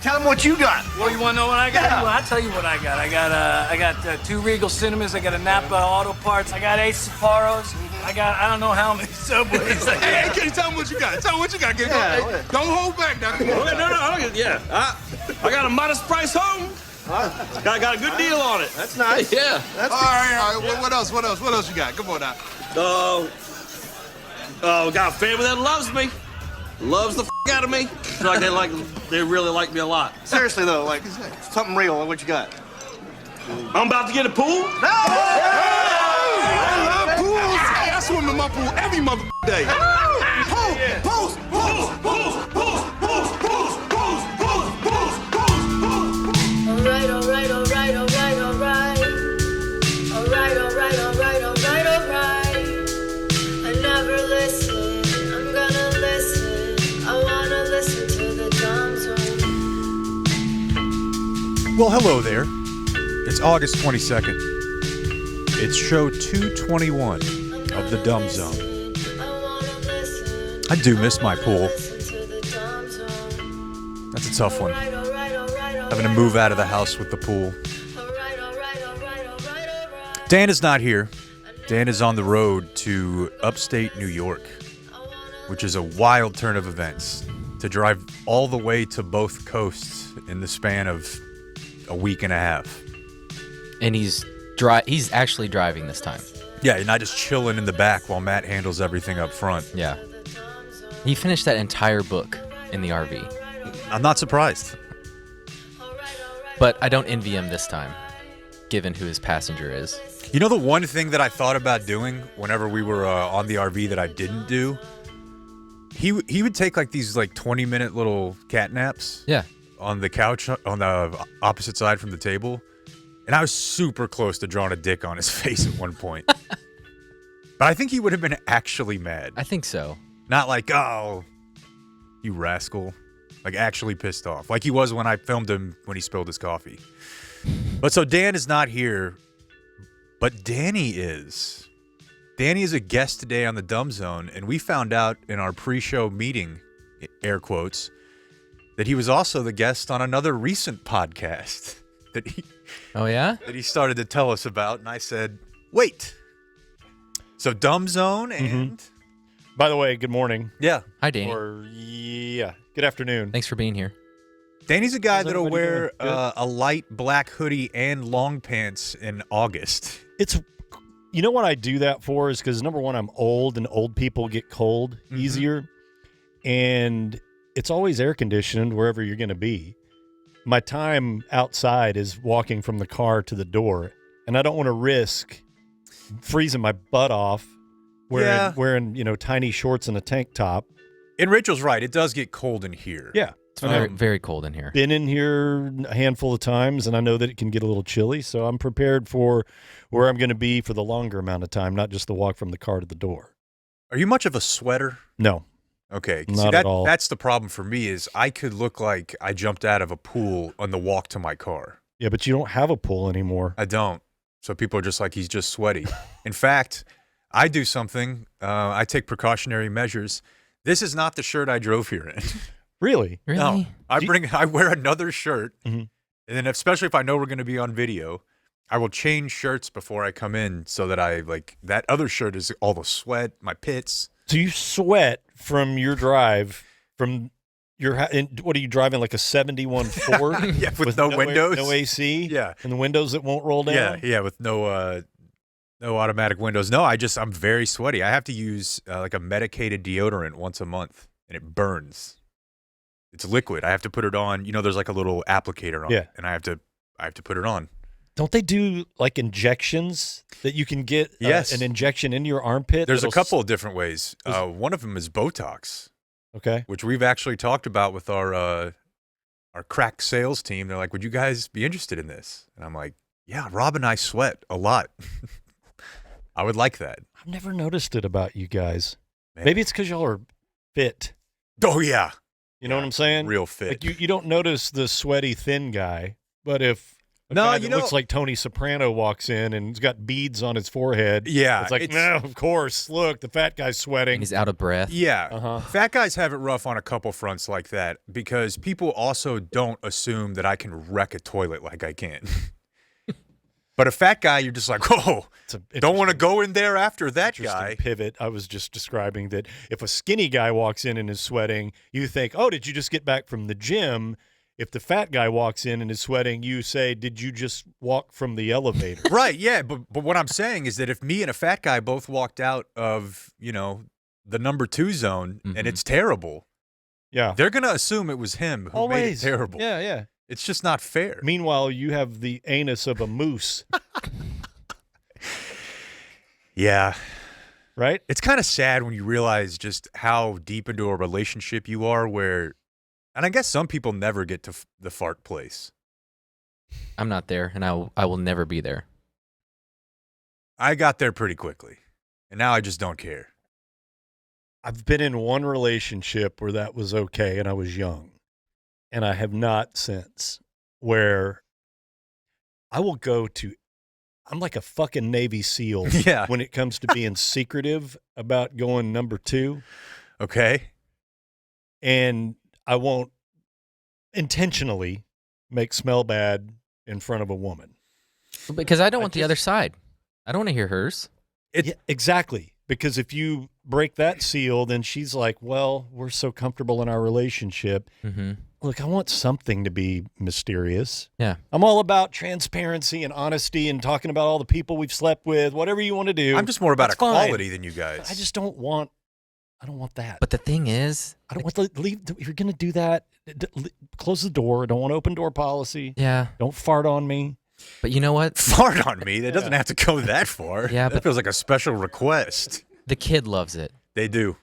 Tell them what you got. Well, you want to know what I got? Yeah. Well, I'll tell you what I got. I got 2 Regal Cinemas. I got a Napa Auto Parts. I got 8 Sapphoros. I don't know how many Subways. Hey, can you tell them what you got? Tell them what you got. Don't hold back now. Come on. I got a modest price home. Got a good deal on it. That's nice. Yeah. That's All right. What else you got? Come on now. Got a family that loves me. Loves the out of me. They really like me a lot. Seriously, though, like, something real. What you got? I'm about to get a pool. I love pools. Hey, I swim in my pool every mother day. Pools. I never listen. I'm gonna listen. I wanna listen to the Dumb Zone. Well, hello there. It's August 22nd. It's show 221 of the Dumb Zone. I do miss my pool. That's a tough one. Having to move out of the house with the pool. Dan is not here. Dan is on the road to upstate New York, which is a wild turn of events. To drive all the way to both coasts in the span of a week and a half. And he's actually driving this time. Yeah, and not just chilling in the back while Matt handles everything up front. Yeah. He finished that entire book in the RV. I'm not surprised. But I don't envy him this time, given who his passenger is. You know the one thing that I thought about doing whenever we were on the RV that I didn't do? He would take like these 20-minute little cat naps. Yeah. On the couch on the opposite side from the table. And I was super close to drawing a dick on his face at one point. But I think he would have been actually mad. I think so. Not like, oh, you rascal. Like actually pissed off. Like he was when I filmed him when he spilled his coffee. But so Dan is not here. But Danny is. Danny is a guest today on the Dumb Zone. And we found out in our pre-show meeting, air quotes, that he was also the guest on another recent podcast. Oh, yeah? That he started to tell us about. And I said, wait. So Dumb Zone and... By the way, good morning. Yeah. Hi, Danny. Good afternoon. Thanks for being here. Danny's a guy How's that'll everybody wear doing? a light black hoodie and long pants in August. You know what I do that for is because, number one, I'm old and old people get cold easier. And it's always air conditioned wherever you're going to be. My time outside is walking from the car to the door. And I don't want to risk freezing my butt off wearing tiny shorts and a tank top. And Rachel's right. It does get cold in here. Yeah. It's very, very cold in here. Been in here a handful of times, and I know that it can get a little chilly, so I'm prepared for where I'm going to be for the longer amount of time, not just the walk from the car to the door. Are you much of a sweater? No. Okay. Not at all. That's the problem for me is I could look like I jumped out of a pool on the walk to my car. Yeah, but you don't have a pool anymore. I don't. So people are just like, he's just sweaty. In fact, I do something. I take precautionary measures. This is not the shirt I drove here in. Really? No, I wear another shirt, and then especially if I know we're going to be on video, I will change shirts before I come in so that that other shirt is all the sweat, my pits. So you sweat from your drive from your what are you driving, like a 71 Ford? Yeah, with no windows, no AC. Yeah, and the windows that won't roll down. Yeah, with no automatic windows. No, I'm very sweaty. I have to use like a medicated deodorant once a month, and it burns. It's liquid. I have to put it on. There's like a little applicator on it, and I have to put it on. Don't they do like injections that you can get an injection into your armpit? There's a couple of different ways. One of them is Botox. Okay. Which we've actually talked about with our crack sales team. They're like, would you guys be interested in this? And I'm like, yeah, Rob and I sweat a lot. I would like that. I've never noticed it about you guys. Man. Maybe it's because y'all are fit. Oh, yeah. You know what I'm saying? Real fit. Like you don't notice the sweaty, thin guy, but if A guy that looks like Tony Soprano walks in and he's got beads on his forehead. Yeah, it's like, no, of course. Look, the fat guy's sweating. He's out of breath. Yeah. Fat guys have it rough on a couple fronts like that because people also don't assume that I can wreck a toilet like I can. But a fat guy, you're just like, whoa, don't want to go in there after that guy. Pivot. I was just describing that if a skinny guy walks in and is sweating, you think, oh, did you just get back from the gym? If the fat guy walks in and is sweating, you say, did you just walk from the elevator? Right, yeah. But what I'm saying is that if me and a fat guy both walked out of, the number 2 zone and it's terrible, they're going to assume it was him who made it terrible. Yeah, yeah. It's just not fair. Meanwhile, you have the anus of a moose. Yeah. Right? It's kind of sad when you realize just how deep into a relationship you are where, and I guess some people never get to the fart place. I'm not there, and I will never be there. I got there pretty quickly, and now I just don't care. I've been in one relationship where that was okay, and I was young. And I have not since, where I will go to, I'm like a fucking Navy SEAL when it comes to being secretive about going number 2. Okay. And I won't intentionally make smell bad in front of a woman. Because I don't want the other side. I don't want to hear hers. Yeah, exactly. Because if you break that seal, then she's like, well, we're so comfortable in our relationship. Mm-hmm. Look, I want something to be mysterious. Yeah. I'm all about transparency and honesty and talking about all the people we've slept with, whatever you want to do. I'm just more about That's equality fine. than you guys. But I just don't want that. But the thing is, I don't want to leave. If you're going to do that, close the door. I don't want open door policy. Yeah. Don't fart on me. But you know what? Fart on me? That doesn't have to go that far. Yeah, that feels like a special request. The kid loves it. They do.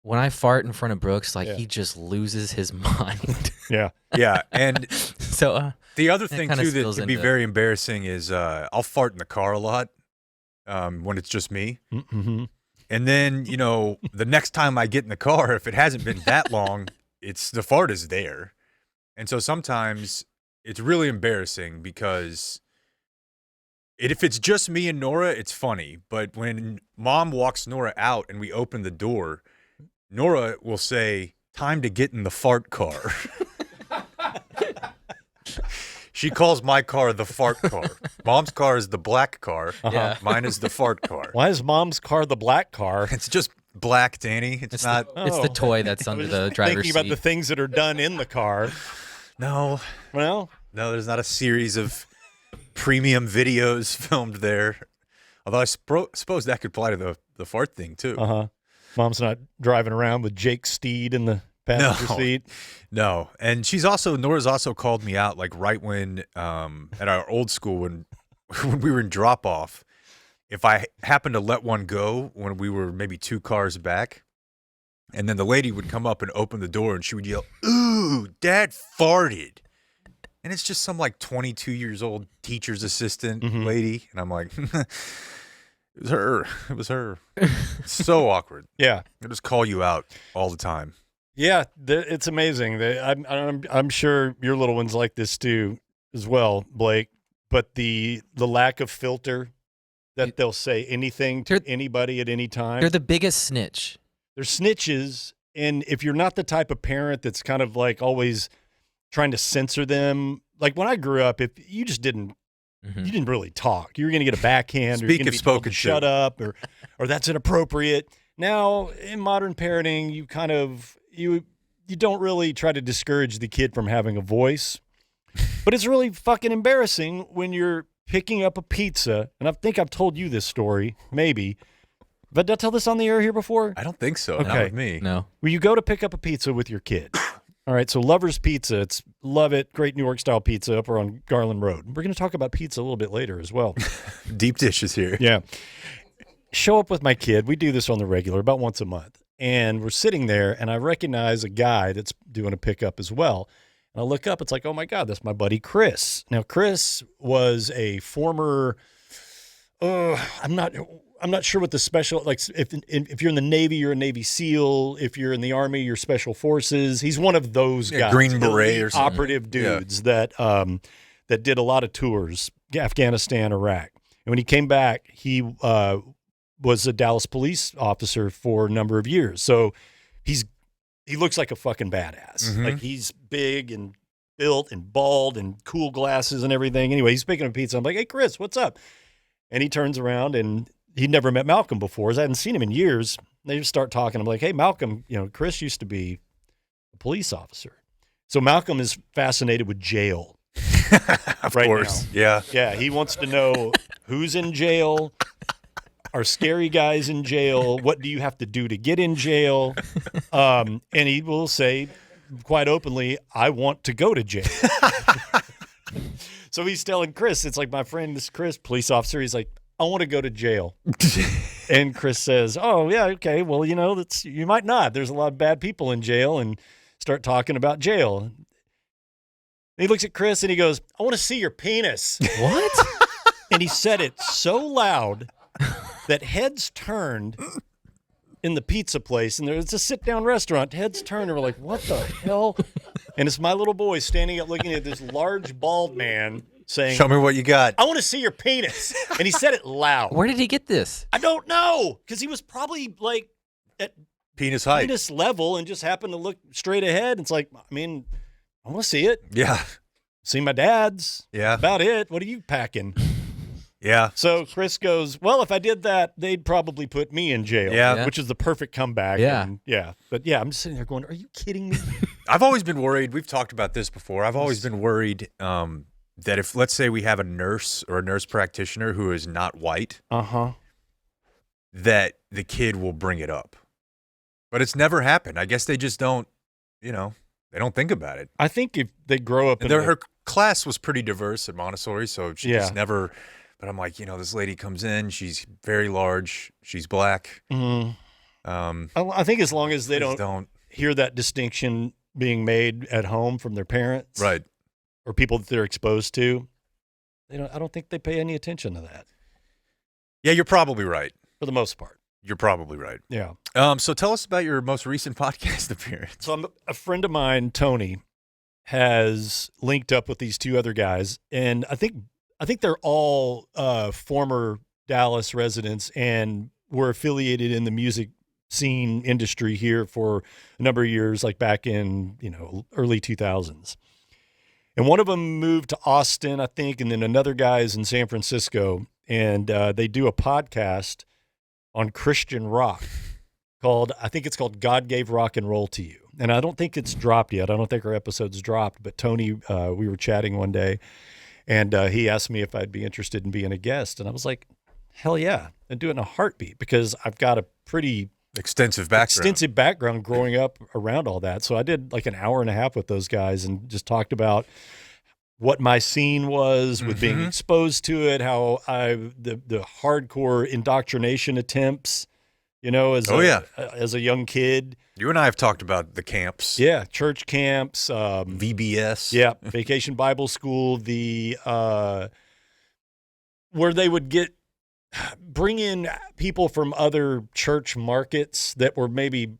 When I fart in front of Brooks, he just loses his mind. Yeah. Yeah. And so the other thing, too, that can be very embarrassing is I'll fart in the car a lot when it's just me. Mm-hmm. And then, the next time I get in the car, if it hasn't been that long, the fart is there. And so sometimes it's really embarrassing because if it's just me and Nora, it's funny. But when Mom walks Nora out and we open the door, Nora will say, time to get in the fart car. She calls my car the fart car. Mom's car is the black car. Yeah. Mine is the fart car. Why is Mom's car the black car? It's just black, Danny. It's not. It's the toy that's under the driver's thinking seat. about the things that are done in the car. No. Well, no, there's not a series of premium videos filmed there. Although I suppose that could apply to the fart thing, too. Uh-huh. Mom's not driving around with Jake Steed in the passenger seat. No. And Nora's also called me out, right when, at our old school, when we were in drop-off, if I happened to let one go when we were maybe 2 cars back, and then the lady would come up and open the door and she would yell, "Ooh, Dad farted." And it's just some 22 years old teacher's assistant lady. And I'm like, it was her. It was her. It's so awkward. Yeah. They just call you out all the time. Yeah, it's amazing. I'm sure your little one's like this too, as well, Blake. But the lack of filter that they'll say anything to anybody at any time. They're the biggest snitch. They're snitches, and if you're not the type of parent that's kind of always trying to censor them, like when I grew up, if you just didn't, you didn't really talk. You were going to get a backhand, or you're going to be told to shut up, or that's inappropriate. Now in modern parenting, you kind of you don't really try to discourage the kid from having a voice, but it's really fucking embarrassing when you're picking up a pizza. And I think I've told you this story, maybe. But did I tell this on the air here before? I don't think so. Okay. Not with me. No. Where you go to pick up a pizza with your kid. All right, so Lover's Pizza. Love it. Great New York-style pizza up on Garland Road. We're going to talk about pizza a little bit later as well. Deep dishes here. Yeah. Show up with my kid. We do this on the regular, about once a month. And we're sitting there, and I recognize a guy that's doing a pickup as well. And I look up. It's like, oh, my God, that's my buddy Chris. Now, Chris was a former I'm not sure what the special, if you're in the Navy, you're a Navy SEAL. If you're in the Army, you're Special Forces. He's one of those guys. Green Beret or something. Operative dudes that that did a lot of tours, Afghanistan, Iraq. And when he came back, he was a Dallas police officer for a number of years. So he looks like a fucking badass. Like he's big and built and bald and cool glasses and everything. Anyway, he's picking up pizza. I'm like, hey, Chris, what's up? And he turns around and he'd never met Malcolm before. I hadn't seen him in years. They just start talking. I'm like, hey, Malcolm, Chris used to be a police officer. So Malcolm is fascinated with jail. Of right course. now. Yeah. Yeah, he wants to know who's in jail. Are scary guys in jail? What do you have to do to get in jail? And he will say quite openly, I want to go to jail. So he's telling Chris, it's like, my friend, this Chris, police officer, he's like, I want to go to jail. And Chris says, oh, yeah, okay, well, you might not. There's a lot of bad people in jail, and start talking about jail. And he looks at Chris and he goes, I want to see your penis. What? And he said it so loud that heads turned in the pizza place, and it's a sit-down restaurant. Heads turned and we're like, what the hell? And it's my little boy standing up looking at this large bald man saying, Show me what you got. I want to see your penis. And he said it loud. Where did he get this? I don't know, because he was probably like at Penis height. penis level and just happened to look straight ahead. It's like, I want to see it. Yeah. See my dad's. Yeah. About it. What are you packing? Yeah. So Chris goes, well, if I did that, they'd probably put me in jail. Yeah. Which is the perfect comeback. Yeah. And But yeah, I'm just sitting there going, are you kidding me? I've always been worried. We've talked about this before. I've always been worried that if, let's say, we have a nurse or a nurse practitioner who is not white, that the kid will bring it up. But it's never happened. I guess they just don't, they don't think about it. I think if they grow up in Her class was pretty diverse at Montessori, so she just never. But I'm like, this lady comes in. She's very large. She's black. I think as long as they don't hear that distinction being made at home from their parents, right, or people that they're exposed to, I don't think they pay any attention to that. Yeah, you're probably right. For the most part. You're probably right. Yeah. So tell us about your most recent podcast appearance. So a friend of mine, Tony, has linked up with these two other guys, and I think they're all former Dallas residents and were affiliated in the music scene industry here for a number of years, like back in early 2000s. And one of them moved to Austin, I think, and then another guy is in San Francisco, and they do a podcast on Christian rock I think it's called God Gave Rock and Roll to You. And I don't think it's dropped yet. I don't think our episode's dropped, but Tony, we were chatting one day, and he asked me if I'd be interested in being a guest. And I was like, hell yeah, I'd do it in a heartbeat, because I've got a pretty extensive background growing up around all that. So I did like an hour and a half with those guys and just talked about what my scene was with being exposed to it, how the hardcore indoctrination attempts, as a young kid. You and I have talked about the camps. Yeah, church camps, VBS. Yeah, Vacation Bible School, where they would bring in people from other church markets that were maybe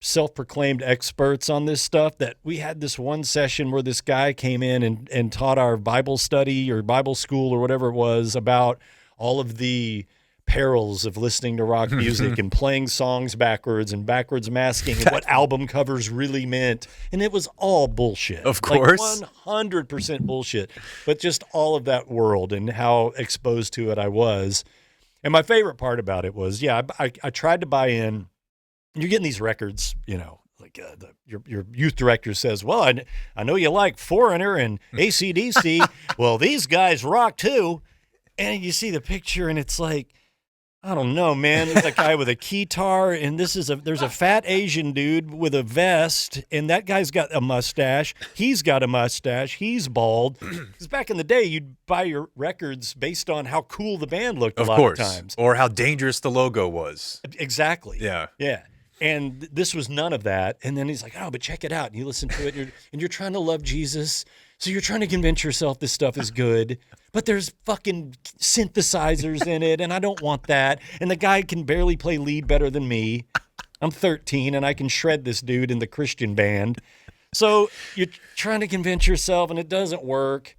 self-proclaimed experts on this stuff. That we had this one session where this guy came in and taught our Bible study or Bible school or whatever it was about all of the perils of listening to rock music and playing songs backwards and backwards masking and what album covers really meant. And it was all bullshit. Of course. Like 100% bullshit. But just all of that world and how exposed to it I was. And my favorite part about it was, I tried to buy in. You're getting these records, like your youth director says, well, I know you like Foreigner and AC/DC. Well, these guys rock too. And you see the picture and it's like, I don't know, man. There's a guy with a guitar, and there's a fat Asian dude with a vest, and that guy's got a mustache. He's got a mustache. He's bald. Because back in the day, you'd buy your records based on how cool the band looked of times. Or how dangerous the logo was. Exactly. Yeah. Yeah. And this was none of that. And then he's like, oh, but check it out. And you listen to it, and you're trying to love Jesus. So you're trying to convince yourself this stuff is good, but there's fucking synthesizers in it, and I don't want that. And the guy can barely play lead better than me. I'm 13, and I can shred this dude in the Christian band. So you're trying to convince yourself, and it doesn't work.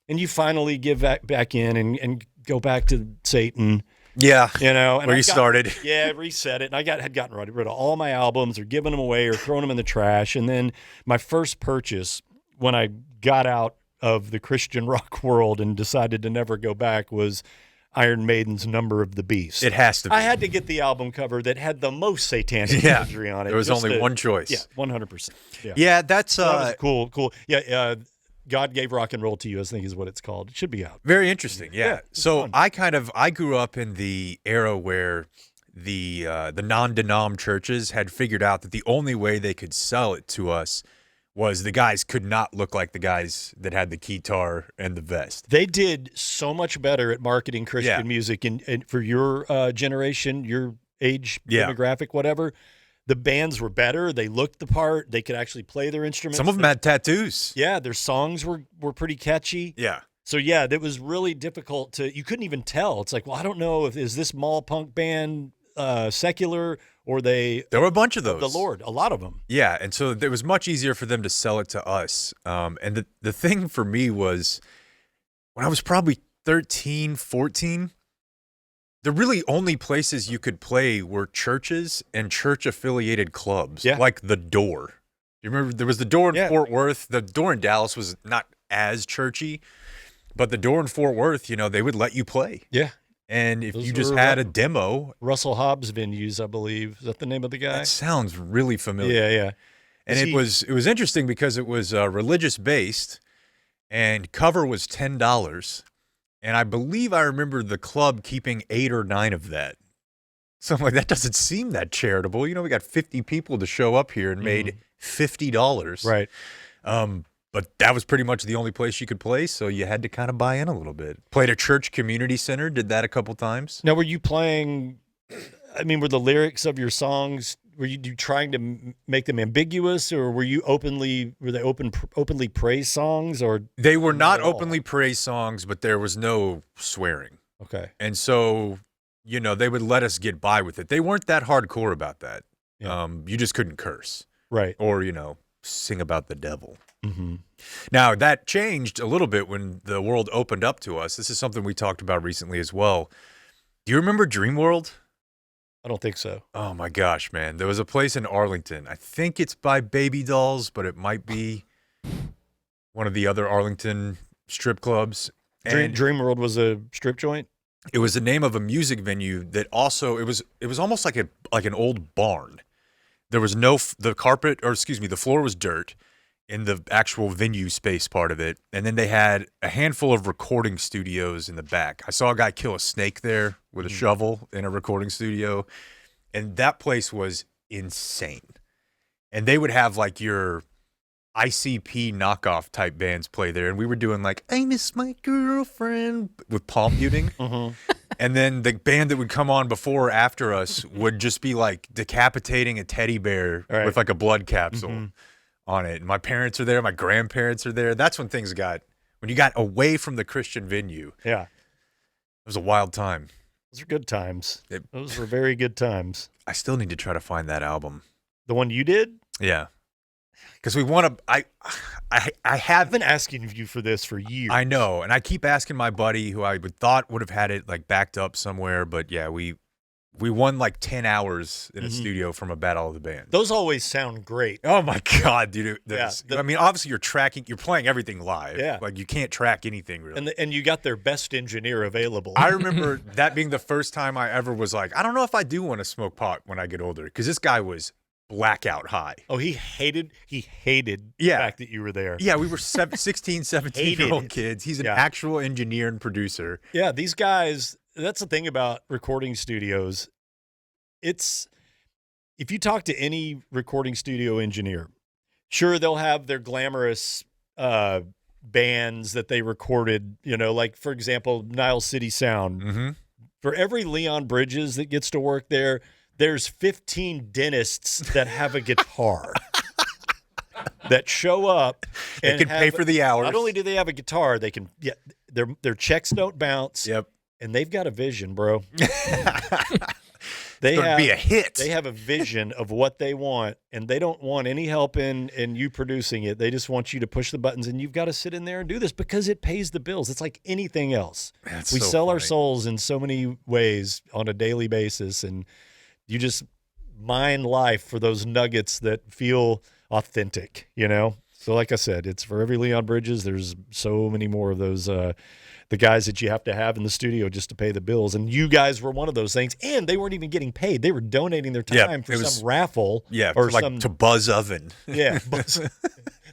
and you finally give back in and go back to Satan. Yeah. You know, and where you started. Yeah, reset it. And I had gotten rid of all my albums or given them away or thrown them in the trash. And then my first purchase when I got out of the Christian rock world and decided to never go back was Iron Maiden's Number of the Beast. It has to be. I had to get the album cover that had the most satanic imagery on it. There was only one choice. Yeah, 100%. Yeah, that's that was cool. Yeah, God Gave Rock and Roll to You, I think is what it's called. It should be out. Very interesting. Yeah. So fun. I grew up in the era where the non-denom churches had figured out that the only way they could sell it to us was the guys could not look like the guys that had the guitar and the vest. They did so much better at marketing Christian music and for your generation, your age demographic, whatever. The bands were better. They looked the part. They could actually play their instruments. Some of them had tattoos. Yeah, their songs were pretty catchy. Yeah. So, yeah, that was really difficult to – you couldn't even tell. It's like, well, I don't know is this mall punk band secular or they – There were a bunch of those. The Lord, a lot of them. Yeah, and so it was much easier for them to sell it to us. And the thing for me was when I was probably 13, 14 – the really only places you could play were churches and church-affiliated clubs, like The Door. You remember there was The Door in Fort Worth. The Door in Dallas was not as churchy, but The Door in Fort Worth, they would let you play. Yeah. And if you just had a demo. Russell Hobbs venues, I believe. Is that the name of the guy? That sounds really familiar. Yeah. And it was interesting because it was religious-based, and cover was $10. And I believe I remember the club keeping 8 or 9 of that. So I'm like, that doesn't seem that charitable. We got 50 people to show up here and made $50. Right. But that was pretty much the only place you could play, so you had to kind of buy in a little bit. Played a church community center, did that a couple times. Now, were you playing, were the lyrics of your songs, were you trying to make them ambiguous, or were they openly praise songs, or? They were not openly praise songs, but there was no swearing. Okay. And so, they would let us get by with it. They weren't that hardcore about that. Yeah. You just couldn't curse. Right. Or, sing about the devil. Mm-hmm. Now, that changed a little bit when the world opened up to us. This is something we talked about recently as well. Do you remember Dream World? I don't think so. Oh, my gosh, man. There was a place in Arlington. I think it's by Baby Dolls, but it might be one of the other Arlington strip clubs. Dream World was a strip joint? It was the name of a music venue that also, it was almost like an old barn. There was the floor was dirt in the actual venue space part of it. And then they had a handful of recording studios in the back. I saw a guy kill a snake there with a shovel in a recording studio. And that place was insane. And they would have like your ICP knockoff type bands play there. And we were doing like, I miss my girlfriend with palm muting. And then the band that would come on before or after us would just be like decapitating a teddy bear with like a blood capsule on it. And my parents are there. My grandparents are there. That's when when you got away from the Christian venue. Yeah. It was a wild time. Those are good times. Those were very good times. I still need to try to find that album. The one you did? Yeah. Because we want to, I have been asking you for this for years. I know. And I keep asking my buddy who I thought would have had it like backed up somewhere. But yeah, we won like 10 hours in a studio from a battle of the band. Those always sound great. Oh my God, dude. Obviously you're playing everything live. Yeah. Like you can't track anything really. And you got their best engineer available. I remember that being the first time I ever was like, I don't know if I do want to smoke pot when I get older. Because this guy was blackout high. Oh, he hated the fact that you were there. Yeah, we were 16, 17-year-old kids. He's an actual engineer and producer. Yeah, these guys, that's the thing about recording studios. If you talk to any recording studio engineer, sure, they'll have their glamorous bands that they recorded, like, for example, Nile City Sound. Mm-hmm. For every Leon Bridges that gets to work there, there's 15 dentists that have a guitar that show up and can pay for the hours. Not only do they have a guitar, they can their checks don't bounce. Yep. And they've got a vision, bro. They gonna be a hit. They have a vision of what they want, and they don't want any help in you producing it. They just want you to push the buttons, and you've got to sit in there and do this because it pays the bills. It's like anything else. We so sell our funny. souls in so many ways on a daily basis, and you just mine life for those nuggets that feel authentic, you know? So like I said, it's for every Leon Bridges. There's so many more of those, the guys that you have to have in the studio just to pay the bills. And you guys were one of those things. And they weren't even getting paid. They were donating their time for some raffle. Yeah, or like some, to Buzz Oven. Yeah.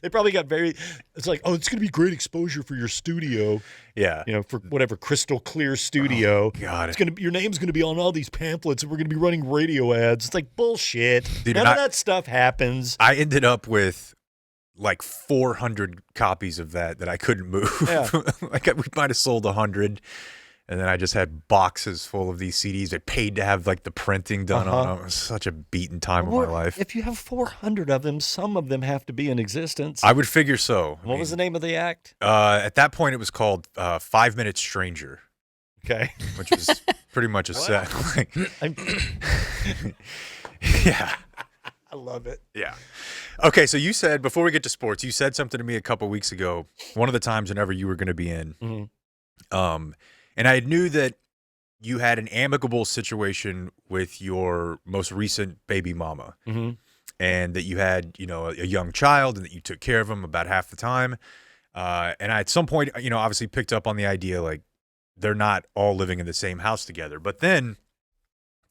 They probably got it's like, oh, it's going to be great exposure for your studio. Yeah. You know, for whatever crystal clear studio. Oh, God. It's going to your name's going to be on all these pamphlets and we're going to be running radio ads. It's like bullshit. Dude, None of that stuff happens. I ended up with like 400 copies of that I couldn't move. Yeah. Like we might have sold 100, and then I just had boxes full of these CDs that paid to have like the printing done on them. It was such a beaten time of my life. If you have 400 of them, some of them have to be in existence. I would figure so. What was the name of the act? At that point, it was called 5 Minute Stranger. Okay. Which was pretty much a set. Yeah. I love it. Yeah. Okay, so you said, before we get to sports, you said something to me a couple weeks ago, one of the times whenever you were going to be in. Mm-hmm. And I knew that you had an amicable situation with your most recent baby mama. Mm-hmm. And that you had, you know, a young child and that you took care of him about half the time. And I, at some point, you know, obviously picked up on the idea, like, they're not all living in the same house together. But then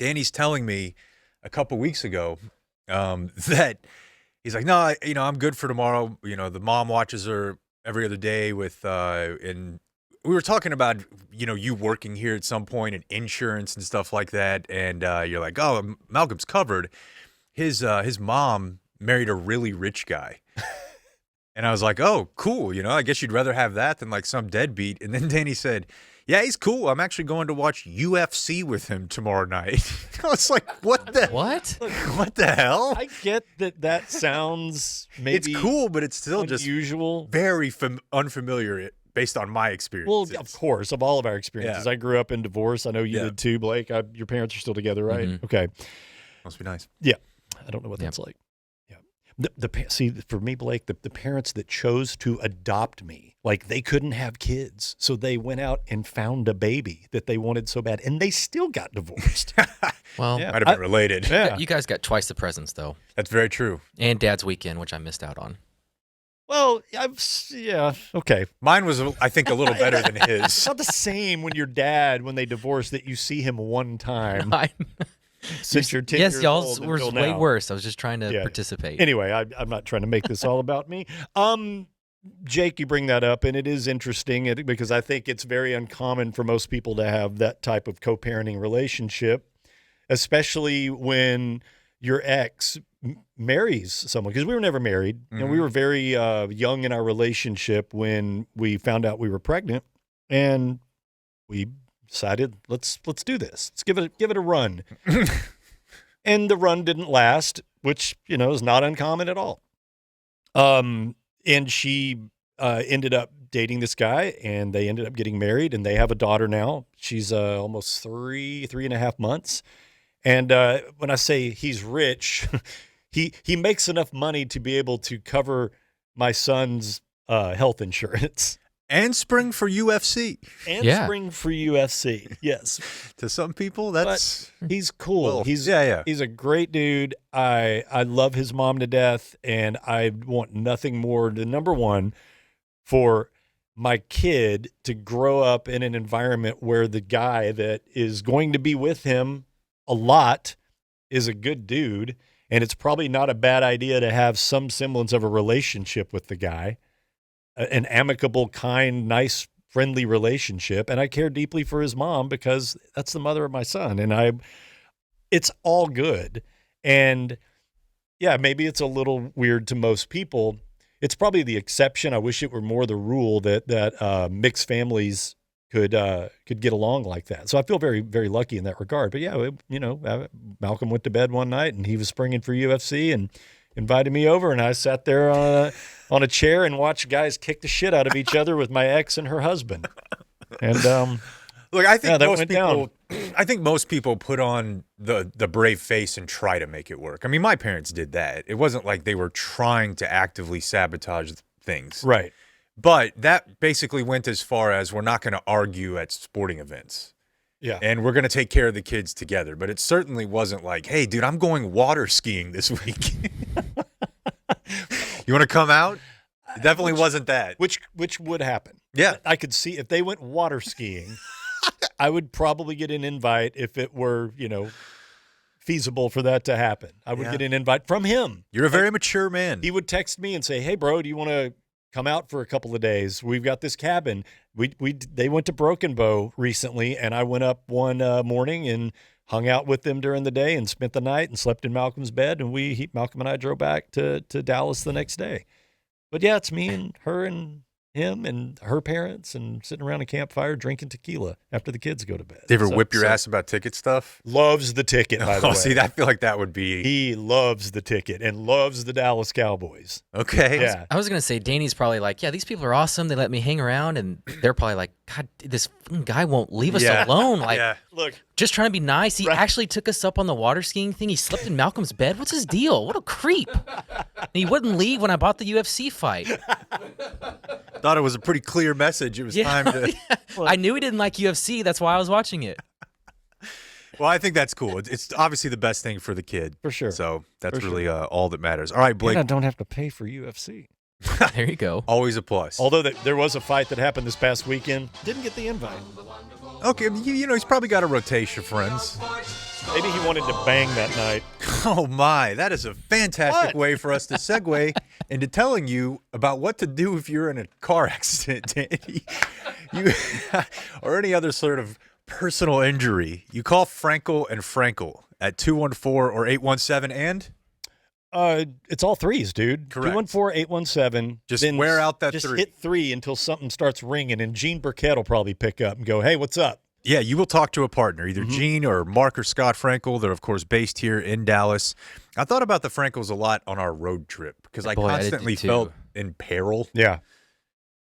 Danny's telling me a couple weeks ago that he's like, no, you know, I'm good for tomorrow. You know, the mom watches her every other day with, and we were talking about, you know, you working here at some point and insurance and stuff like that. And you're like, oh, Malcolm's covered. His mom married a really rich guy. And I was like, oh, cool. You know, I guess you'd rather have that than like some deadbeat. And then Danny said, yeah, he's cool. I'm actually going to watch UFC with him tomorrow night. I was like, what the hell? I get that sounds maybe it's cool, but it's still unusual. Just very unfamiliar based on my experience. Well, of course, of all of our experiences. Yeah. I grew up in divorce. I know you did too, Blake. Your parents are still together, right? Mm-hmm. Okay. Must be nice. Yeah. I don't know what that's like. Yeah. See, for me, Blake, the parents that chose to adopt me, like they couldn't have kids. So they went out and found a baby that they wanted so bad, and they still got divorced. Well, might have been related. Yeah. You guys got twice the presents, though. That's very true. And Dad's weekend, which I missed out on. Well, okay. Mine was, I think, a little better than his. It's not the same when your dad, when they divorce, that you see him one time. Since you're 10 yes, years y'all's old was until way now. worse. I was just trying to participate. Anyway, I'm not trying to make this all about me. Jake, you bring that up, and it is interesting because I think it's very uncommon for most people to have that type of co-parenting relationship, especially when your ex marries someone. Because we were never married. Mm-hmm. And we were very young in our relationship when we found out we were pregnant, and we decided let's do this. Let's give it a run. And the run didn't last, which, you know, is not uncommon at all. And she ended up dating this guy, and they ended up getting married, and they have a daughter now. She's almost 3.5 months. And when I say he's rich, he makes enough money to be able to cover my son's health insurance. And spring for UFC. And spring for UFC, yes. To some people, but he's cool. Well, he's a great dude. I love his mom to death, and I want nothing more than, number one, for my kid to grow up in an environment where the guy that is going to be with him a lot is a good dude, and it's probably not a bad idea to have some semblance of a relationship with the guy. An amicable, kind, nice, friendly relationship. And I care deeply for his mom because that's the mother of my son. And it's all good. And yeah, maybe it's a little weird to most people. It's probably the exception. I wish it were more the rule that mixed families could get along like that. So I feel very, very lucky in that regard. But yeah, Malcolm went to bed one night and he was springing for UFC and invited me over, and I sat there on a chair and watched guys kick the shit out of each other with my ex and her husband. And look, I think that most went people, down. I think most people put on the brave face and try to make it work. I mean, my parents did that. It wasn't like they were trying to actively sabotage things. Right. But that basically went as far as we're not going to argue at sporting events. Yeah. And we're going to take care of the kids together. But it certainly wasn't like, hey, dude, I'm going water skiing this week. You want to come out? It definitely wasn't that. Which would happen. Yeah. I could see if they went water skiing, I would probably get an invite if it were, feasible for that to happen. I would get an invite from him. You're a very mature man. He would text me and say, "Hey, bro, do you want to come out for a couple of days? We've got this cabin." They went to Broken Bow recently, and I went up one morning and hung out with them during the day and spent the night and slept in Malcolm's bed. And Malcolm and I drove back to Dallas the next day. But yeah, it's me and her and him and her parents and sitting around a campfire drinking tequila after the kids go to bed. Did you ever whip your ass about ticket stuff? Loves the ticket, by the way. See, I feel like that would be... He loves the ticket and loves the Dallas Cowboys. Okay. Yeah. I was going to say, Danny's probably like, yeah, these people are awesome. They let me hang around. And they're probably like, God, this guy won't leave us alone. Like, Look, just trying to be nice. He actually took us up on the water skiing thing. He slept in Malcolm's bed. What's his deal? What a creep. And he wouldn't leave when I bought the UFC fight. Thought it was a pretty clear message. It was time to... I knew he didn't like UFC. That's why I was watching it. Well, I think that's cool. It's obviously the best thing for the kid. For sure. So that's For really all that matters. All right, Blake. and I don't have to pay for UFC. There you go. Always a plus. Although there was a fight that happened this past weekend. Didn't get the invite. Okay, he's probably got a rotation of friends. Maybe he wanted to bang that night. Oh, my. That is a fantastic What? way for us to segue into telling you about what to do if you're in a car accident, Danny. Or any other sort of personal injury. You call Frankel and Frankel at 214 or 817 and? It's all threes, dude. Correct. 214-817. Just then wear out that just three. hit 3 until something starts ringing, and Gene Burkett will probably pick up and go, "Hey, what's up?" Yeah, you will talk to a partner, either Gene or Mark or Scott Frankel. They're, of course, based here in Dallas. I thought about the Frankels a lot on our road trip because I Boy, I did constantly too. felt in peril. Yeah.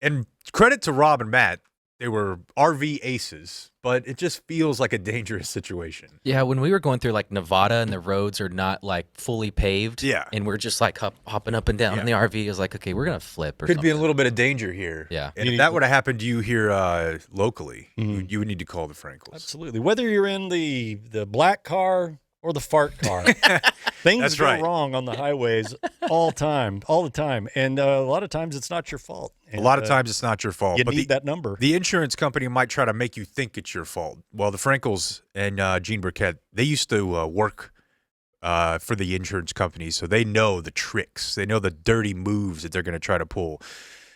And credit to Rob and Matt. They were RV aces, but it just feels like a dangerous situation. Yeah, when we were going through like Nevada and the roads are not like fully paved. Yeah. And we're just like hopping up and down in the RV. It was like, okay, we're going to flip or Could be a something. little bit of danger here. Yeah. And if that would have happened to you here locally, you would need to call the Frankels. Absolutely. Whether you're in the black car or the fart car, things That's go right. wrong on the highways all the time. And a lot of times it's not your fault. A lot of times it's not your fault. You but need that number. The insurance company might try to make you think it's your fault. Well, the Frankels and Gene Burkett, they used to work for the insurance company, so they know the tricks. They know the dirty moves that they're going to try to pull.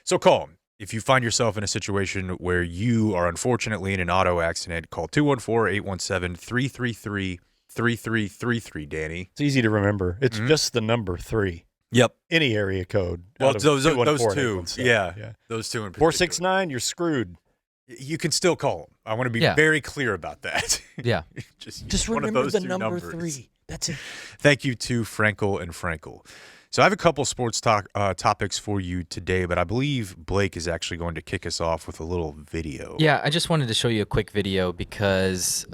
So call them. If you find yourself in a situation where you are unfortunately in an auto accident, call 214-817-333-3333, Danny. It's easy to remember. It's just the number 3. Yep. Any area code. Well, out of those 214, two. 817. Yeah. Those two in particular. 469, you're screwed. You can still call them. I want to be Yeah. very clear about that. Yeah. Just one of remember those the two number numbers. 3. That's it. Thank you to Frankel and Frankel. So I have a couple sports topics for you today, but I believe Blake is actually going to kick us off with a little video. Yeah, I just wanted to show you a quick video because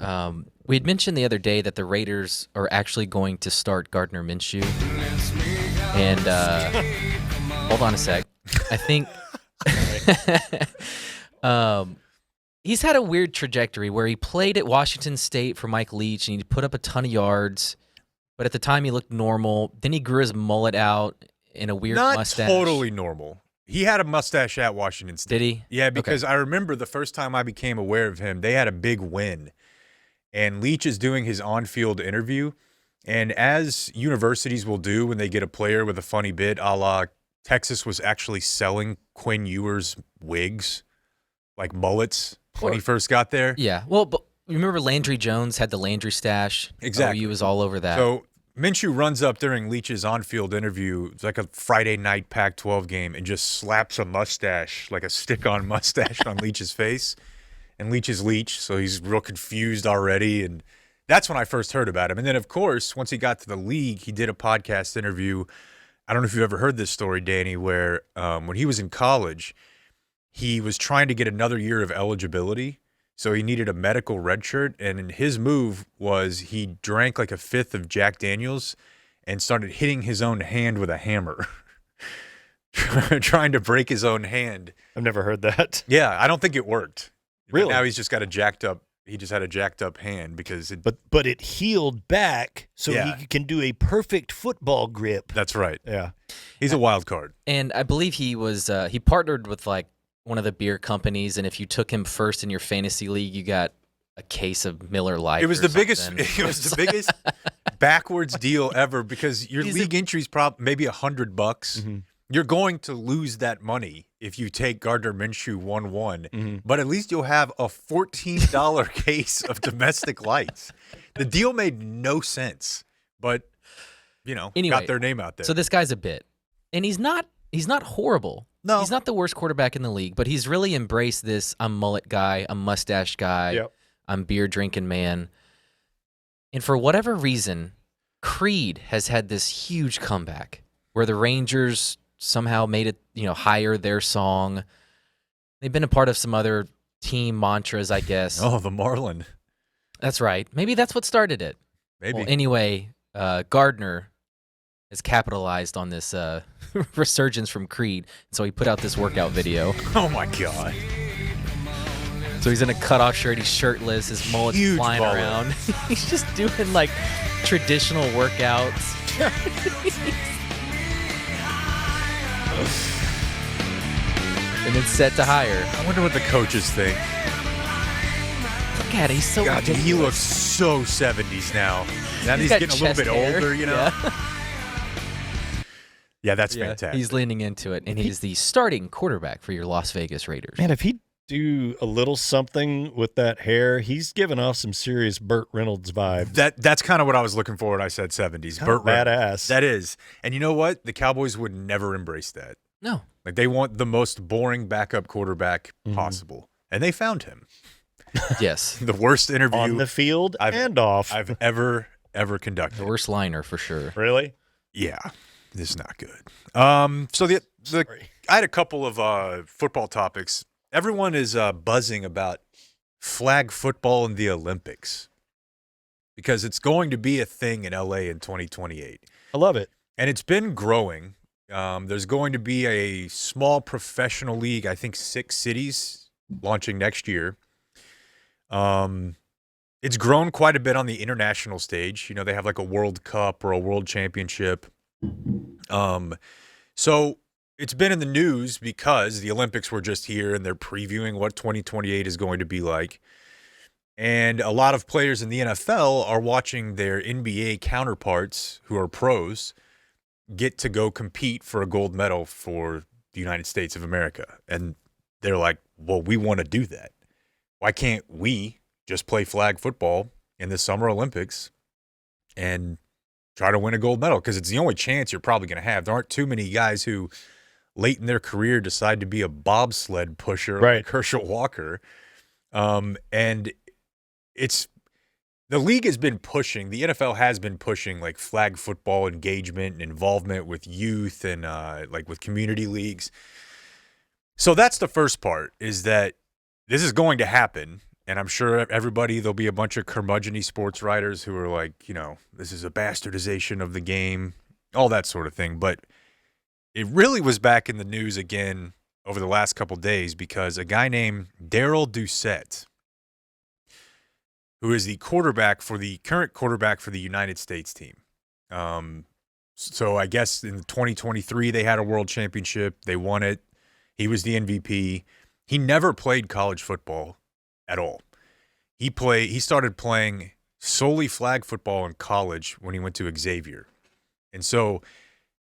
we had mentioned the other day that the Raiders are actually going to start Gardner Minshew. And hold on a sec. I think he's had a weird trajectory where he played at Washington State for Mike Leach and he put up a ton of yards. But at the time, he looked normal. Then he grew his mullet out in a weird mustache. Not totally normal. He had a mustache at Washington State. Did he? Yeah, because I remember the first time I became aware of him, they had a big win. And Leach is doing his on-field interview. And as universities will do when they get a player with a funny bit, a la Texas was actually selling Quinn Ewers wigs, like mullets, when he first got there. Yeah. Well, but remember Landry Jones had the Landry stash? Exactly. He was all over that. So Minshew runs up during Leach's on-field interview. It's like a Friday night Pac-12 game and just slaps a mustache, like a stick-on mustache on Leach's face. And Leach is Leach, so he's real confused already. And that's when I first heard about him. And then, of course, once he got to the league, he did a podcast interview. I don't know if you've ever heard this story, Danny, where when he was in college, he was trying to get another year of eligibility. So he needed a medical red shirt, and his move was he drank like a fifth of Jack Daniels and started hitting his own hand with a hammer, trying to break his own hand. I've never heard that. Yeah, I don't think it worked. Really? Now he's just got a jacked up. He just had a jacked up hand because it. But it healed back, so Yeah. he can do a perfect football grip. That's right. Yeah. He's a wild card. And I believe he was he partnered with like one of the beer companies, and if you took him first in your fantasy league, you got a case of Miller Lite. It was or the biggest. something. It was the biggest backwards deal ever because your He's league entry's maybe $100. Mm-hmm. You're going to lose that money if you take Gardner Minshew 1-1, Mm-hmm. but at least you'll have a $14 case of domestic lights. The deal made no sense, but Anyway, got their name out there. So this guy's a bit, and he's not horrible. No. He's not the worst quarterback in the league, but he's really embraced this I'm mullet guy, I'm mustache guy, Yep. I'm beer drinking man. And for whatever reason, Creed has had this huge comeback where the Rangers somehow made it, higher their song. They've been a part of some other team mantras, I guess. Oh, the Marlin. That's right. Maybe that's what started it. Maybe. Well, anyway, Gardner has capitalized on this resurgence from Creed, so he put out this workout video. Oh, my God. So he's in a cutoff shirt, he's shirtless, his mullet's Huge flying mullet. around. He's just doing like traditional workouts. And it's set to hire. I wonder what the coaches think. Look at it, he's so God, ridiculous. he looks so 70s now. Now that he's got getting a little bit chest hair. older, Yeah. Yeah, that's Yeah, fantastic. he's leaning into it, and he's the starting quarterback for your Las Vegas Raiders. Man, if he do a little something with that hair, he's giving off some serious Burt Reynolds vibes. That's kind of what I was looking for when I said 70s. Kinda Burt Reynolds. badass. That is. And you know what? The Cowboys would never embrace that. No. Like they want the most boring backup quarterback possible. And they found him. Yes. The worst interview On the field and off. I've ever conducted. The worst liner for sure. Really? Yeah. This is not good. So the I had a couple of football topics. Everyone is buzzing about flag football in the Olympics because it's going to be a thing in LA in 2028. I love it. And it's been growing. There's going to be a small professional league, I think 6 cities launching next year. It's grown quite a bit on the international stage. They have like a World Cup or a World Championship. So it's been in the news because the Olympics were just here and they're previewing what 2028 is going to be like. And a lot of players in the NFL are watching their NBA counterparts who are pros get to go compete for a gold medal for the United States of America. And they're like, well, we want to do that. Why can't we just play flag football in the Summer Olympics and try to win a gold medal? Because it's the only chance you're probably going to have. There aren't too many guys who late in their career decide to be a bobsled pusher like Herschel Walker. And the league has been pushing, the NFL has been pushing like flag football engagement and involvement with youth and like with community leagues. So that's the first part, is that this is going to happen. And I'm sure there'll be a bunch of curmudgeon-y sports writers who are like, this is a bastardization of the game, all that sort of thing. But it really was back in the news again over the last couple days because a guy named Darrell Doucette, who is the current quarterback for the United States team. So I guess in 2023 they had a world championship. They won it. He was the MVP. He never played college football at all. He started playing solely flag football in college when he went to Xavier. And so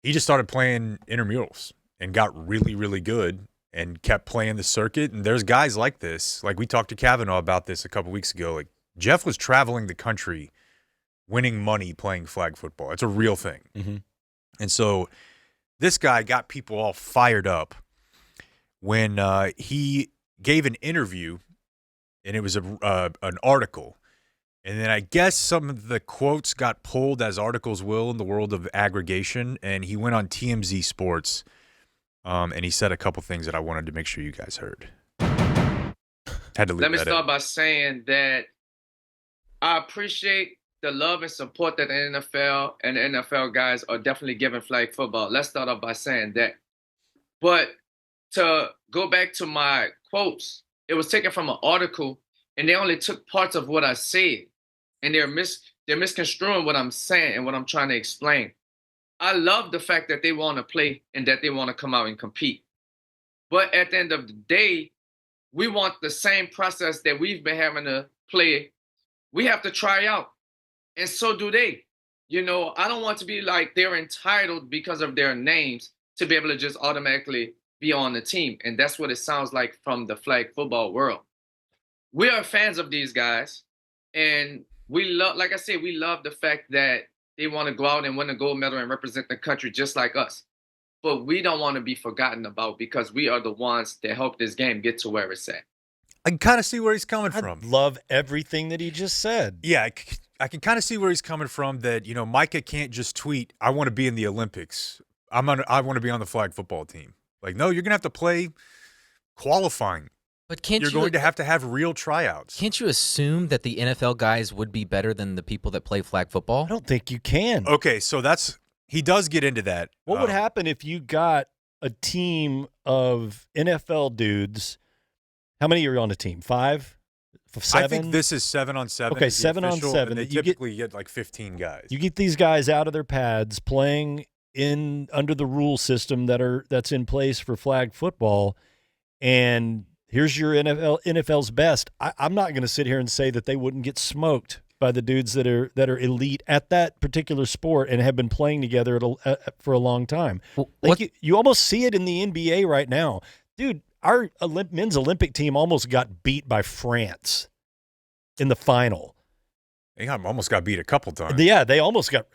he just started playing intramurals and got really, really good and kept playing the circuit. And there's guys like this. Like we talked to Kavanaugh about this a couple weeks ago. Like Jeff was traveling the country winning money playing flag football. It's a real thing. Mm-hmm. And so this guy got people all fired up when he gave an interview, and it was an article. And then I guess some of the quotes got pulled, as articles will in the world of aggregation, and he went on TMZ Sports, and he said a couple things that I wanted to make sure you guys heard. Had to leave let me that start in. by saying that I appreciate the love and support that the NFL and the NFL guys are definitely giving flag football. Let's start off by saying that. But to go back to my quotes, it was taken from an article, and they only took parts of what I said, and they're misconstruing what I'm saying and what I'm trying to explain. I love the fact that they want to play and that they want to come out and compete. But at the end of the day, we want the same process that we've been having to play. We have to try out, and so do they. You know, I don't want to be like they're entitled because of their names to be able to just automatically be on the team. And that's what it sounds like from the flag football world. We are fans of these guys, and we love, like I said, we love the fact that they want to go out and win a gold medal and represent the country just like us. But we don't want to be forgotten about because we are the ones that helped this game get to where it's at. I can kind of see where he's coming from. Love everything that he just said. Yeah, I can kind of see where he's coming from. That Micah can't just tweet, "I want to be in the Olympics. I want to be on the flag football team." Like, no, you're gonna have to play qualifying. But can't You're going to have real tryouts. Can't you assume that the NFL guys would be better than the people that play flag football? I don't think you can. Okay, so he does get into that. What would happen if you got a team of NFL dudes? How many are on a team? 5? 7? I think this is 7-on-7. Okay, is the 7 on official, 7. And they typically get like 15 guys. You get these guys out of their pads playing under the rule system that's in place for flag football, and here's your NFL's best. I'm not going to sit here and say that they wouldn't get smoked by the dudes that are elite at that particular sport and have been playing together for a long time. You almost see it in the NBA right now, dude. Our men's Olympic team almost got beat by France in the final. They almost got beat a couple times. Yeah, they almost got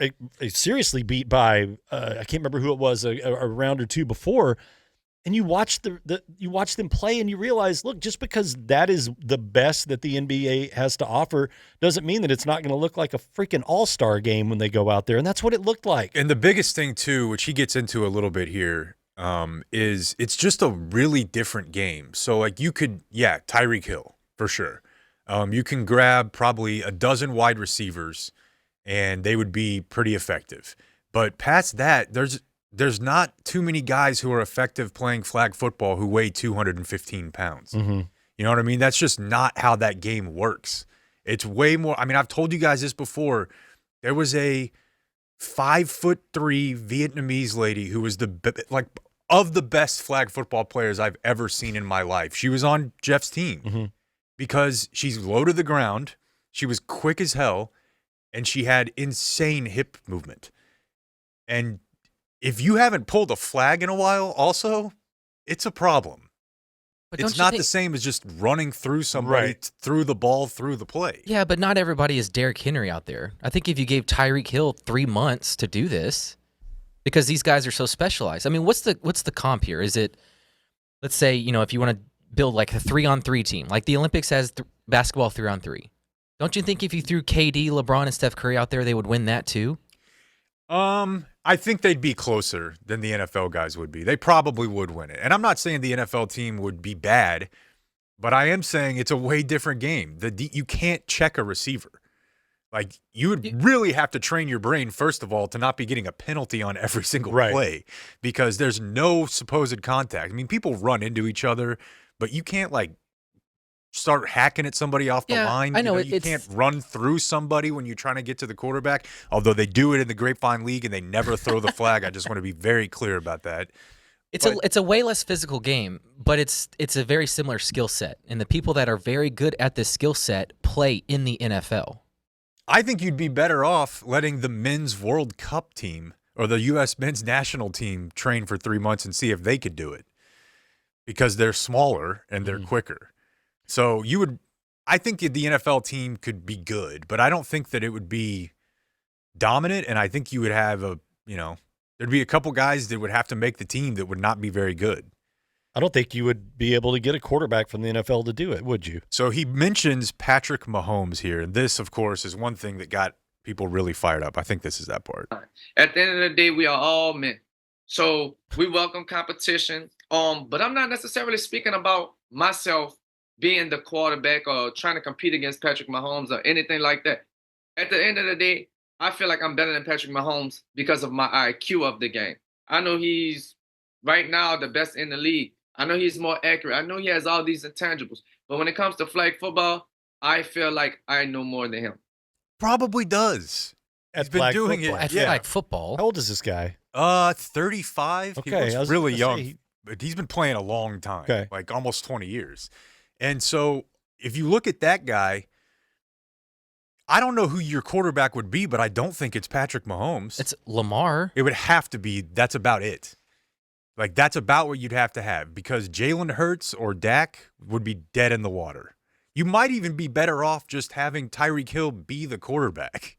seriously beat by I can't remember who it was a round or two before. And you watch you watch them play, and you realize, look, just because that is the best that the NBA has to offer doesn't mean that it's not going to look like a freaking all-star game when they go out there. And that's what it looked like. And the biggest thing too, which he gets into a little bit here, is it's just a really different game. So like Tyreek Hill for sure. You can grab probably a dozen wide receivers, and they would be pretty effective. But past that, there's not too many guys who are effective playing flag football who weigh 215 pounds. Mm-hmm. You know what I mean? That's just not how that game works. It's way more. I mean, I've told you guys this before. There was a 5'3" Vietnamese lady who was of the best flag football players I've ever seen in my life. She was on Jeff's team. Mm-hmm. Because she's low to the ground, she was quick as hell, and she had insane hip movement. And if you haven't pulled a flag in a while, also, it's a problem. But it's not the same as just running through somebody, through the ball, through the play. Yeah, but not everybody is Derrick Henry out there. I think if you gave Tyreek Hill 3 months to do this, because these guys are so specialized. I mean, what's the comp here? Is it, let's say, if you want to build like a 3-on-3 team, like the Olympics has basketball 3-on-3. Don't you think if you threw KD, LeBron, and Steph Curry out there, they would win that too? I think they'd be closer than the NFL guys would be. They probably would win it. And I'm not saying the NFL team would be bad, but I am saying it's a way different game. You can't check a receiver. Like, you would really have to train your brain, first of all, to not be getting a penalty on every single play because there's no supposed contact. I mean, people run into each other, but you can't, start hacking at somebody off the line. I know. You can't run through somebody when you're trying to get to the quarterback, although they do it in the Grapevine League and they never throw the flag. I just want to be very clear about that. It's a way less physical game, but it's a very similar skill set. And the people that are very good at this skill set play in the NFL. I think you'd be better off letting the men's World Cup team or the U.S. men's national team train for 3 months and see if they could do it because they're smaller and they're quicker. So I think the NFL team could be good, but I don't think that it would be dominant. And I think you would have there'd be a couple guys that would have to make the team that would not be very good. I don't think you would be able to get a quarterback from the NFL to do it, would you? So he mentions Patrick Mahomes here. And this, of course, is one thing that got people really fired up. I think this is that part. At the end of the day, we are all men. So we welcome competition. But I'm not necessarily speaking about myself being the quarterback or trying to compete against Patrick Mahomes or anything like that. At the end of the day, I feel like I'm better than Patrick Mahomes because of my IQ of the game. I know he's right now the best in the league. I know he's more accurate. I know he has all these intangibles. But when it comes to flag football, I feel like I know more than him. Probably does. He's been flag doing football. it. At Yeah. flag football. How old is this guy? 35. Okay, He I looks was really gonna young, say but he's been playing a long time. Okay. Like almost 20 years. And so if you look at that guy, I don't know who your quarterback would be, but I don't think it's Patrick Mahomes. It's Lamar. It would have to be. That's about it. Like, that's about what you'd have to have, because Jalen Hurts or Dak would be dead in the water. You might even be better off just having Tyreek Hill be the quarterback.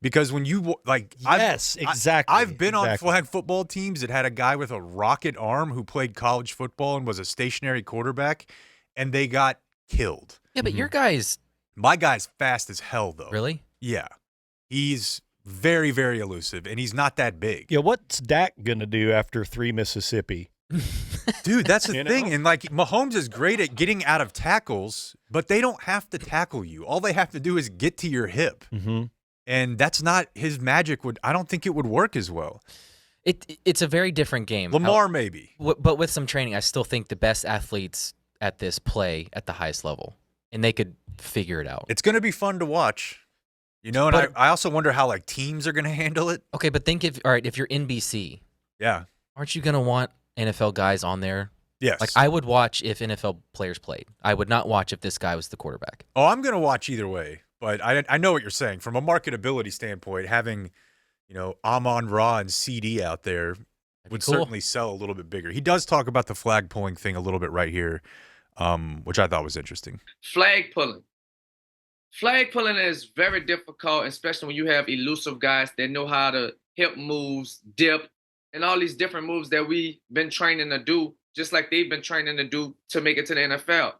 Because when you, like, Yes, exactly. I've been on exactly. flag football teams that had a guy with a rocket arm who played college football and was a stationary quarterback, and they got killed. Yeah, but your guy's My guy's fast as hell, though. really. Yeah. He's very, very elusive, and he's not that big. Yeah, what's Dak gonna do after 3 Mississippi? Dude, that's the You know? thing. And, like, Mahomes is great at getting out of tackles, but they don't have to tackle you. All they have to do is get to your hip. Mm-hmm. And that's not his magic. I don't think it would work as well. It's a very different game. Lamar, maybe. But with some training, I still think the best athletes at this play at the highest level, and they could figure it out. It's going to be fun to watch. You know, and But- I also wonder how, like, teams are going to handle it. Okay, but think if you're NBC, Yeah. aren't you gonna want NFL guys on there? Yes. Like I would watch if NFL players played. I would not watch if this guy was the quarterback. Oh, I'm going to watch either way. But I know what you're saying. From a marketability standpoint, having, you know, Amon-Ra and CD out there would cool. certainly sell a little bit bigger. He does talk about the flag pulling thing a little bit right here, which I thought was interesting. Flag pulling. Flag pulling is very difficult, especially when you have elusive guys that know how to hip moves, dip, and all these different moves that we've been training to do, just like they've been training to do to make it to the NFL.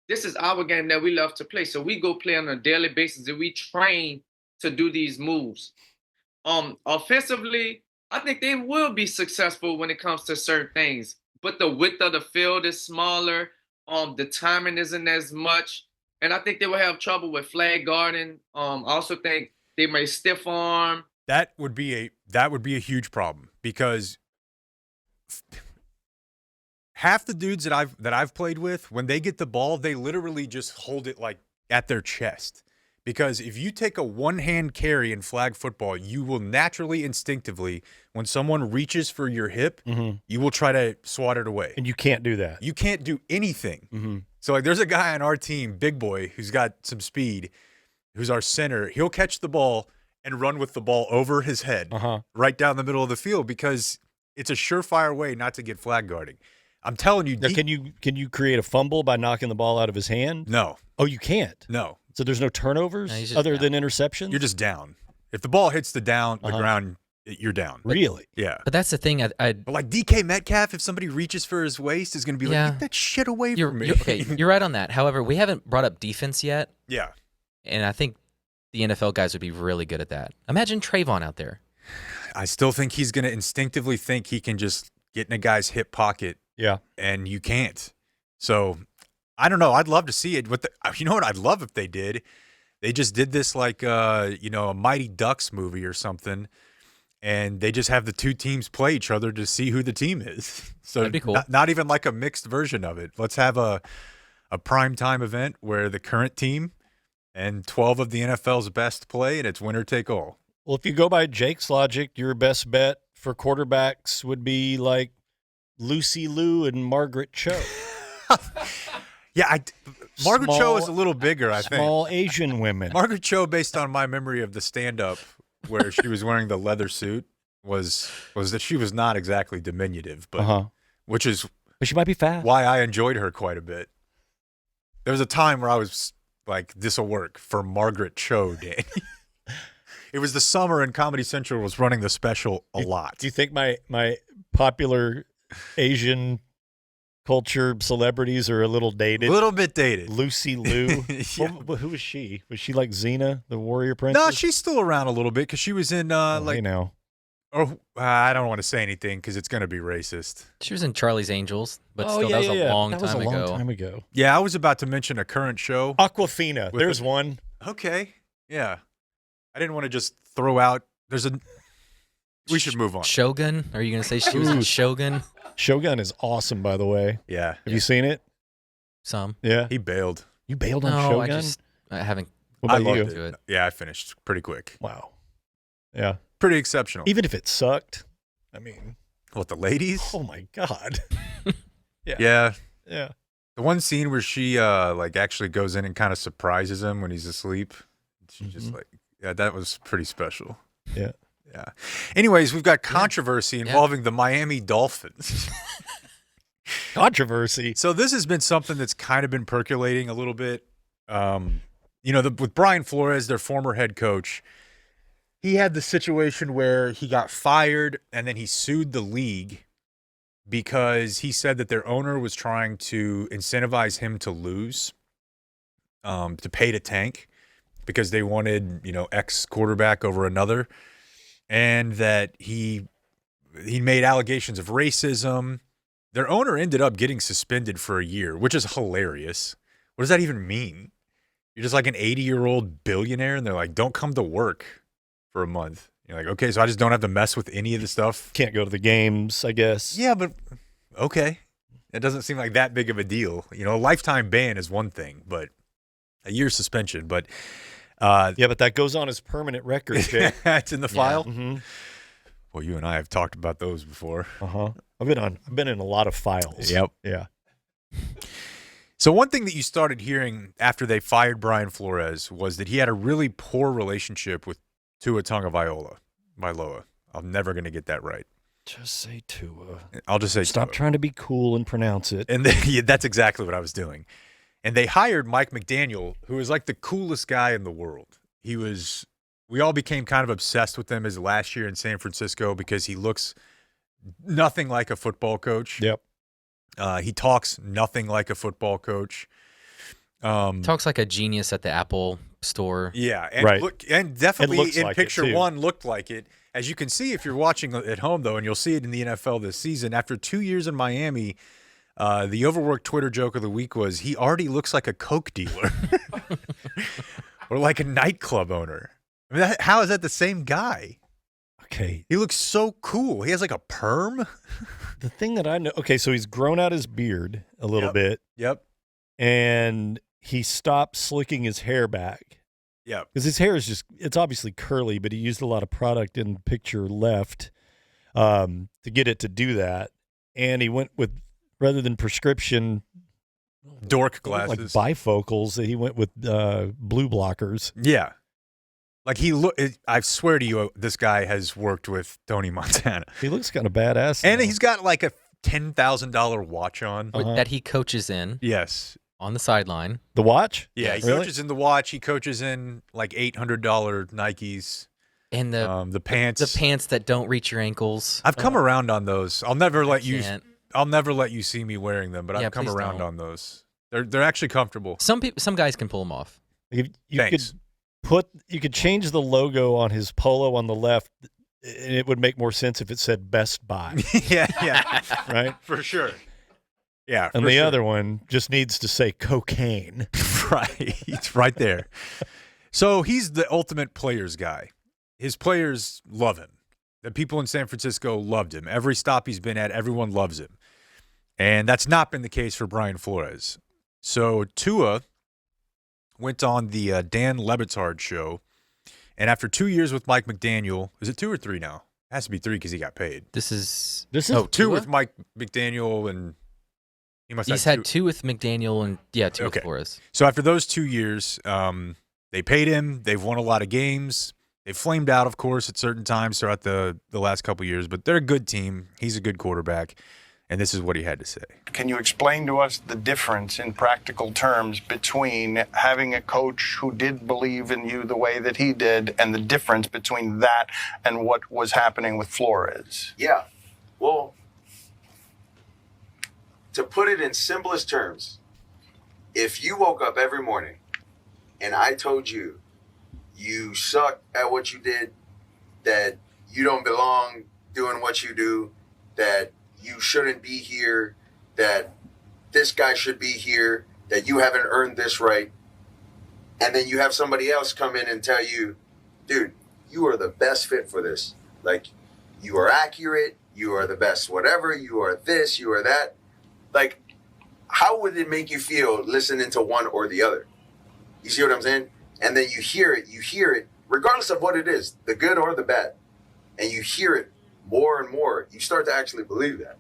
This is our game that we love to play. So we go play on a daily basis and we train to do these moves. Offensively, I think they will be successful when it comes to certain things, but the width of the field is smaller. The timing isn't as much. And I think they will have trouble with flag guarding. I also think they may stiff arm. That would be a huge problem, because half the dudes that I've played with, when they get the ball, they literally just hold it like at their chest. Because if you take a one-hand carry in flag football, you will naturally, instinctively, when someone reaches for your hip, you will try to swat it away. And you can't do that. You can't do anything. Mm-hmm. So, like, there's a guy on our team, Big Boy, who's got some speed, who's our center. He'll catch the ball and run with the ball over his head right down the middle of the field, because it's a surefire way not to get flag guarding. I'm telling you. Now, can you create a fumble by knocking the ball out of his hand? No. Oh, you can't? No. So there's no turnovers No, he's just other down. than interceptions? You're just down. If the ball hits the ground, you're down. Really? Yeah. But that's the thing. But like DK Metcalf, if somebody reaches for his waist, is going to be like, Yeah. get that shit away from me. You're right on that. However, we haven't brought up defense yet, Yeah. and I think the NFL guys would be really good at that. Imagine Trayvon out there. I still think he's going to instinctively think he can just get in a guy's hip pocket. Yeah. And you can't. So I don't know. I'd love to see it. You know what I'd love if they did? They just did this like, a Mighty Ducks movie or something, and they just have the two teams play each other to see who the team is. So That'd be cool. Not even like a mixed version of it. Let's have a primetime event where the current team and 12 of the NFL's best play, and it's winner take all. Well, if you go by Jake's logic, your best bet for quarterbacks would be like Lucy Liu and Margaret Cho. Yeah, Margaret Cho is a little bigger, I think. Small Asian women. Margaret Cho, based on my memory of the stand-up where she was wearing the leather suit, was that she was not exactly diminutive, but which is but she might be fast. why I enjoyed her quite a bit. There was a time where I was like, this'll work for Margaret Cho, Danny. It was the summer and Comedy Central was running the special a lot. Do you think my popular Asian culture celebrities are a little dated? A little bit dated. Lucy Liu. Yeah. Who was she? Was she like Xena, the warrior princess? No, she's still around a little bit because she was in Hey now. Or I don't want to say anything because it's going to be racist. She was in Charlie's Angels, but Oh, still, yeah, that was yeah, a long that was time a long ago. time ago. Yeah, I was about to mention a current show. Aquafina. With There's the- one. Okay. Yeah. I didn't want to just throw out. We should move on. Shogun? Are you going to say she was in Shogun? Shogun is awesome, by the way. Yeah. Have you seen it? Some. Yeah. He bailed. You bailed on No, Shogun? I haven't. What about loved you? it. To it. Yeah, I finished pretty quick. Wow. Yeah. Pretty exceptional. Even if it sucked, I mean, What, the ladies? oh my God. Yeah. Yeah. The one scene where she like actually goes in and kind of surprises him when he's asleep. She's just like, yeah, that was pretty special. Yeah. Yeah. Anyways, we've got controversy involving the Miami Dolphins. Controversy. So this has been something that's kind of been percolating a little bit. With Brian Flores, their former head coach, he had the situation where he got fired and then he sued the league because he said that their owner was trying to incentivize him to lose, to pay to tank because they wanted, X quarterback over another, and that he made allegations of racism. Their owner ended up getting suspended for a year, which is hilarious. What does that even mean? You're just like an 80-year-old billionaire, and they're like, don't come to work for a month. You're like, okay, so I just don't have to mess with any of the stuff? Can't go to the games, I guess. Yeah, but okay. It doesn't seem like that big of a deal. A lifetime ban is one thing, but a year suspension. But Yeah, but that goes on as permanent record, Jay. it's in the file. Mm-hmm. Well, you and I have talked about those before. Uh-huh. I've been in a lot of files. Yep. Yeah. So one thing that you started hearing after they fired Brian Flores was that he had a really poor relationship with Tua Tagovailoa. I'm never going to get that right. Just say Tua. I'll just say Stop Tua. trying to be cool and pronounce it. And that's exactly what I was doing. And they hired Mike McDaniel, who is like the coolest guy in the world. We all became kind of obsessed with him his last year in San Francisco because he looks nothing like a football coach. Yep. He talks nothing like a football coach. Talks like a genius at the Apple store. Yeah, and Right. and definitely looks in like it, picture too. one looked like it. As you can see if you're watching at home, though, and you'll see it in the NFL this season, after 2 years in Miami, the overworked Twitter joke of the week was he already looks like a Coke dealer or like a nightclub owner. I mean, how is that the same guy? Okay. He looks so cool. He has like a perm. The thing that I know, okay, so he's grown out his beard a little bit, Yep. and he stopped slicking his hair back. Yep. Because his hair is it's obviously curly, but he used a lot of product in picture left to get it to do that. And he went with, rather than prescription, Dork like glasses. bifocals, he went with blue blockers. Yeah. Like I swear to you, this guy has worked with Tony Montana. He looks kind of badass. And now. he's got like a $10,000 watch on. That he coaches in Yes. on the sideline. The watch? Yeah, he Really? coaches in the watch. He coaches in like $800 Nikes. And The pants. the pants that don't reach your ankles. I've come around on those. I'll never let you. can't. I'll never let you see me wearing them. But Yeah, I've come please around don't. on those. They're actually comfortable. Some guys can pull them off. You Thanks. you could change the logo on his polo on the left, and it would make more sense if it said Best Buy, yeah, right? for sure. Yeah, And for the sure. other one just needs to say cocaine. Right. It's right there. So he's the ultimate players guy. His players love him. The people in San Francisco loved him. Every stop he's been at, everyone loves him. And that's not been the case for Brian Flores. So Tua went on the Dan Lebitard show. And after 2 years with Mike McDaniel, is it 2 or 3 now? It has to be 3 because he got paid. This is 2 Tua? with Mike McDaniel, and he must He's have had 2 with McDaniel and 2 Okay. with Flores. So after those 2 years, they paid him. They've won a lot of games. They flamed out, of course, at certain times throughout the last couple of years, but they're a good team. He's a good quarterback, and this is what he had to say. Can you explain to us the difference in practical terms between having a coach who did believe in you the way that he did and the difference between that and what was happening with Flores? Yeah. Well, to put it in simplest terms, if you woke up every morning and I told you you suck at what you did, that you don't belong doing what you do, that you shouldn't be here, that this guy should be here, that you haven't earned this right. And then you have somebody else come in and tell you, dude, you are the best fit for this. Like, you are accurate, you are the best whatever, you are this, you are that. Like, how would it make you feel listening to one or the other? You see what I'm saying? And then you hear it, regardless of what it is, the good or the bad. And you hear it more and more. You start to actually believe that.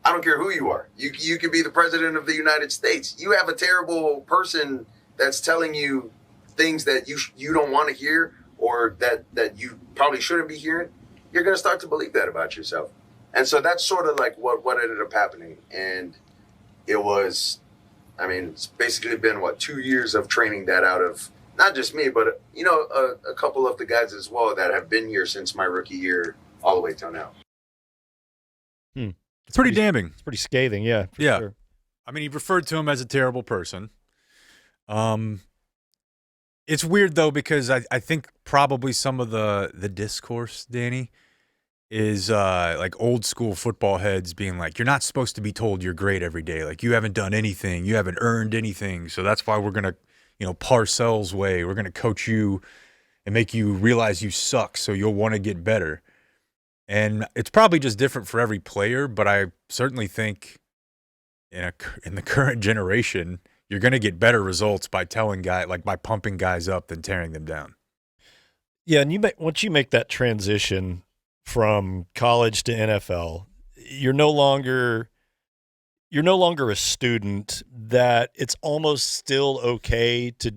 I don't care who you are. You could be the president of the United States. You have a terrible person that's telling you things that you don't want to hear, or that you probably shouldn't be hearing. You're going to start to believe that about yourself. And so that's sort of like what ended up happening. And it was, I mean, it's basically been, 2 years of training that out of not just me, but, a couple of the guys as well that have been here since my rookie year all the way till now. It's pretty damning. It's pretty scathing, yeah. Yeah. Sure. I mean, he referred to him as a terrible person. It's weird, though, because I think probably some of the discourse, Danny, is like old school football heads being like, you're not supposed to be told you're great every day. Like, you haven't done anything. You haven't earned anything. So that's why we're going to, Parcells way. We're going to coach you and make you realize you suck so you'll want to get better. And it's probably just different for every player, but I certainly think in the current generation, you're going to get better results by by pumping guys up than tearing them down. Yeah, and once you make that transition from college to NFL, you're no longer a student that it's almost still okay to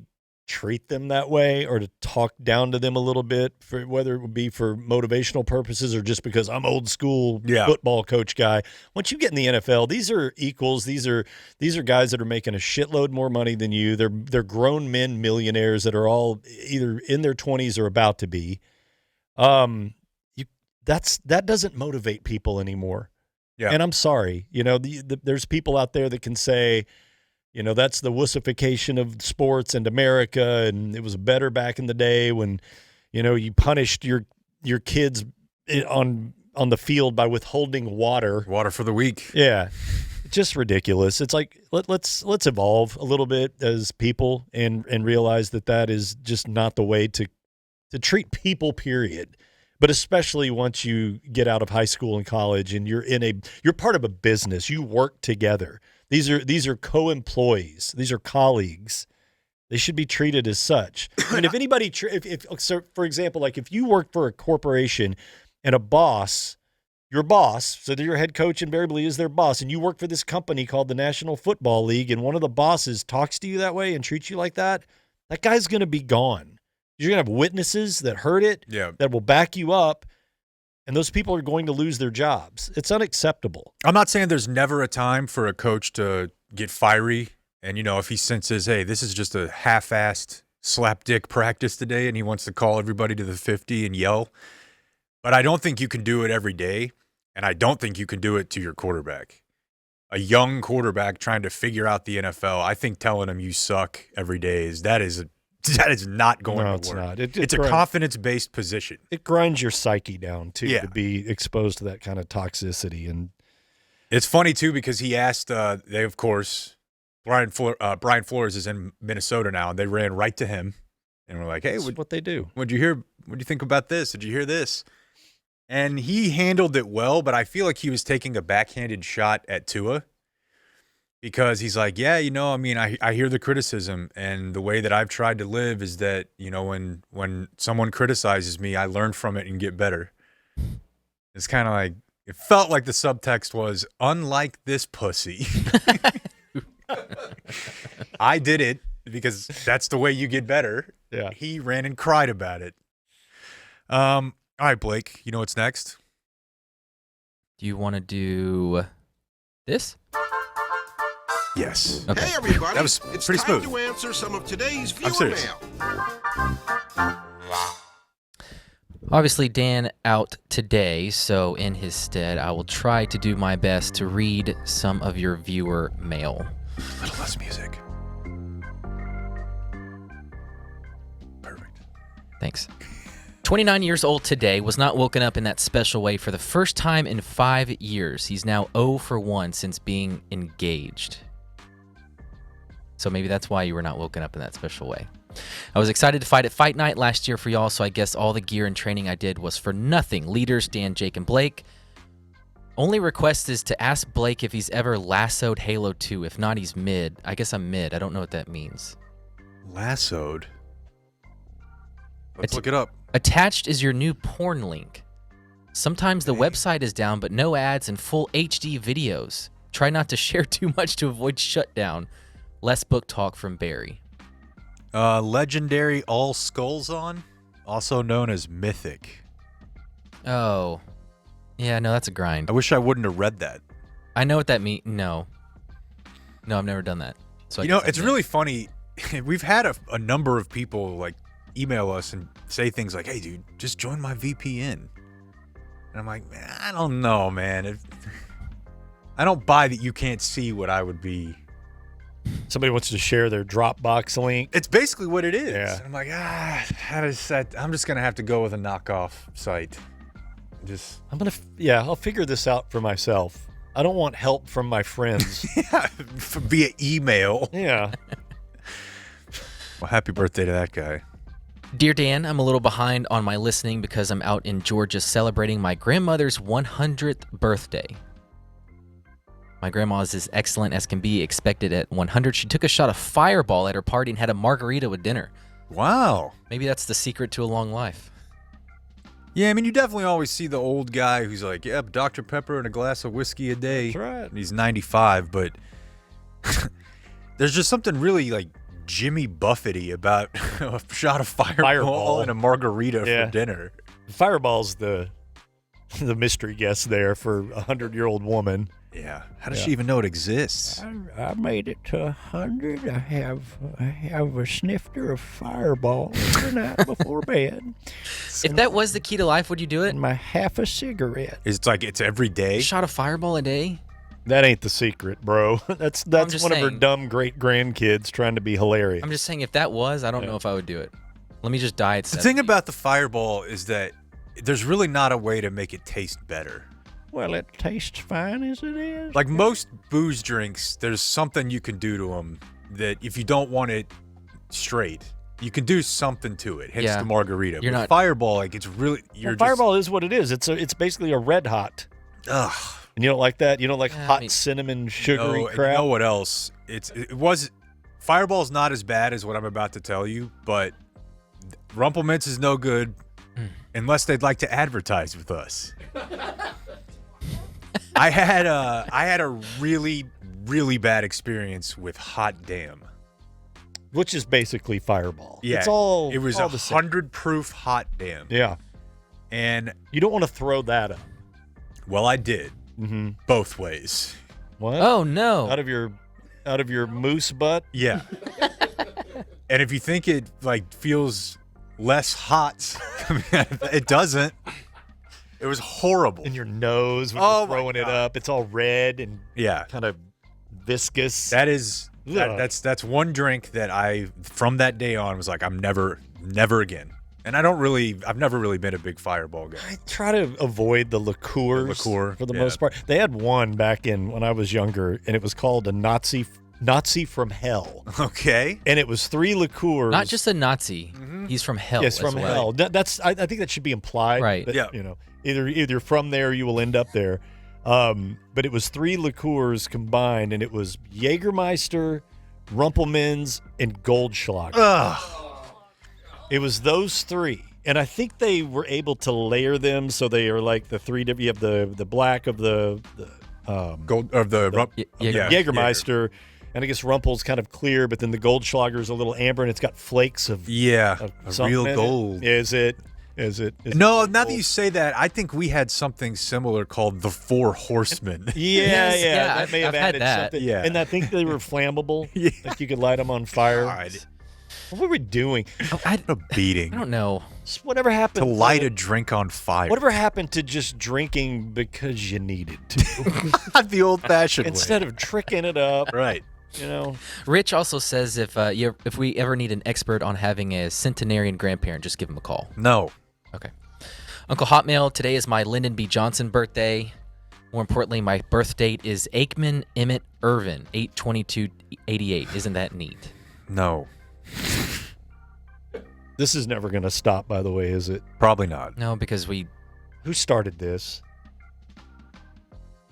treat them that way or to talk down to them a little bit, for whether it would be for motivational purposes or just because I'm old school football coach guy. Once you get in the NFL, these are equals. These are guys that are making a shitload more money than you. They're grown men millionaires that are all either in their 20s or about to be. That doesn't motivate people anymore. Yeah. And I'm sorry, there's people out there that can say, that's the wussification of sports and America, and it was better back in the day when, you punished your kids on the field by withholding water for the weak. Yeah, just ridiculous. It's like let's evolve a little bit as people and realize that is just not the way to treat people. Period. But especially once you get out of high school and college and you're part of a business, you work together. These are co-employees. These are colleagues. They should be treated as such. I mean, if anybody, so for example, like if you work for a corporation and your boss, so your head coach invariably is their boss, and you work for this company called the National Football League, and one of the bosses talks to you that way and treats you like that guy's going to be gone. You're going to have witnesses that heard it, that will back you up, and those people are going to lose their jobs. It's unacceptable. I'm not saying there's never a time for a coach to get fiery. And, if he senses, hey, this is just a half-assed slapdick practice today and he wants to call everybody to the 50 and yell. But I don't think you can do it every day, and I don't think you can do it to your quarterback. A young quarterback trying to figure out the NFL, I think telling him you suck every day that is not going to work. It's not. It's a confidence-based position. It grinds your psyche down, too, to be exposed to that kind of toxicity. And it's funny, too, because he asked, they, of course, Brian Flores is in Minnesota now, and they ran right to him. And we're like, hey, what they do. What'd you hear? What'd you think about this? Did you hear this? And he handled it well, but I feel like he was taking a backhanded shot at Tua. Because he's like, I hear the criticism, and the way that I've tried to live is that, when someone criticizes me, I learn from it and get better. It's kind of like, it felt like the subtext was, unlike this pussy, I did it because that's the way you get better. Yeah. He ran and cried about it. All right, Blake, you know what's next? Do you want to do this? Yes. Okay. Hey, everybody. That was it's pretty time smooth. to answer some of today's viewer I'm serious. mail. Obviously, Dan out today, so in his stead, I will try to do my best to read some of your viewer mail. A little less music. Perfect. Thanks. 29 years old today, was not woken up in that special way for the first time in 5 years. He's now 0 for 1 since being engaged. So maybe that's why you were not woken up in that special way. I was excited to fight at Fight Night last year for y'all, so I guess all the gear and training I did was for nothing. Leaders, Dan, Jake, and Blake. Only request is to ask Blake if he's ever lassoed Halo 2. If not, he's mid. I guess I'm mid. I don't know what that means. Lassoed? Let's look it up. Attached is your new porn link. Sometimes the website is down, but no ads and full HD videos. Try not to share too much to avoid shutdown. Less book talk from Barry. Legendary All Skulls On, also known as Mythic. Oh. Yeah, no, that's a grind. I wish I wouldn't have read that. I know what that means. No. No, I've never done that. So you know, it's really funny. We've had a number of people like email us and say things like, "Hey, dude, just join my VPN." And I'm like, man, I don't know, man. I don't buy that you can't see what I would be. Somebody wants to share their Dropbox link. It's basically what it is. Yeah. I'm like, how does that? I'm just gonna have to go with a knockoff site. I'll figure this out for myself. I don't want help from my friends. Yeah, via email. Yeah. Well, happy birthday to that guy. Dear Dan, I'm a little behind on my listening because I'm out in Georgia celebrating my grandmother's 100th birthday. My grandma is as excellent as can be expected at 100. She took a shot of Fireball at her party and had a margarita with dinner. Wow. Maybe that's the secret to a long life. Yeah, I mean, you definitely always see the old guy who's like, yeah, Dr. Pepper and a glass of whiskey a day. That's right. And he's 95, but there's just something really like Jimmy Buffett-y about a shot of Fireball and a margarita for dinner. Fireball's the mystery guest there for a 100-year-old woman. Yeah. How does she even know it exists? I made it to 100. I have a snifter of Fireball every night before bed. If that was the key to life, would you do it? And my half a cigarette. It's like it's every day. A shot of Fireball a day? That ain't the secret, bro. That's one of her dumb great-grandkids trying to be hilarious. I'm just saying, if that was, I don't know if I would do it. Let me just die at 70. The thing about the Fireball is that there's really not a way to make it taste better. Well, it tastes fine as it is. Like most booze drinks, there's something you can do to them that if you don't want it straight, you can do something to it. Hence the margarita. You're not Fireball, like it's really Fireball is what it is. It's basically a red hot. Ugh. And you don't like that? You don't like hot cinnamon sugary crap? You know what else? Fireball's not as bad as what I'm about to tell you, but Rumplemints is no good unless they'd like to advertise with us. I had a really, really bad experience with Hot Damn. Which is basically Fireball. Yeah. It was 100 proof Hot Damn. Yeah. And you don't want to throw that up. Well, I did. Mm-hmm. Both ways. What? Oh no. Out of your moose butt? Yeah. And if you think it like feels less hot, it doesn't. It was horrible. In your nose when you're throwing it up. It's all red and kind of viscous. That's one drink that I from that day on was like, I'm never again. And I've never really been a big Fireball guy. I try to avoid the liqueurs for the most part. They had one back when I was younger, and it was called a Nazi from Hell. Okay. And it was 3 liqueurs. Not just a Nazi. Mm-hmm. He's from hell. Yes, from hell. I think that should be implied. Right. That, you know, either from there or you will end up there. But it was 3 liqueurs combined, and it was Jägermeister, Rumpelmans, and Goldschlager. Ugh. It was those 3. And I think they were able to layer them so they are like the 3 different. You have the black of the gold of the Jägermeister, and I guess Rumpel's kind of clear, but then the Goldschlager is a little amber, and it's got flakes of a real gold. Is it? No, now that you say that, I think we had something similar called the 4 Horsemen. Yeah, that may have added something. Yeah. And I think they were flammable. Like you could light them on fire. God. What were we doing? A beating. I don't know. Whatever happened to light a drink on fire. Whatever happened to just drinking because you needed to? The old-fashioned way. Instead of tricking it up. Right. You know. Rich also says if we ever need an expert on having a centenarian grandparent, just give him a call. No. Okay. Uncle Hotmail, today is my Lyndon B. Johnson birthday. More importantly, my birth date is Aikman Emmett Irvin, 8/22/88. Isn't that neat? No. This is never going to stop, by the way, is it? Probably not. No, because Who started this?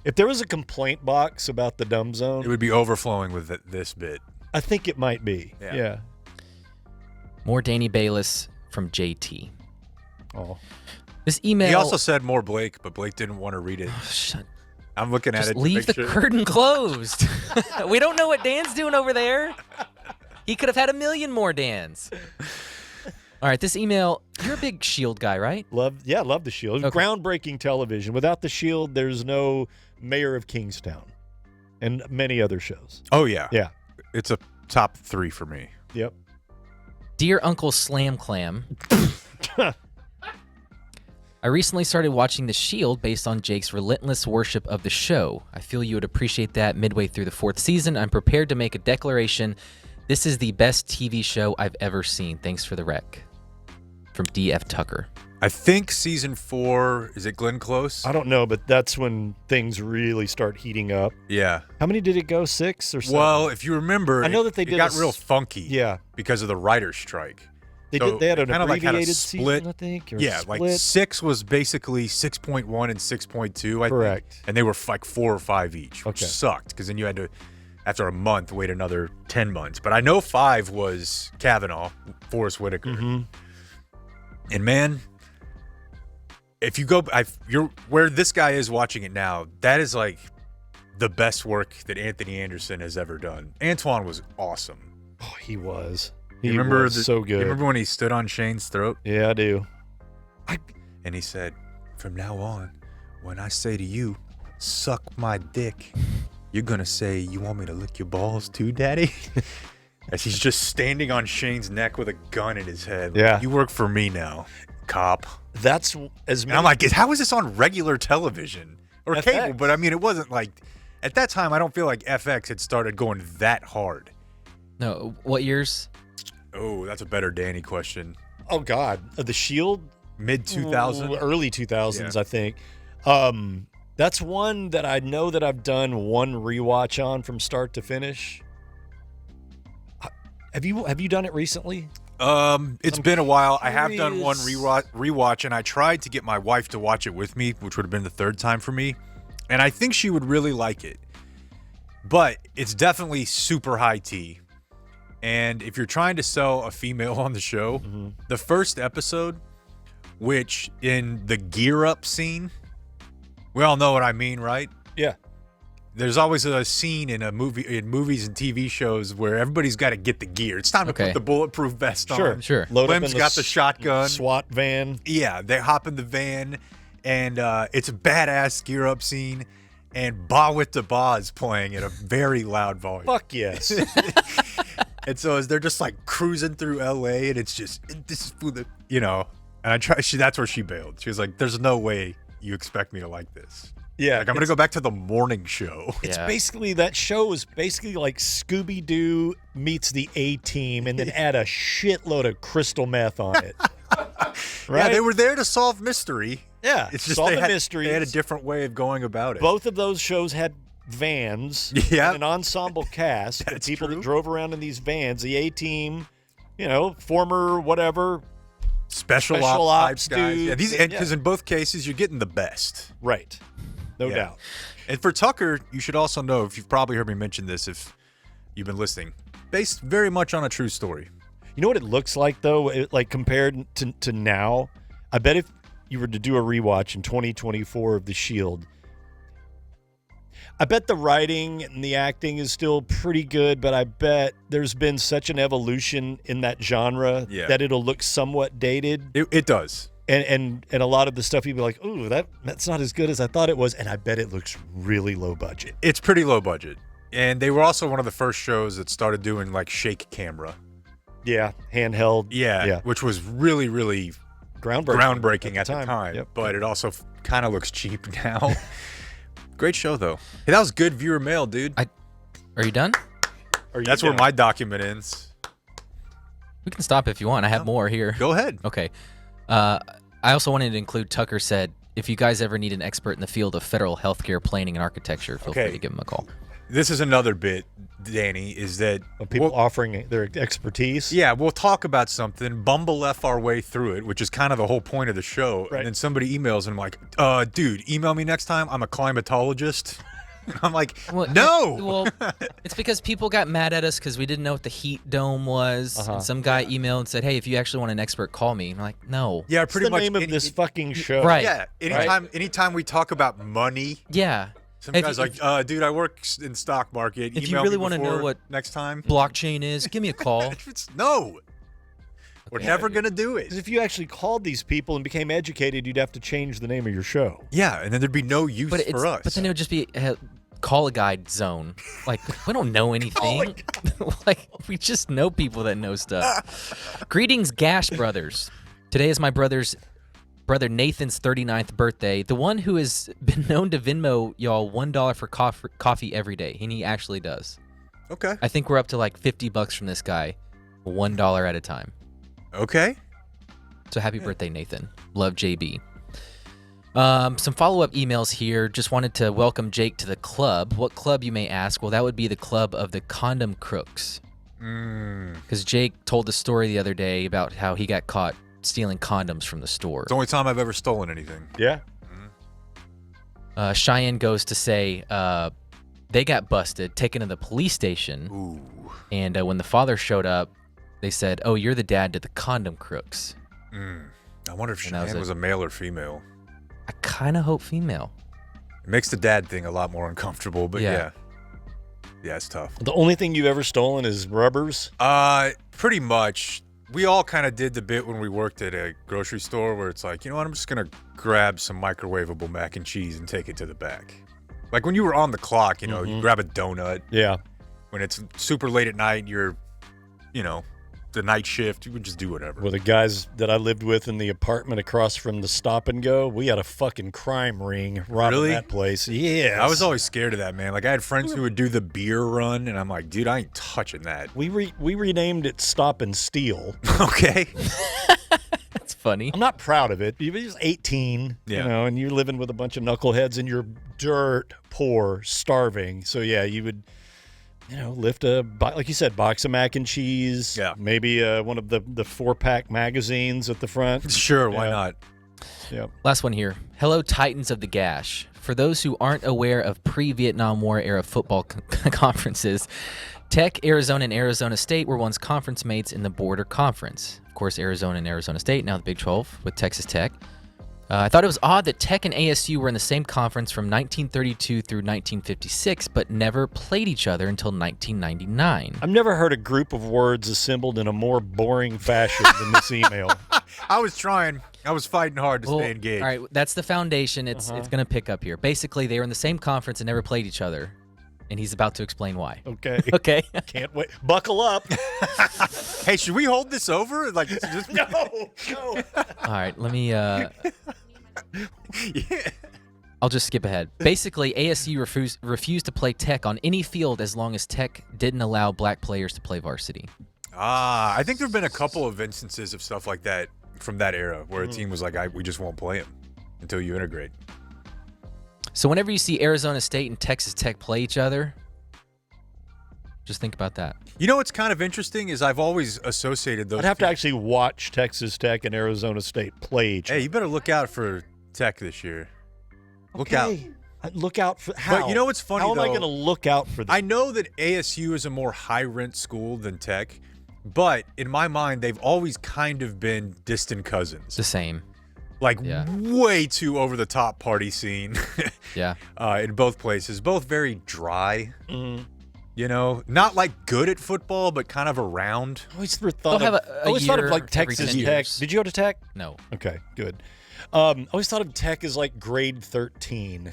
If there was a complaint box about the Dumb Zone, It would be overflowing with this bit. I think it might be. Yeah. More Danny Balis from JT. Oh. This email. He also said more Blake, but Blake didn't want to read it. Shut. I'm looking at Just it. to leave make the sure. curtain closed. We don't know what Dan's doing over there. He could have had 1 million more Dans. All right, this email. You're a big Shield guy, right? Love the Shield. Okay. Groundbreaking television. Without the Shield, there's no Mayor of Kingstown and many other shows. Oh, yeah. Yeah. It's a top 3 for me. Yep. Dear Uncle Slam Clam. I recently started watching The Shield based on Jake's relentless worship of the show. I feel you would appreciate that midway through the 4th season. I'm prepared to make a declaration. This is the best TV show I've ever seen. Thanks for the rec. From D.F. Tucker. I think season 4, is it Glenn Close? I don't know, but that's when things really start heating up. Yeah. How many did it go? 6 or 7? Well, if you remember, I know that they it did got real funky. Yeah. Because of the writer's strike. They had an kinda abbreviated had a season, split. I think. Or Yeah, split. like 6 was basically 6.1 and 6.2, I Correct. think. And they were like 4 or 5 each, which Okay. sucked because then you had to, after a month, wait another 10 months. But I know 5 was Kavanaugh, Forrest Whitaker. Mm-hmm. And man, if you go, you're where this guy is watching it now, that is like the best work that Anthony Anderson has ever done. Antoine was awesome. Oh, he was. You He remember was so good. You remember when he stood on Shane's throat? Yeah, I do. And he said, from now on, when I say to you, suck my dick, you're going to say, you want me to lick your balls too, daddy? As he's just standing on Shane's neck with a gun in his head. Yeah. You work for me now, cop. That's as And many. I'm like, how is this on regular television? Or FX. cable? But I mean, it wasn't like, at that time, I don't feel like FX had started going that hard. No, what years? Oh, that's a better Danny question. Oh, God. The Shield? Mid 2000s? Early 2000s, Yeah. I think. That's one that I know that I've done one rewatch on from start to finish. Have you done it recently? It's been a while. I have done one curious. rewatch, and I tried to get my wife to watch it with me, which would have been the 3rd time for me. And I think she would really like it. But it's definitely super high tea. And if you're trying to sell a female on the show, the first episode, which in the gear up scene, we all know what I mean, right? Yeah. There's always a scene in movies and TV shows where everybody's got to get the gear. It's time to Okay. put the bulletproof vest on. Sure. Load up in Clem's got the shotgun. SWAT van. Yeah, they hop in the van, and it's a badass gear up scene, and Ba with the Ba is playing at a very loud volume. Fuck yes. And so as they're just like cruising through LA, and it's just this is for the and I try. That's where she bailed. She was like, "There's no way you expect me to like this." Yeah. Like I'm gonna go back to the morning show. It's Yeah. basically, that show is basically like Scooby-Doo meets the A-Team and then add a shitload of crystal meth on it. Right? Yeah, they were there to solve mystery. Yeah, It's just solve they the had, mysteries. They had a different way of going about it. Both of those shows had vans, Yep. and an ensemble cast of That's people true. that drove around in these vans. The A-Team, former whatever. special ops type guys. dudes, Yeah, these and- because in both cases you're getting the best. Right. No Yeah. doubt. And for Tucker, you should also know, if you've probably heard me mention this if you've been listening, based very much on a true story. You know what it looks like, though? Like compared to now, I bet if you were to do a rewatch in 2024 of The Shield, I bet the writing and the acting is still pretty good, but I bet there's been such an evolution in that genre that it'll look somewhat dated. It does. And a lot of the stuff you'd be like, ooh, that's not as good as I thought it was. And I bet it looks really low budget. It's pretty low budget. And they were also one of the first shows that started doing like shake camera. Yeah, handheld. Yeah. Which was really, really groundbreaking at the time. Yep. But it also kind of looks cheap now. Great show, though. Hey, that was good viewer mail, dude. Are you done? That's where my document ends. We can stop if you want. I have more here. Go ahead. Okay. I also wanted to include Tucker said, if you guys ever need an expert in the field of federal healthcare planning and architecture, feel free to give him a call. This is another bit, Danny, is that people offering their expertise. Yeah, we'll talk about something, bumble F our way through it, which is kind of the whole point of the show. Right. And then somebody emails and I'm like, dude, email me next time. I'm a climatologist. I'm like, no. Well, it's because people got mad at us because we didn't know what the heat dome was. And some guy emailed and said, hey, if you actually want an expert, call me. I'm like, no. Yeah, pretty much. the name of this fucking show. Right. Yeah, anytime we talk about money. Yeah. Some guy's like, dude, I work in stock market. If you really want to know what next time blockchain is, give me a call. No. We're never going to do it. Because if you actually called these people and became educated, you'd have to change the name of your show. Yeah, and then there'd be no use for us. But then it would just be call a guide zone. Like, we don't know anything. Like, we just know people that know stuff. Greetings, Gash Brothers. Today is my brother Nathan's 39th birthday. The one who has been known to Venmo y'all $1 for coffee every day. And he actually does. Okay. I think we're up to like $50 from this guy. $1 at a time. Okay. So happy birthday, Nathan. Love, JB. Some follow-up emails here. Just wanted to welcome Jake to the club. What club, you may ask? Well, that would be the club of the condom crooks. Because Jake told the story the other day about how he got caught stealing condoms from the store. It's the only time I've ever stolen anything. Yeah. Cheyenne goes to say they got busted, taken to the police station. Ooh. And when the father showed up, they said, oh, you're the dad to the condom crooks. I wonder if Cheyenne was a male or female. I kind of hope female. It makes the dad thing a lot more uncomfortable, but yeah. Yeah, it's tough. The only thing you've ever stolen is rubbers? Pretty much. We all kind of did the bit when we worked at a grocery store where it's like, you know what, I'm just going to grab some microwavable mac and cheese and take it to the back. Like when you were on the clock, you know, you grab a donut. Yeah. When it's super late at night, you're, you know, the night shift, you would just do whatever. Well, the guys that I lived with in the apartment across from the Stop and Go, we had a fucking crime ring robbing that place. Yeah. I was always scared of that, man. Like I had friends who would do the beer run, and I'm like, dude, I ain't touching that. We renamed it Stop and Steal. Okay. That's funny. I'm not proud of it. You're just 18, you know, and you're living with a bunch of knuckleheads, and you're dirt poor, starving. So yeah, you would, you know, lift like you said, box of mac and cheese. Yeah. Maybe one of the 4-pack magazines at the front. Sure, why not? Yep. Last one here. Hello, Titans of the Gash. For those who aren't aware of pre-Vietnam War era football conferences, Tech, Arizona, and Arizona State were once conference mates in the Border Conference. Of course, Arizona and Arizona State, now the Big 12 with Texas Tech. I thought it was odd that Tech and ASU were in the same conference from 1932 through 1956, but never played each other until 1999. I've never heard a group of words assembled in a more boring fashion than this email. I was trying. I was fighting hard to stay engaged. All right, that's the foundation. It's going to pick up here. Basically, they were in the same conference and never played each other, and he's about to explain why. Okay. Okay. Can't wait. Buckle up. Hey, should we hold this over? Like, just... No. All right, let me... I'll just skip ahead. Basically, ASU refused to play Tech on any field as long as Tech didn't allow black players to play varsity. I think there have been a couple of instances of stuff like that from that era where a team was like, we just won't play him until you integrate. So whenever you see Arizona State and Texas Tech play each other, just think about that. You know what's kind of interesting is I've always associated those. I'd have to actually watch Texas Tech and Arizona State play each other. Hey, you better look out for Tech this year. Look out. Look out for how? But you know what's funny, How am I though? going to look out for this? I know that ASU is a more high-rent school than Tech, but in my mind, they've always kind of been distant cousins. The same. Like, way too over-the-top party scene. Yeah. In both places. Both very dry. Mm-hmm. You know, not like good at football, but kind of around. I always thought of like Texas Tech. Did you go to Tech? No. Okay, good. I always thought of Tech as like grade 13.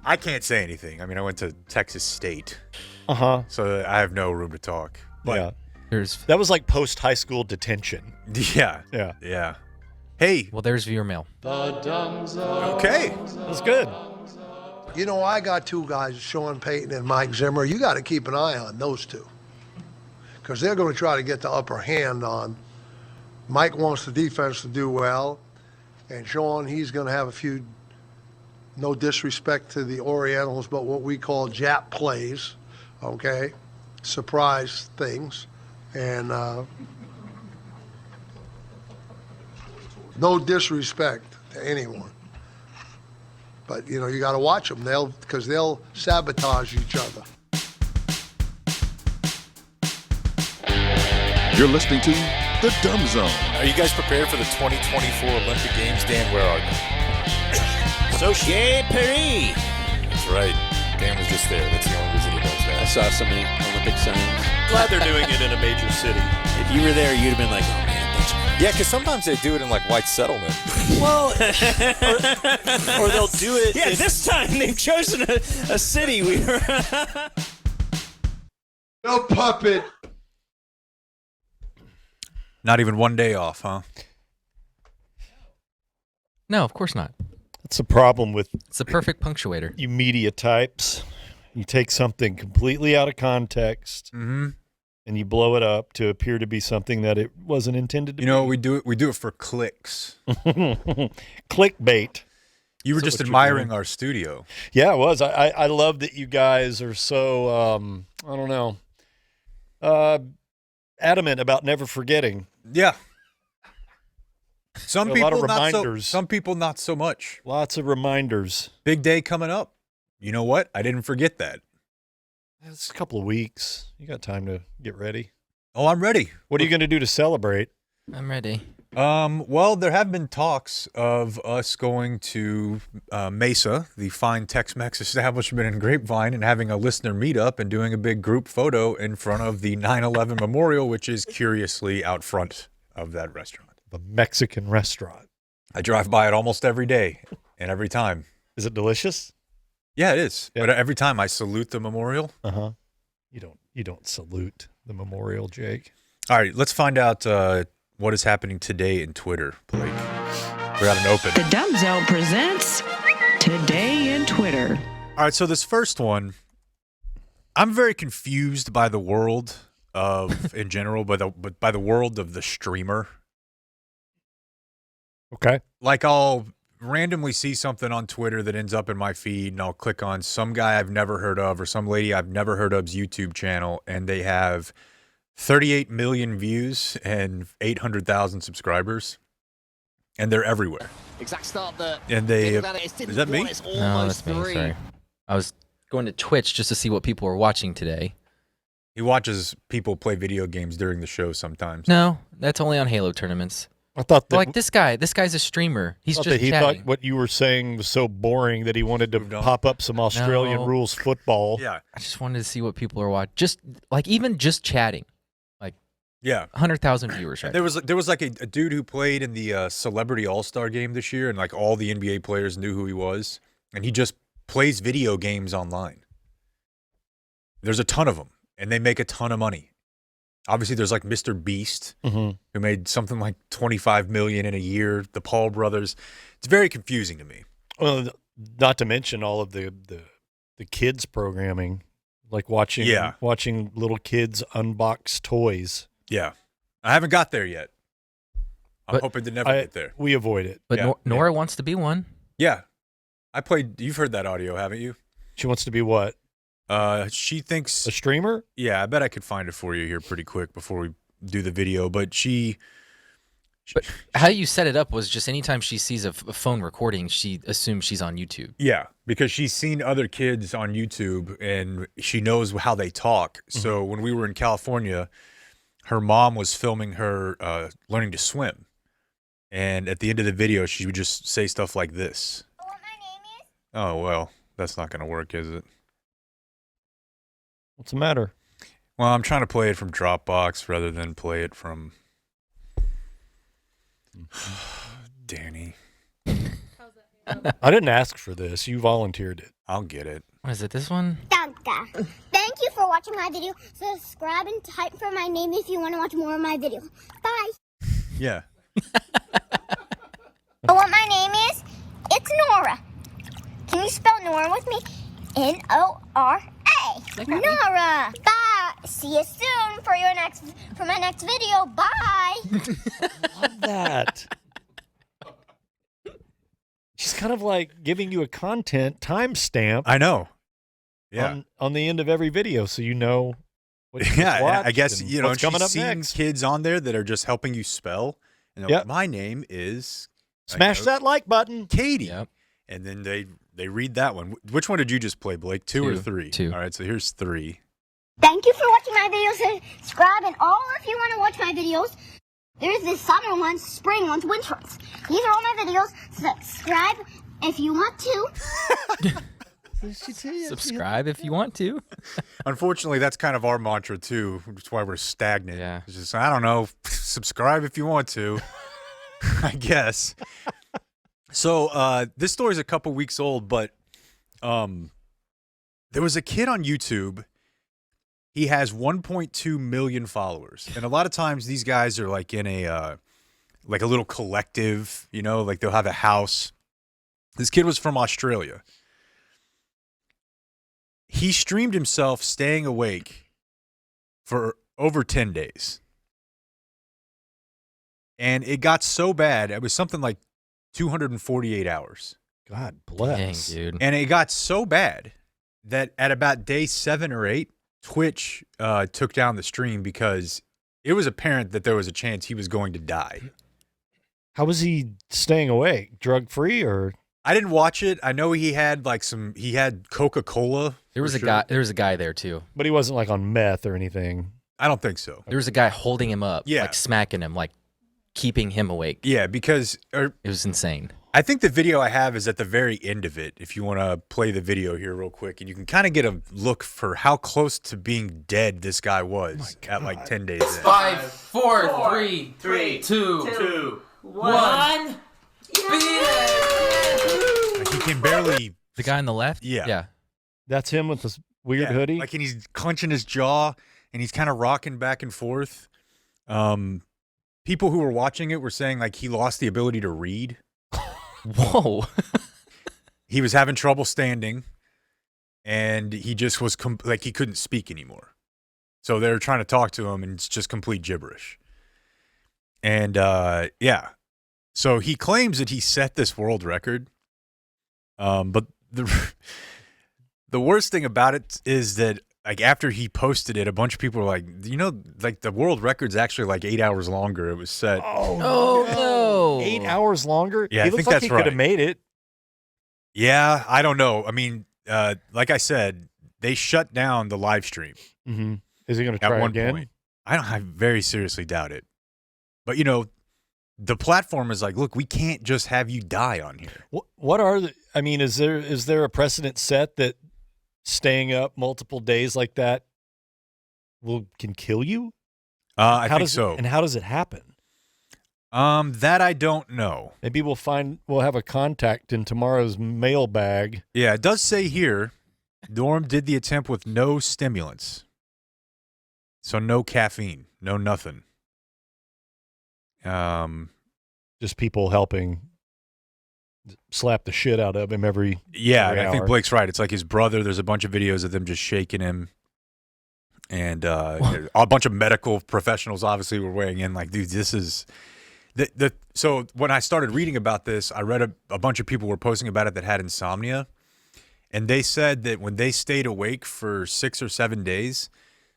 I can't say anything. I mean, I went to Texas State. Uh-huh. So I have no room to talk. But that was like post-high school detention. Yeah. Yeah. Yeah. Hey. Well, there's viewer mail. Okay. That's good. You know, I got two guys, Sean Payton and Mike Zimmer. You got to keep an eye on those two because they're going to try to get the upper hand on Mike wants the defense to do well, and Sean, he's going to have a few, no disrespect to the Orientals, but what we call Jap plays, okay? Surprise things. And no disrespect to anyone. But, you know, you got to watch them. Because they'll sabotage each other. You're listening to The Dumb Zone. Are you guys prepared for the 2024 Olympic Games? Dan, where are you? Societe Paris. That's right. Dan was just there. That's the only reason he knows that. I saw so many Olympic signs. Glad they're doing it in a major city. If you were there, you'd have been like, oh man, that's great. Yeah, because sometimes they do it in like White Settlement. Well, Or they'll do it. yeah, this time they've chosen a city. We were. No puppet. Not even one day off, huh? No, of course not. That's the problem with It's a perfect punctuator. you media types. You take something completely out of context and you blow it up to appear to be something that it wasn't intended to be. You know, we do it for clicks. Clickbait. You were Is that just what you're admiring doing? our studio. Yeah, it was. I love that you guys are so, I don't know, adamant about never forgetting. Yeah. Some A people lot of not so, reminders. some people not so much. Lots of reminders. Big day coming up. You know what? I didn't forget that. It's a couple of weeks. You got time to get ready. Oh, I'm ready. What are you going to do to celebrate? I'm ready. Well, there have been talks of us going to Mesa, the fine Tex-Mex establishment in Grapevine, and having a listener meetup and doing a big group photo in front of the 9/11 memorial, which is curiously out front of that restaurant. The Mexican restaurant. I drive by it almost every day, and every time. Is it delicious? Yeah, it is. Yeah. But every time I salute the memorial. Uh-huh. You don't salute the memorial, Jake. All right, let's find out what is happening today in Twitter, Blake. We're at an open. The Dumb Zone presents Today in Twitter. All right, so this first one, I'm very confused by the world of, in general, but by the world of the streamer. Okay. Like I'll randomly see something on Twitter that ends up in my feed, and I'll click on some guy I've never heard of or some lady I've never heard of's YouTube channel, and they have 38 million views and 800,000 subscribers, and they're everywhere. Exact start that. And they is that me? No, that's me. Sorry. I was going to Twitch just to see what people were watching today. He watches people play video games during the show sometimes. No, that's only on Halo tournaments. I thought that, like this guy's a streamer. He's just he chatting. thought what you were saying was so boring that he wanted to pop up some Australian No. rules football. Yeah. I just wanted to see what people are watching. Just like even just chatting. Like Yeah. 100,000 viewers right There was like a dude who played in the Celebrity All-Star game this year, and like all the NBA players knew who he was, and he just plays video games online. There's a ton of them, and they make a ton of money. Obviously, there's like Mr. Beast, who made something like 25 million in a year. The Paul brothers. It's very confusing to me. Well, not to mention all of the kids programming, like watching little kids unbox toys. Yeah, I haven't got there yet. I'm hoping to never get there. We avoid it. But Yeah, Nora wants to be one. Yeah, I played. You've heard that audio, haven't you? She wants to be what? She thinks a streamer. Yeah, I bet I could find it for you here pretty quick before we do the video. But But how you set it up was just anytime she sees a phone recording, she assumes she's on YouTube. Yeah, because she's seen other kids on YouTube and she knows how they talk. So when we were in California, her mom was filming her learning to swim. And at the end of the video, she would just say stuff like this. What my name is? Oh, well, that's not going to work, is it? What's the matter? Well, I'm trying to play it from Dropbox rather than play it from Danny. I didn't ask for this. You volunteered it. I'll get it. What is it? This one? Thank you for watching my video. Subscribe and type for my name if you want to watch more of my videos. Bye. Yeah. What my name is? It's Nora. Can you spell Nora with me? Nora. Nora. Bye. See you soon for my next video. Bye. Love that. She's kind of like giving you a content timestamp. I know. Yeah. On the end of every video, so you know what you Yeah, watched I guess, and you know, what's and coming she's up seen next. kids on there that are just helping you spell. And they're Yep. like, my name is Smash that like button. Katie. Yep. And then they read that one. Which one did you just play, Blake? Two or three? Two. All right, so here's 3. Thank you for watching my videos. Subscribe, and all if you want to watch my videos. There's the summer ones, spring ones, winter ones. These are all my videos. Subscribe if you want to. Subscribe if you want to. Unfortunately, that's kind of our mantra too. That's why we're stagnant. Yeah. It's just, I don't know. Subscribe if you want to. I guess. So this story's a couple weeks old, but there was a kid on YouTube. He has 1.2 million followers, and a lot of times these guys are like in a little collective. You know, like they'll have a house. This kid was from Australia. He streamed himself staying awake for over 10 days. And it got so bad, it was something like 248 hours. God bless. Dang, dude. And it got so bad that at about day 7 or 8, Twitch took down the stream because it was apparent that there was a chance he was going to die. How was he staying awake? Drug free or? I didn't watch it. I know he had he had Coca-Cola. There was a guy. There was a guy there too. But he wasn't like on meth or anything. I don't think so. There was a guy holding him up, Yeah. like smacking him, like keeping him awake. Yeah, because It was insane. I think the video I have is at the very end of it. If you want to play the video here real quick, and you can kind of get a look for how close to being dead this guy was at like 10 days in. 5, 4, 3, 2, 1. Like he can barely. The guy on the left. Yeah. Yeah. That's him with this weird hoodie. Like, and he's clenching his jaw, and he's kind of rocking back and forth. People who were watching it were saying like he lost the ability to read. Whoa. He was having trouble standing, and he just was like he couldn't speak anymore. So they're trying to talk to him, and it's just complete gibberish. And yeah, so he claims that he set this world record. But the worst thing about it is that like after he posted it, a bunch of people were like, you know, like the world record's actually like 8 hours longer. It was set. Oh no! 8 hours longer. Yeah, he I looks think like that's he could have right. made it. Yeah, I don't know. I mean, like I said, they shut down the live stream. Mm-hmm. Is he going to At try one again? point. I very seriously doubt it. But you know, the platform is like, look, we can't just have you die on here. What are the? I mean, is there a precedent set that staying up multiple days like that can kill you? I think so. And how does it happen? That I don't know. Maybe we'll have a contact in tomorrow's mailbag. Yeah, it does say here, Norm did the attempt with no stimulants. So no caffeine, no nothing. Just people helping slap the shit out of him every Yeah, every and I think hour. Blake's right. It's like his brother. There's a bunch of videos of them just shaking him. And a bunch of medical professionals obviously were weighing in like, dude, this is... So when I started reading about this, I read a bunch of people were posting about it that had insomnia. And they said that when they stayed awake for 6 or 7 days,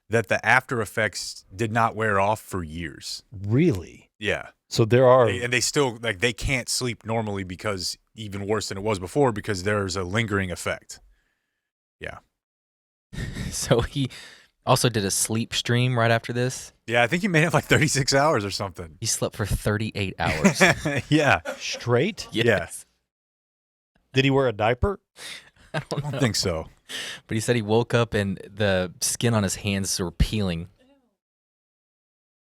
that the after effects did not wear off for years. Really? Yeah. So there are... And they still, like, they can't sleep normally because even worse than it was before because there's a lingering effect. Yeah. So he also did a sleep stream right after this. Yeah, I think he made it like 36 hours or something. He slept for 38 hours. Yeah. Straight? Yes. Did he wear a diaper? I don't think so. But he said he woke up and the skin on his hands were peeling.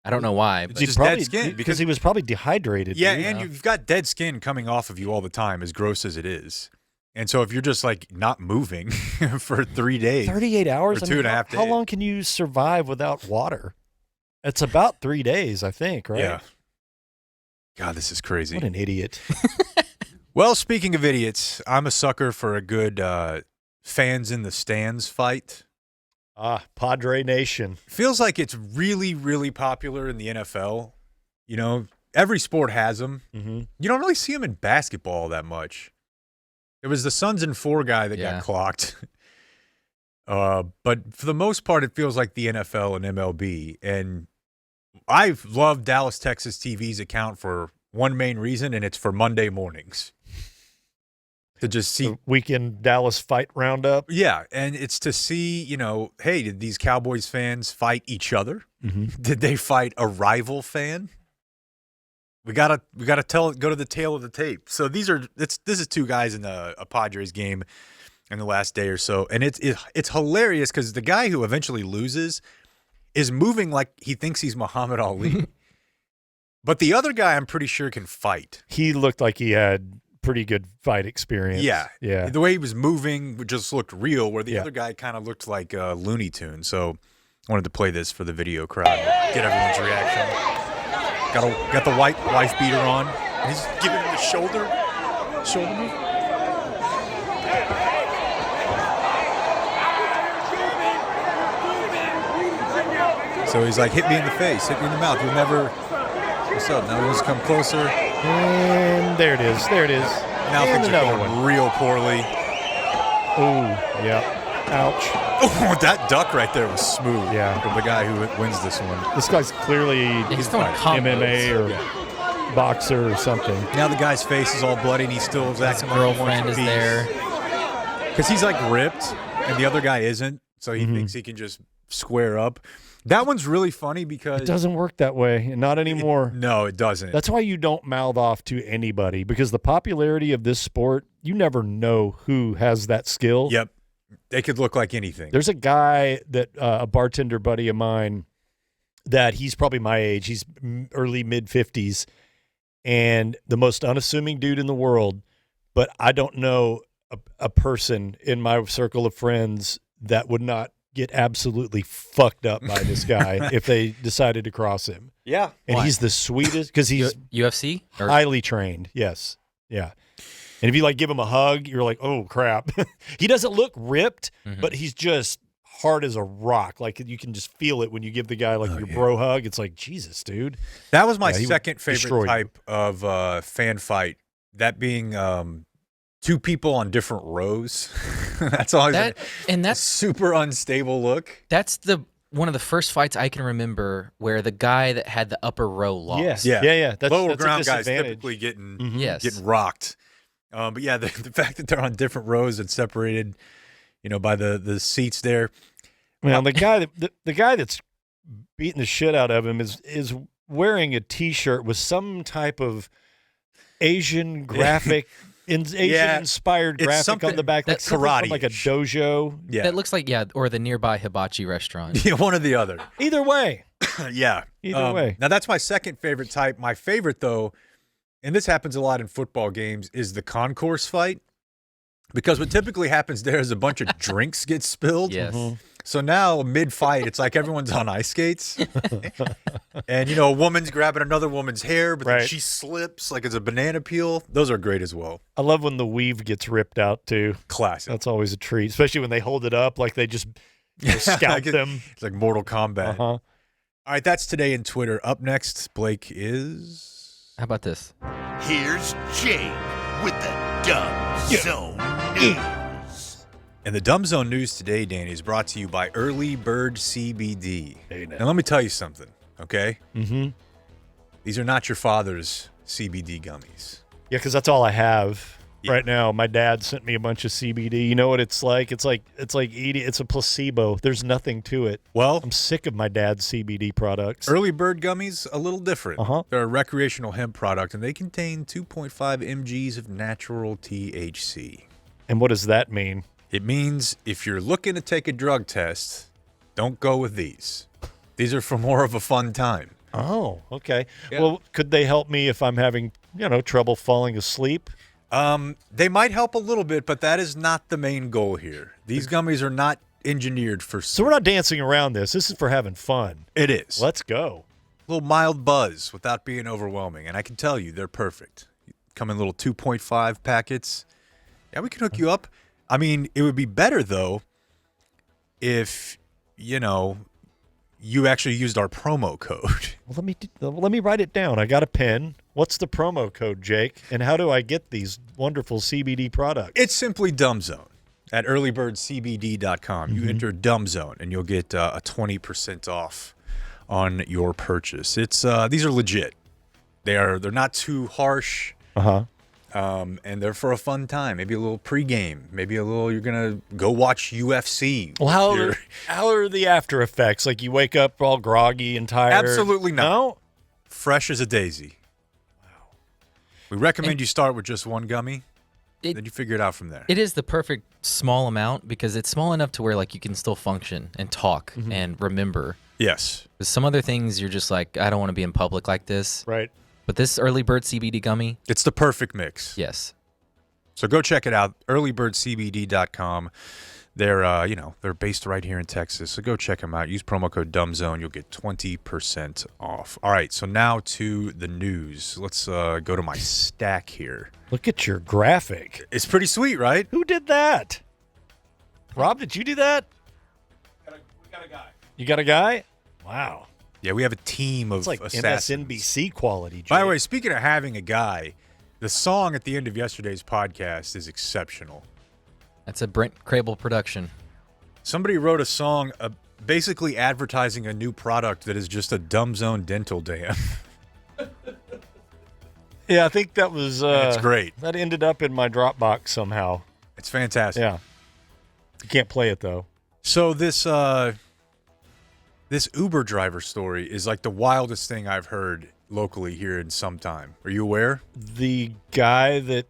I don't know why. But just dead skin because he was probably dehydrated. Yeah, dude. and you've got dead skin coming off of you all the time, as gross as it is. And so if you're just like not moving for 3 days, 38 hours? or 2.5 days. How long can you survive without water? It's about 3 days, I think, right? Yeah. God, this is crazy. What an idiot. Well, speaking of idiots, I'm a sucker for a good fans in the stands fight. Padre Nation. Feels like it's really, really popular in the NFL. You know, every sport has them. Mm-hmm. You don't really see them in basketball that much. It was the Suns and 4 guy that got clocked. But for the most part, it feels like the NFL and MLB. And I've loved Dallas, Texas TV's account for one main reason, and it's for Monday mornings. To just see the weekend Dallas fight roundup. Yeah, and it's to see, you know, hey, did these Cowboys fans fight each other? Mm-hmm. Did they fight a rival fan? We gotta go to the tail of the tape. So this is 2 guys in a Padres game in the last day or so, and it's hilarious because the guy who eventually loses is moving like he thinks he's Muhammad Ali, but the other guy I'm pretty sure can fight. He looked like he had pretty good fight experience. Yeah. The way he was moving just looked real, where the other guy kind of looked like Looney Tunes. So I wanted to play this for the video crowd, get everyone's reaction. Got the white wife beater on. And he's giving him the shoulder move. So he's like, hit me in the face, hit me in the mouth. You'll never. What's up? Now let's come closer. And there it is. Now and things are going real poorly. Oh, yeah. Ouch. Oh, that duck right there was smooth. Yeah. From the guy who wins this one. This guy's clearly he's throwing MMA or boxer or something. Now the guy's face is all bloody and he still is acting like girlfriend is there. Because he's like ripped and the other guy isn't. So he thinks he can just square up. That one's really funny because it doesn't work that way, and not anymore. No, it doesn't. That's why you don't mouth off to anybody, because the popularity of this sport, you never know who has that skill. Yep. They could look like anything. There's a guy that a bartender buddy of mine that he's probably my age. He's early mid-50s and the most unassuming dude in the world, but I don't know a person in my circle of friends that would not get absolutely fucked up by this guy if they decided to cross him. Yeah. And he's the sweetest because he's UFC? Highly trained. Yes. Yeah. And if you like give him a hug, you're like, oh crap. He doesn't look ripped, but he's just hard as a rock. Like you can just feel it when you give the guy like your bro hug. It's like, Jesus, dude. That was my second favorite type of fan fight. That being 2 people on different rows. That's always that's super unstable look. That's one of the first fights I can remember where the guy that had the upper row lost. Yeah. That's, lower that's ground guys typically getting rocked. But yeah, the fact that they're on different rows and separated, by the seats there. Well, the guy that's beating the shit out of him is wearing a T-shirt with some type of Asian graphic. Asian-inspired graphic on the back. That's karate, like a dojo. Yeah, that looks like or the nearby hibachi restaurant. Yeah, one or the other. Either way. Yeah, either way. Now that's my second favorite type. My favorite though, and this happens a lot in football games, is the concourse fight, because what typically happens there is a bunch of drinks get spilled. Yes. So now mid-fight, it's like everyone's on ice skates, and a woman's grabbing another woman's hair, but then she slips like it's a banana peel. Those are great as well. I love when the weave gets ripped out too. Classic. That's always a treat, especially when they hold it up like they just scalp them. It's like Mortal Kombat. All right, that's today in Twitter. Up next, Blake is. How about this? Here's Jake with the Dumb Zone News. And the Dumb Zone News today, Danny, is brought to you by Early Bird CBD. Now, let me tell you something, okay? Mm-hmm. These are not your father's CBD gummies. Yeah, because that's all I have right now. My dad sent me a bunch of CBD. You know what it's like? It's like eating. It's a placebo. There's nothing to it. Well, I'm sick of my dad's CBD products. Early Bird gummies, a little different. They're a recreational hemp product, and they contain 2.5 mgs of natural THC. And what does that mean? It means if you're looking to take a drug test, don't go with these. These are for more of a fun time. Oh, okay. Yeah. Well, could they help me if I'm having, trouble falling asleep? They might help a little bit, but that is not the main goal here. These gummies are not engineered for sleep. So we're not dancing around this. This is for having fun. It is. Let's go. A little mild buzz without being overwhelming. And I can tell you, they're perfect. Come in little 2.5 packets. Yeah, we can hook you up. I mean, it would be better, though, if you know, you actually used our promo code. Well, let me write it down. I got a pen. What's the promo code, Jake? And how do I get these wonderful CBD products? It's simply DumbZone at earlybirdcbd.com. You enter DumbZone and you'll get a 20% off on your purchase. It's these are legit. They're not too harsh. And they're for a fun time. Maybe a little pregame. Maybe a little you're gonna go watch UFC. Well, how are the after effects? Like you wake up all groggy and tired? Absolutely not. No? Fresh as a daisy. Wow. We recommend you start with just one gummy. Then you figure it out from there. It is the perfect small amount because it's small enough to where like you can still function and talk and remember. Yes. Because some other things you're just like, I don't want to be in public like this. Right. But this Early Bird CBD gummy, it's the perfect mix. Yes. So go check it out, earlybirdcbd.com. They're they're based right here in Texas. So go check them out. Use promo code DumbZone. You'll get 20% off. All right, so now to the news. Let's go to my stack here. Look at your graphic. It's pretty sweet, right? Who did that? Rob, did you do that? We got a guy. You got a guy? Wow. Yeah, we have a team of It's like assassins. MSNBC quality, Jake. By the way, speaking of having a guy, the song at the end of yesterday's podcast is exceptional. That's a Brent Crable production. Somebody wrote a song basically advertising a new product that is just a DumbZone dental dam. Yeah, I think that was... it's great. That ended up in my Dropbox somehow. It's fantastic. Yeah. You can't play it, though. So this Uber driver story is like the wildest thing I've heard locally here in some time. Are you aware? The guy that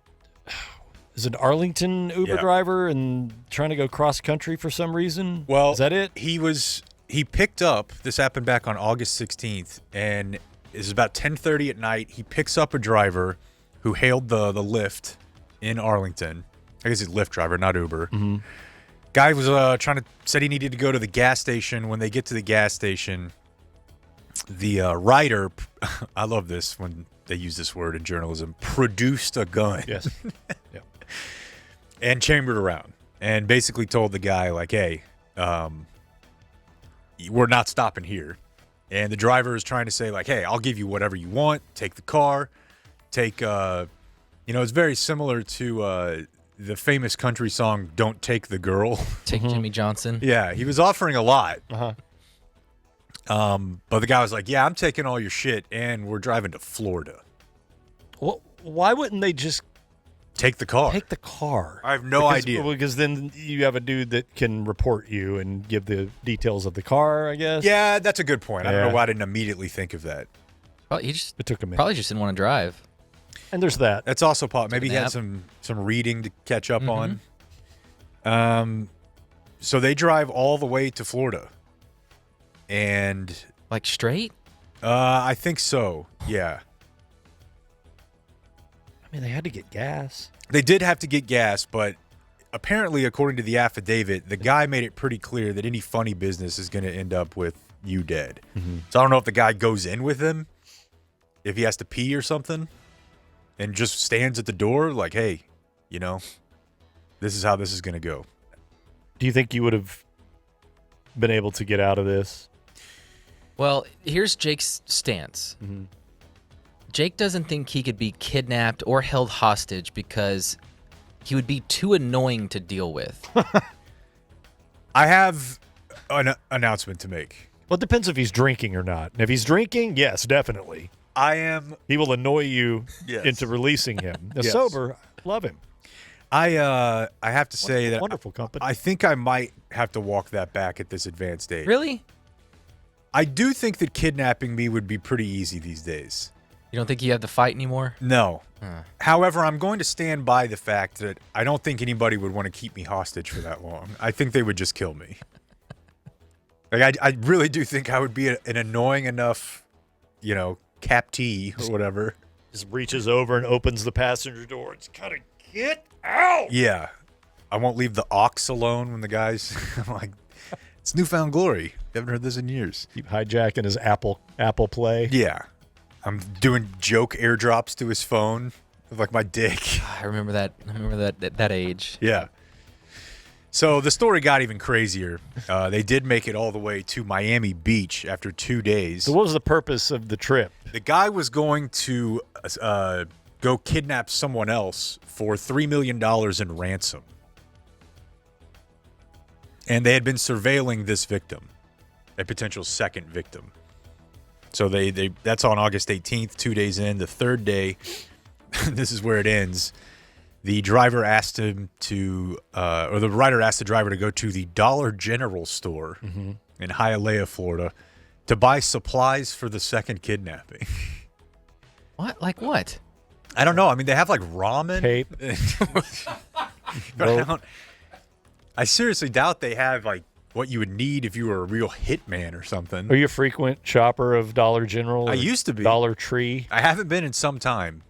is an Arlington Uber driver and trying to go cross country for some reason? Well, is that it? He picked up, this happened back on August 16th, and it's about 10:30 at night. He picks up a driver who hailed the Lyft in Arlington. I guess he's a Lyft driver, not Uber. Guy was said he needed to go to the gas station. When they get to the gas station, the rider, I love this when they use this word in journalism, produced a gun. Yes. Yeah. And chambered around and basically told the guy, like, hey, we're not stopping here. And the driver is trying to say, like, hey, I'll give you whatever you want. Take the car. Take, it's very similar to the famous country song, Don't Take the Girl. Take Jimmy Johnson. Yeah, he was offering a lot. But the guy was like, yeah, I'm taking all your shit, and we're driving to Florida. Well, why wouldn't they just take the car? Take the car. I have no idea. Because then you have a dude that can report you and give the details of the car, I guess. Yeah, that's a good point. I don't know why I didn't immediately think of that. Well, it took a minute. Probably just didn't want to drive. And there's that. That's also maybe he had some reading to catch up on. So they drive all the way to Florida. And like straight? I think so. Yeah. I mean, they had to get gas. They did have to get gas, but apparently, according to the affidavit, the guy made it pretty clear that any funny business is going to end up with you dead. So I don't know if the guy goes in with him, if he has to pee or something, and just stands at the door like, hey, this is how this is going to go. Do you think you would have been able to get out of this? Well, here's Jake's stance. Jake doesn't think he could be kidnapped or held hostage because he would be too annoying to deal with. I have an announcement to make. Well, it depends if he's drinking or not. And if he's drinking, yes, definitely. He will annoy you into releasing him. Now, sober, love him. I have to say that wonderful company. I think I might have to walk that back at this advanced age. Really? I do think that kidnapping me would be pretty easy these days. You don't think you have to fight anymore? No. However, I'm going to stand by the fact that I don't think anybody would want to keep me hostage for that long. I think they would just kill me. Like I really do think I would be an annoying enough, captee or whatever. Just reaches over and opens the passenger door. It's kind of get out. Yeah. I won't leave the aux alone when the guy's I'm like, it's newfound glory. Haven't heard this in years. Keep hijacking his Apple Play. Yeah. I'm doing joke airdrops to his phone with like my dick. I remember that. I remember that age. Yeah. So the story got even crazier. They did make it all the way to Miami Beach after 2 days. So what was the purpose of the trip? The guy was going to go kidnap someone else for $3 million in ransom. And they had been surveilling this victim, a potential second victim. So that's on August 18th, 2 days in. The third day, this is where it ends. The driver asked him to, or the writer asked the driver to go to the Dollar General store in Hialeah, Florida, to buy supplies for the second kidnapping. What? Like what? I don't know. I mean, they have like ramen. Tape. But I seriously doubt they have like what you would need if you were a real hitman or something. Are you a frequent shopper of Dollar General? I used to be. Dollar Tree? I haven't been in some time.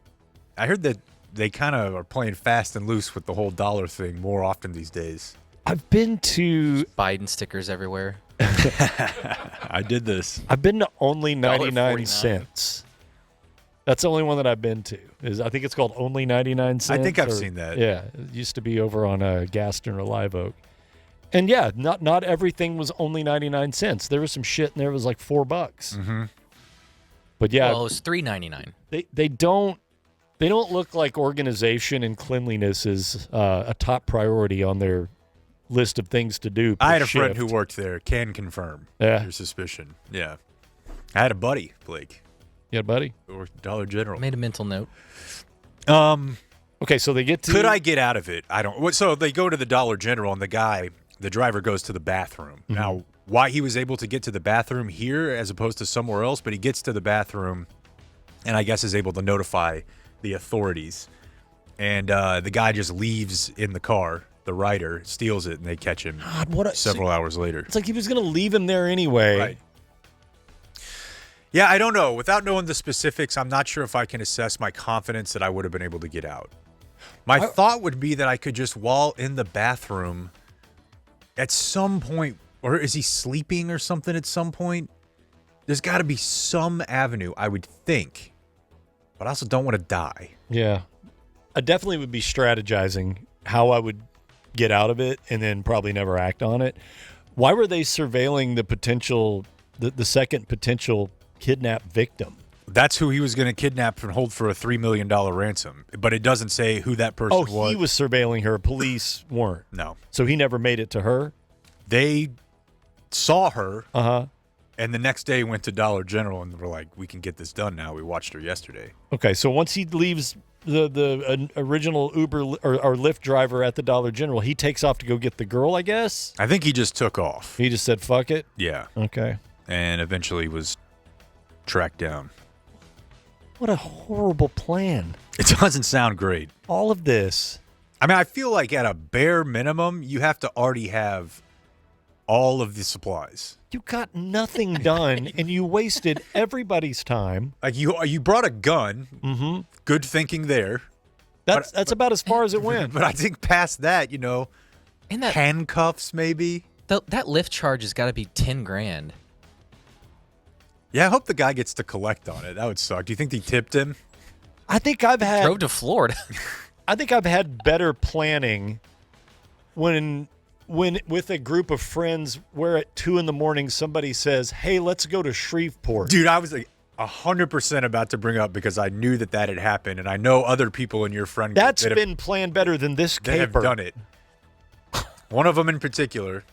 I heard that they kind of are playing fast and loose with the whole dollar thing more often these days. I've been to Biden stickers everywhere. I did this. I've been to only 99 $1.49. cents. That's the only one that I've been to. I think it's called Only 99 Cents. I think I've seen that. Yeah, it used to be over on Gaston or Live Oak. And yeah, not everything was only 99 cents. There was some shit in there that was like $4. Mm-hmm. But yeah, Well, it was $3.99. They don't look like organization and cleanliness is a top priority on their list of things to do. I had a friend who worked there. Can confirm your suspicion. Yeah. I had a buddy, Blake. You had a buddy? Who worked at Dollar General. Made a mental note. Okay, so they get to... Could I get out of it? I don't... So they go to the Dollar General, and the driver goes to the bathroom. Mm-hmm. Now, why he was able to get to the bathroom here as opposed to somewhere else, but he gets to the bathroom and I guess is able to notify the authorities. And the guy just leaves in the car. The rider steals it, and they catch him several hours later. It's like he was going to leave him there anyway. Right. Yeah, I don't know. Without knowing the specifics, I'm not sure if I can assess my confidence that I would have been able to get out. My thought would be that I could just, while in the bathroom, at some point, or is he sleeping or something at some point? There's got to be some avenue, I would think. But I also don't want to die. Yeah. I definitely would be strategizing how I would get out of it and then probably never act on it. Why were they surveilling the second potential kidnap victim? That's who he was going to kidnap and hold for a $3 million ransom. But it doesn't say who that person was. Oh, he was surveilling her. Police weren't. No. So he never made it to her? They saw her. Uh-huh. And the next day went to Dollar General and were like, we can get this done now. We watched her yesterday. Okay, so once he leaves the original Uber or Lyft driver at the Dollar General, he takes off to go get the girl, I guess? I think he just took off. He just said, fuck it? Yeah. Okay. And eventually was tracked down. What a horrible plan. It doesn't sound great. All of this. I mean, I feel like at a bare minimum, you have to already have all of the supplies. You got nothing done, and you wasted everybody's time. Like you brought a gun. Mm-hmm. Good thinking there. That's about as far as it went. But I think past that, And that handcuffs maybe. that Lyft charge has got to be $10,000. Yeah, I hope the guy gets to collect on it. That would suck. Do you think they tipped him? I think I've had Drove to Florida. I think I've had better planning when with a group of friends where at 2 a.m. somebody says, "Hey, let's go to Shreveport." Dude, I was like 100% about to bring up because I knew that had happened, and I know other people in your friend group That's been planned better than this that have caper. done it. One of them in particular,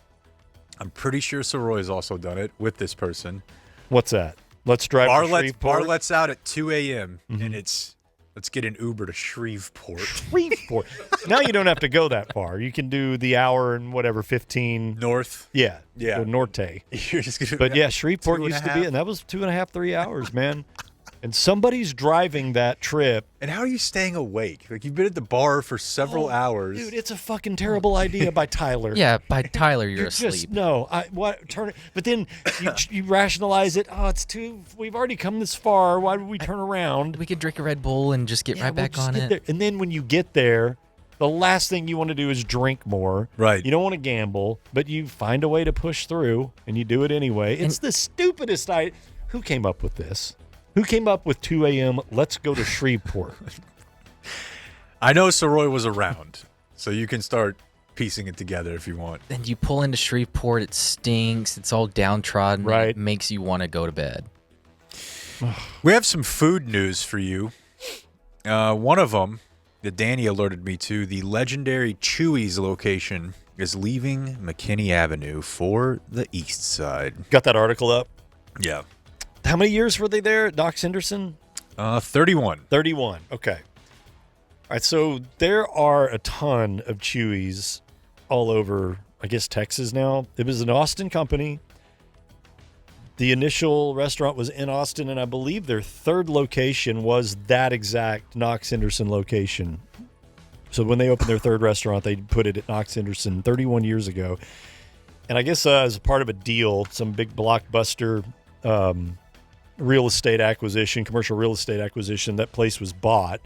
I'm pretty sure Soroy's also done it with this person. What's that? Let's drive to Shreveport. Bar lets out at 2 a.m. and it's let's get an Uber to Shreveport. Shreveport. Now you don't have to go that far. You can do the hour and whatever 15 north. Yeah, Yeah. go Norte. You're just gonna, But yeah, Shreveport 2.5. used to be, and that was 2.5, 3 hours, man. And somebody's driving that trip. And how are you staying awake? Like you've been at the bar for several hours. Dude, it's a fucking terrible idea by Tyler. Yeah, by Tyler, you're asleep. Just no. Turn it. But then you rationalize it. Oh, it's too. We've already come this far. Why would we turn around? We could drink a Red Bull and just get right back on it. There. And then when you get there, the last thing you want to do is drink more. Right. You don't want to gamble, but you find a way to push through, and you do it anyway. It's the stupidest idea. Who came up with this? Who came up with 2 a.m., let's go to Shreveport? I know Soroy was around, so you can start piecing it together if you want. And you pull into Shreveport, it stinks. It's all downtrodden. Right. It makes you want to go to bed. We have some food news for you. One of them that Danny alerted me to, the legendary Chewy's location is leaving McKinney Avenue for the east side. Got that article up? Yeah. How many years were they there at Knox Henderson? 31. 31. Okay. All right. So there are a ton of Chewy's all over, I guess, Texas now. It was an Austin company. The initial restaurant was in Austin, and I believe their third location was that exact Knox Henderson location. So when they opened their third restaurant, they put it at Knox Henderson 31 years ago. And I guess as part of a deal, some big blockbuster real estate acquisition, commercial real estate acquisition, that place was bought.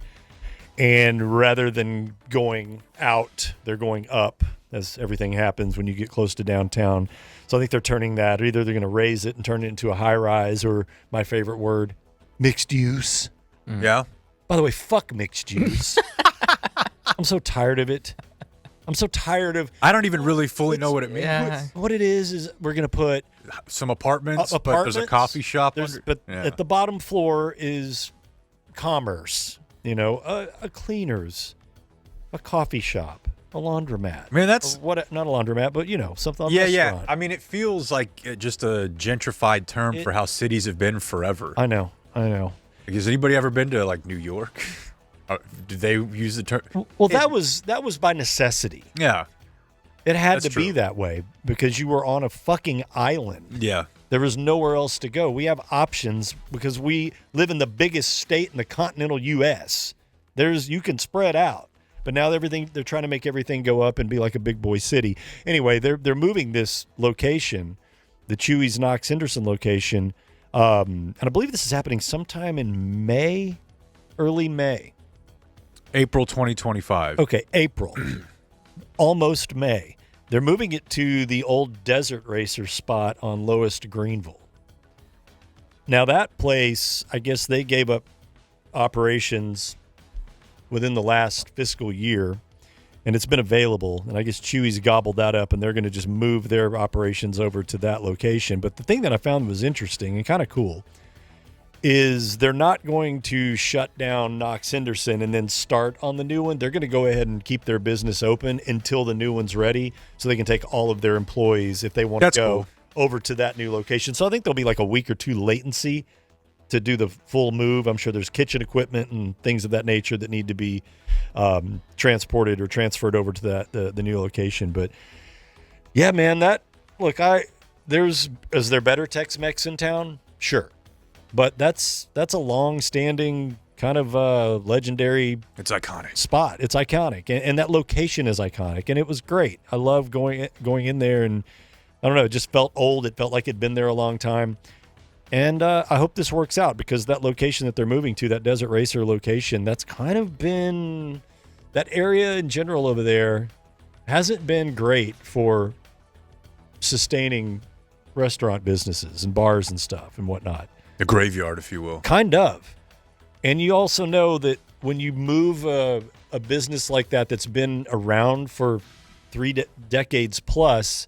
And rather than going out, they're going up, as everything happens when you get close to downtown. So I think they're turning that. Either they're going to raise it and turn it into a high rise, or my favorite word, mixed use. Yeah. By the way, fuck mixed use. I'm so tired of it. I'm so tired of. I don't even really fully know what it means. Yeah. What it is we're going to put some apartments, but there's a coffee shop. But at the bottom floor is commerce. You know, a cleaners, a coffee shop, a laundromat. Man, that's not a laundromat, but you know, something. Yeah. I mean, it feels like just a gentrified term for how cities have been forever. I know. Has anybody ever been to like New York? Did they use the term? Well, that was by necessity. Yeah, it had That's to be true. that way because you were on a fucking island. Yeah. There was nowhere else to go. We have options because we live in the biggest state in the continental U.S. You can spread out, but now they're trying to make everything go up and be like a big boy city. Anyway, they're moving this location, the Chewy's Knox Henderson location, and I believe this is happening sometime in May, early May. April 2025. Okay, April. Almost May. They're moving it to the old Desert Racer spot on Lowest Greenville. Now, that place, I guess they gave up operations within the last fiscal year, and it's been available. And I guess Chewy's gobbled that up, and they're going to just move their operations over to that location. But the thing that I found was interesting and kind of cool is they're not going to shut down Knox Henderson and then start on the new one. They're going to go ahead and keep their business open until the new one's ready so they can take all of their employees if they want to go over to that new location. So I think there'll be like a week or two latency to do the full move. I'm sure there's kitchen equipment and things of that nature that need to be transported or transferred over to the new location. But yeah, man, is there better Tex-Mex in town? Sure. But that's a long-standing kind of legendary. It's iconic spot. It's iconic, and that location is iconic, and it was great. I love going in there, and I don't know, it just felt old. It felt like it'd been there a long time, and I hope this works out because that location that they're moving to, that Desert Racer location, that's kind of been that area in general over there hasn't been great for sustaining restaurant businesses and bars and stuff and whatnot. The graveyard, if you will. Kind of. And you also know that when you move a business like that that's been around for 3 decades plus,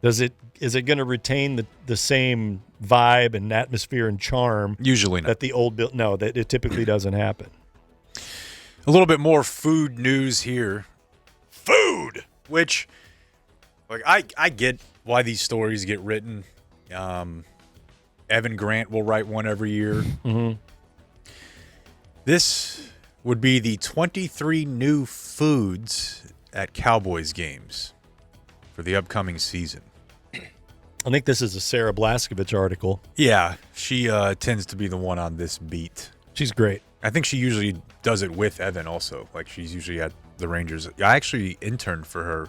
is it going to retain the same vibe and atmosphere and charm? Usually not. That the old built. No, that it typically doesn't happen. A little bit more food news here. Food! Which, like, I get why these stories get written. Evan Grant will write one every year. Mm-hmm. This would be the 23 new foods at Cowboys games for the upcoming season. I think this is a Sarah Blaskovich article. Yeah, she tends to be the one on this beat. She's great. I think she usually does it with Evan also. Like, she's usually at the Rangers. I actually interned for her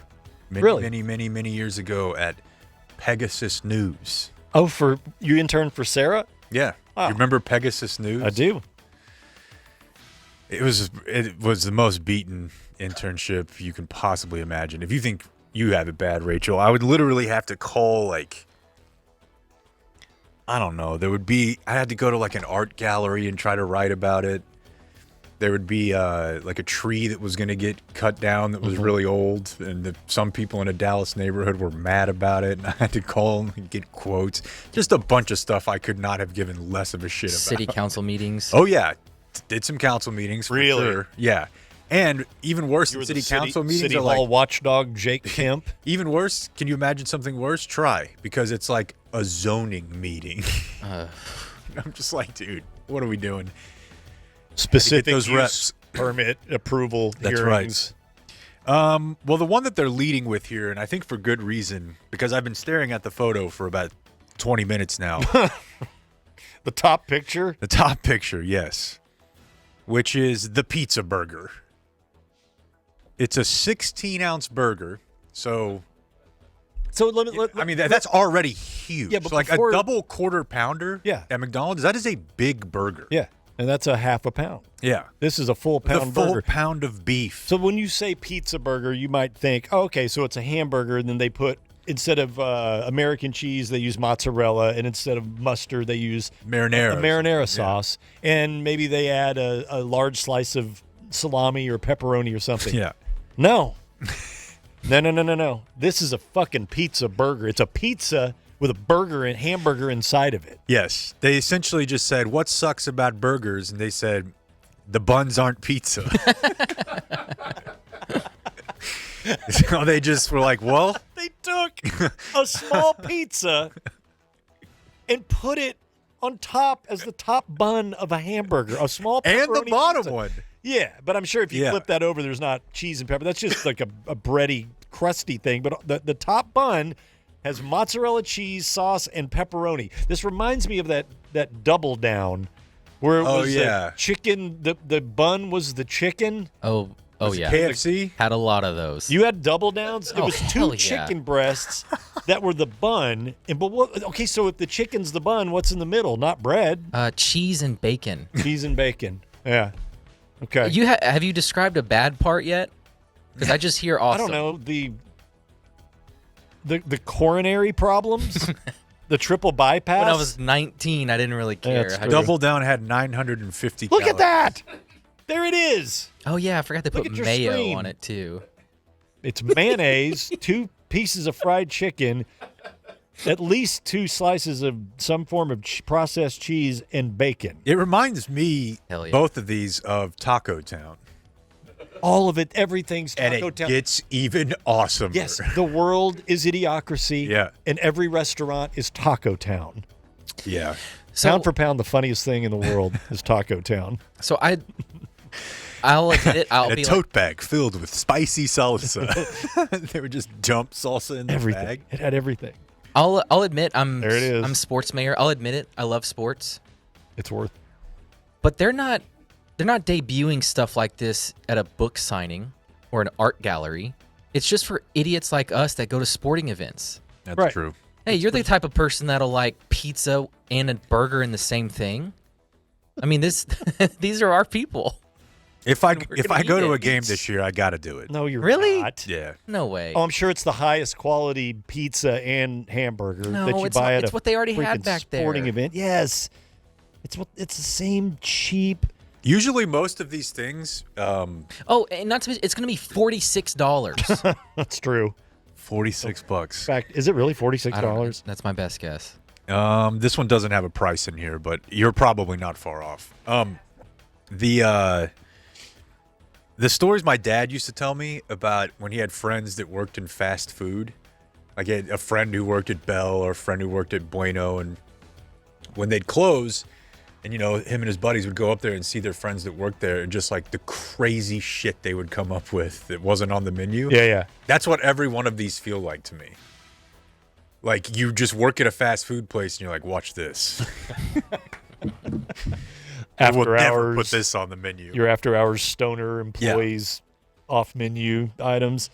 many years ago at Pegasus News. Oh, you interned for Sarah? Yeah. Wow. You remember Pegasus News? I do. It was the most beaten internship you can possibly imagine. If you think you have it bad, Rachel, I would literally have to call, like, I don't know. I had to go to like an art gallery and try to write about it. there would be like a tree that was going to get cut down that was really old, and some people in a Dallas neighborhood were mad about it, and I had to call them and get quotes. Just a bunch of stuff I could not have given less of a shit about. City council meetings. Oh yeah, did some council meetings. For Really? sure. Yeah. And even worse than city council meetings City are Hall like watchdog Jake Kemp. even worse. Can you imagine something worse? Try, because it's like a zoning meeting. I'm just like, dude, what are we doing? Specific those use reps. permit approval That's hearings. right. Well, the one that they're leading with here, and I think for good reason, because I've been staring at the photo for about 20 minutes now. The top picture? The top picture, yes. Which is the pizza burger. It's a 16-ounce burger, so I mean that's already huge. Yeah, but so like before- a double quarter pounder at McDonald's, that is a big burger. Yeah, and that's a half a pound. Yeah. This is a full pound the full burger. pound of beef. So when you say pizza burger, you might think, oh, okay, so it's a hamburger, and then they put, instead of American cheese, they use mozzarella, and instead of mustard, they use marinara. A marinara sauce, and maybe they add a large slice of salami or pepperoni or something. Yeah. No. No. This is a fucking pizza burger. It's a pizza with a burger and hamburger inside of it. Yes. They essentially just said, what sucks about burgers? And they said, the buns aren't pizza. So they just were like, well. They took a small pizza and put it on top as the top bun of a hamburger. A small And the pepperoni bottom pizza. one. Yeah, but I'm sure if you Yeah. flip that over, there's not cheese and pepper. That's just like a bready, crusty thing. But the top bun has mozzarella cheese, sauce, and pepperoni. This reminds me of that Double Down, where it was chicken. The bun was the chicken. Oh Was it yeah. KFC? Had a lot of those. You had Double Downs. It Oh, was hell two yeah. chicken breasts that were the bun. And but what? Okay, so if the chicken's the bun, what's in the middle? Not bread. Cheese and bacon. Cheese and bacon. Yeah. Okay. Have you described a bad part yet? Because I just hear awesome. I don't know the coronary problems, the triple bypass. When I was 19, I didn't really care. That's I true. Double Down had 950 Look calories. at that. There it is. Oh yeah, I forgot they Look put at your mayo screen. on it too. It's mayonnaise, 2 pieces of fried chicken, at least 2 slices of some form of processed cheese, and bacon. It reminds me, Hell yeah. both of these, of Taco Town. All of it, everything's And Taco it Town. gets even awesomer. Yes, the world is idiocracy. Yeah. And every restaurant is Taco Town. Yeah. Pound for pound, the funniest thing in the world is Taco Town. So I'll admit it. I'll And a be tote bag filled with spicy salsa. They would just dump salsa in the Everything. bag. It had everything. I'll admit I'm There it is. I'm sports mayor. I'll admit it. I love sports, It's worth. but they're not debuting stuff like this at a book signing or an art gallery. It's just for idiots like us that go to sporting events. That's Right. true. Hey, you're the type of person that'll like pizza and a burger in the same thing. I mean, these are our people. If I We're if gonna I go eat to it. a game this year, I got to do it. No, you're Really? not. Yeah. No way. Oh, I'm sure it's the highest quality pizza and hamburger No, that you it's buy not. at It's a what they already had freaking back sporting there. event. Yes, it's the same cheap. Usually, most of these things, Oh, and not to mention, it's going to be $46. That's true. $46. In fact, is it really $46? That's my best guess. This one doesn't have a price in here, but you're probably not far off. The stories my dad used to tell me about when he had friends that worked in fast food, like he had a friend who worked at Bell or a friend who worked at Bueno, and when they'd close, and him and his buddies would go up there and see their friends that worked there, and just like the crazy shit they would come up with that wasn't on the menu. Yeah. That's what every one of these feel like to me. Like you just work at a fast food place and you're like, watch this. After we'll never hours, put this on the menu. Your after hours stoner employees off menu items.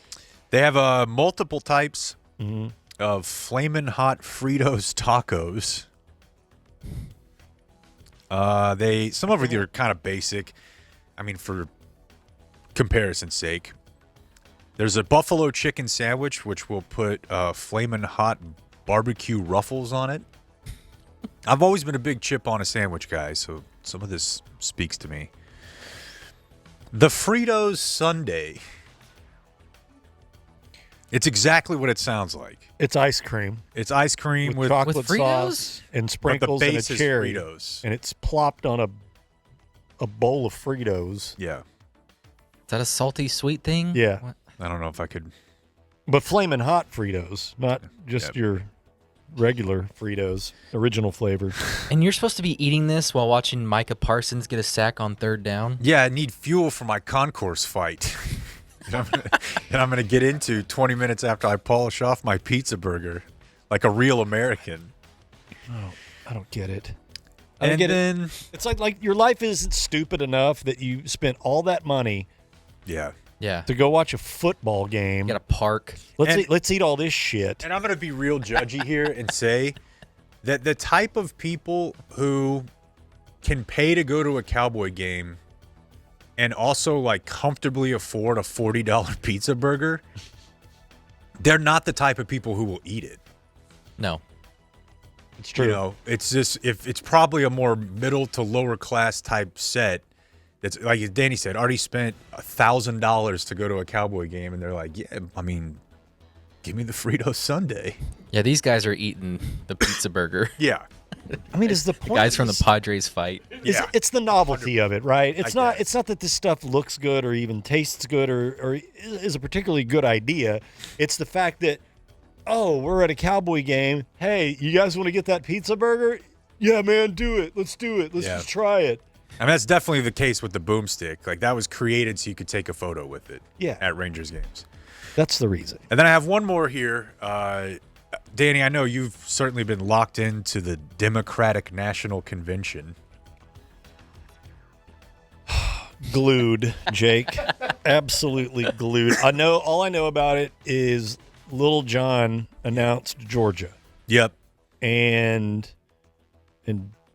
They have multiple types of Flamin' Hot Fritos tacos. Some of them are kind of basic. I mean, for comparison's sake. There's a buffalo chicken sandwich, which will put Flamin' Hot barbecue ruffles on it. I've always been a big chip on a sandwich guy, so some of this speaks to me. The Fritos Sundae. It's exactly what it sounds like. It's ice cream. It's ice cream with chocolate sauce and sprinkles and a base is cherry. Fritos. And it's plopped on a bowl of Fritos. Yeah. Is that a salty sweet thing? Yeah. What? I don't know if I could. But flaming hot Fritos, not just your regular Fritos, original flavor. And you're supposed to be eating this while watching Micah Parsons get a sack on third down? Yeah, I need fuel for my concourse fight. And I'm gonna get into 20 minutes after I polish off my pizza burger, like a real American. Oh, I don't get it. And then it's like your life isn't stupid enough that you spent all that money. Yeah. To go watch a football game. Got a park. Let's eat all this shit. And I'm gonna be real judgy here and say that the type of people who can pay to go to a Cowboy game and also like comfortably afford a $40 pizza burger, they're not the type of people who will eat it. No. It's true. You know, it's just if it's probably a more middle to lower class type set that's like Danny said, already spent $1,000 to go to a Cowboy game, and they're like, yeah, I mean, give me the Fritos Sundae. Yeah, these guys are eating the pizza burger. Yeah. I mean, is the point guys from the Padres fight? It's the novelty of it, right? It's not that this stuff looks good or even tastes good or is a particularly good idea. It's the fact that, oh, we're at a Cowboy game. Hey, you guys want to get that pizza burger? Yeah, man, do it. Let's do it. Let's just try it. I mean, that's definitely the case with the boomstick. Like, that was created so you could take a photo with it at Rangers games. That's the reason. And then I have one more here. Danny, I know you've certainly been locked into the Democratic National Convention. Glued, Jake. Absolutely glued. All I know about it is Little John announced Georgia. Yep. And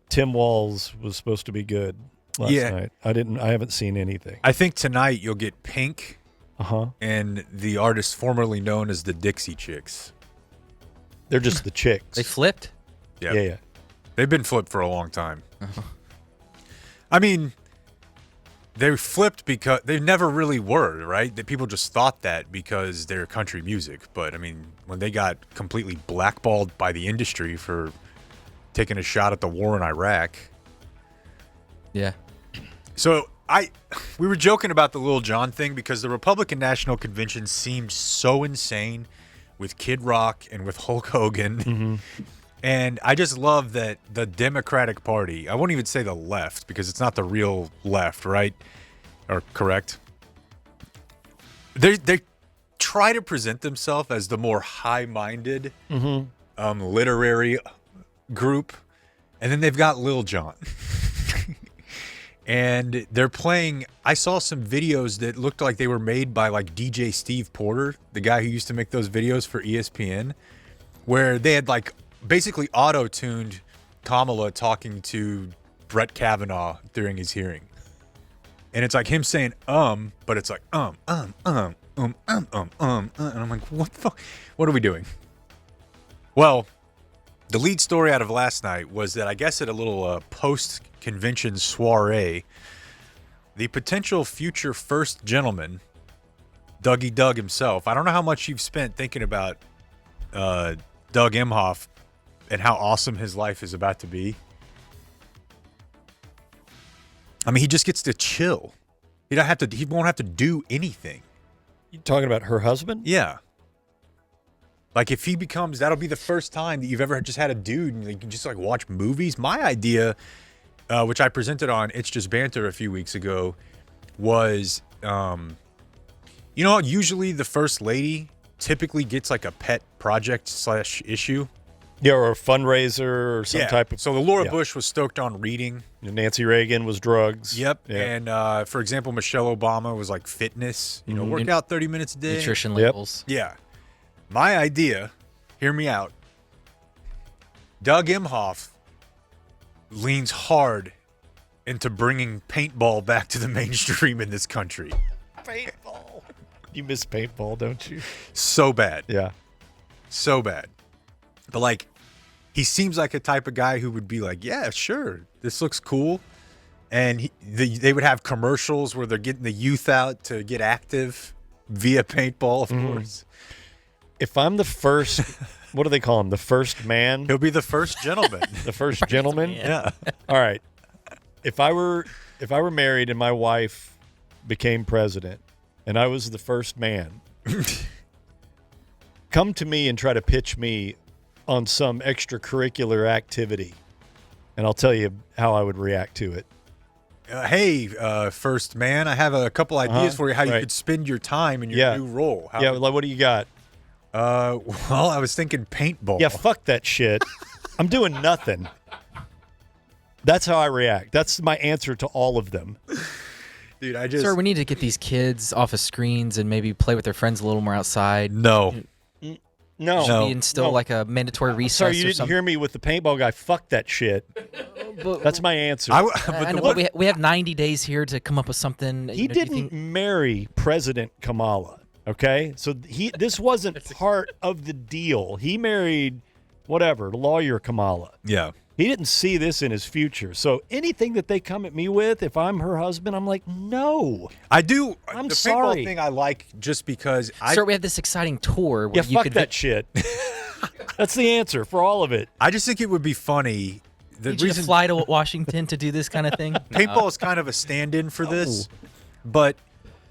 Tim Walz was supposed to be good last night. I haven't seen anything. I think tonight you'll get Pink Uh-huh. and the artist formerly known as the Dixie Chicks. They're just the chicks. They flipped? Yep. Yeah. They've been flipped for a long time. I mean, they flipped because they never really were, right? That people just thought that because they're country music. But, I mewe when they got completely blackballed by the industry for taking a shot at the war in Iraq. Yeah. So we were joking about the Lil Jon thing because the Republican National Convention seemed so insane with Kid Rock and with Hulk Hogan. Mm-hmm. And I just love that the Democratic Party, I won't even say the left because it's not the real left, right? Or correct? They try to present themselves as the more high-minded literary group. And then they've got Lil Jon. And they're playing, I saw some videos that looked like they were made by like DJ Steve Porter, the guy who used to make those videos for ESPN, where they had like basically auto-tuned Kamala talking to Brett Kavanaugh during his hearing. And it's like him saying, but it's like, and I'm like, what the fuck? What are we doing? Well, the lead story out of last night was that I guess at a little post-convention soiree, the potential future first gentleman, Dougie Doug himself, I don't know how much you've spent thinking about Doug Emhoff and how awesome his life is about to be. I mean, he just gets to chill. He won't have to do anything. You talking about her husband? Yeah. Like if he becomes, that'll be the first time that you've ever just had a dude and you can just like watch movies. My idea, which I presented on It's Just Banter a few weeks ago, was, you know, usually the first lady typically gets like a pet project / issue. Yeah, or a fundraiser or some type of. So the Laura Bush was stoked on reading. Nancy Reagan was drugs. Yep. Yeah. And for example, Michelle Obama was like fitness. You know, work out 30 minutes a day. Nutrition labels. Yeah. My idea, hear me out. Doug Emhoff leans hard into bringing paintball back to the mainstream in this country. Paintball. You miss paintball, don't you? So bad. Yeah. So bad. But like, he seems like a type of guy who would be like, yeah, sure, this looks cool. And they would have commercials where they're getting the youth out to get active via paintball, of course. If I'm the first, what do they call him? The first man? He'll be the first gentleman. The first gentleman? Yeah. All right. If I were married and my wife became president and I was the first man, come to me and try to pitch me on some extracurricular activity, and I'll tell you how I would react to it. Hey, first man, I have a couple ideas for you how you could spend your time in your new role. Like, what do you got? Well, I was thinking paintball. Yeah, fuck that shit. I'm doing nothing. That's how I react. That's my answer to all of them. Dude, Sir, we need to get these kids off of screens and maybe play with their friends a little more outside. No. No. Should be instill like a mandatory recess. Sorry, you or didn't something. hear me with the paintball guy. Fuck that shit. That's my answer. But we have 90 days here to come up with something. He didn't marry President Kamala. Okay, so this wasn't part of the deal. He married whatever lawyer Kamala. Yeah. He didn't see this in his future. So anything that they come at me with, if I'm her husband, I'm like, no. I do. I'm the sorry. paintball thing I like just because Sir, we have this exciting tour. Where Yeah, you fuck could that shit. That's the answer for all of it. I just think it would be funny. The Need you to fly to Washington to do this kind of thing? Paintball is kind of a stand-in for this, but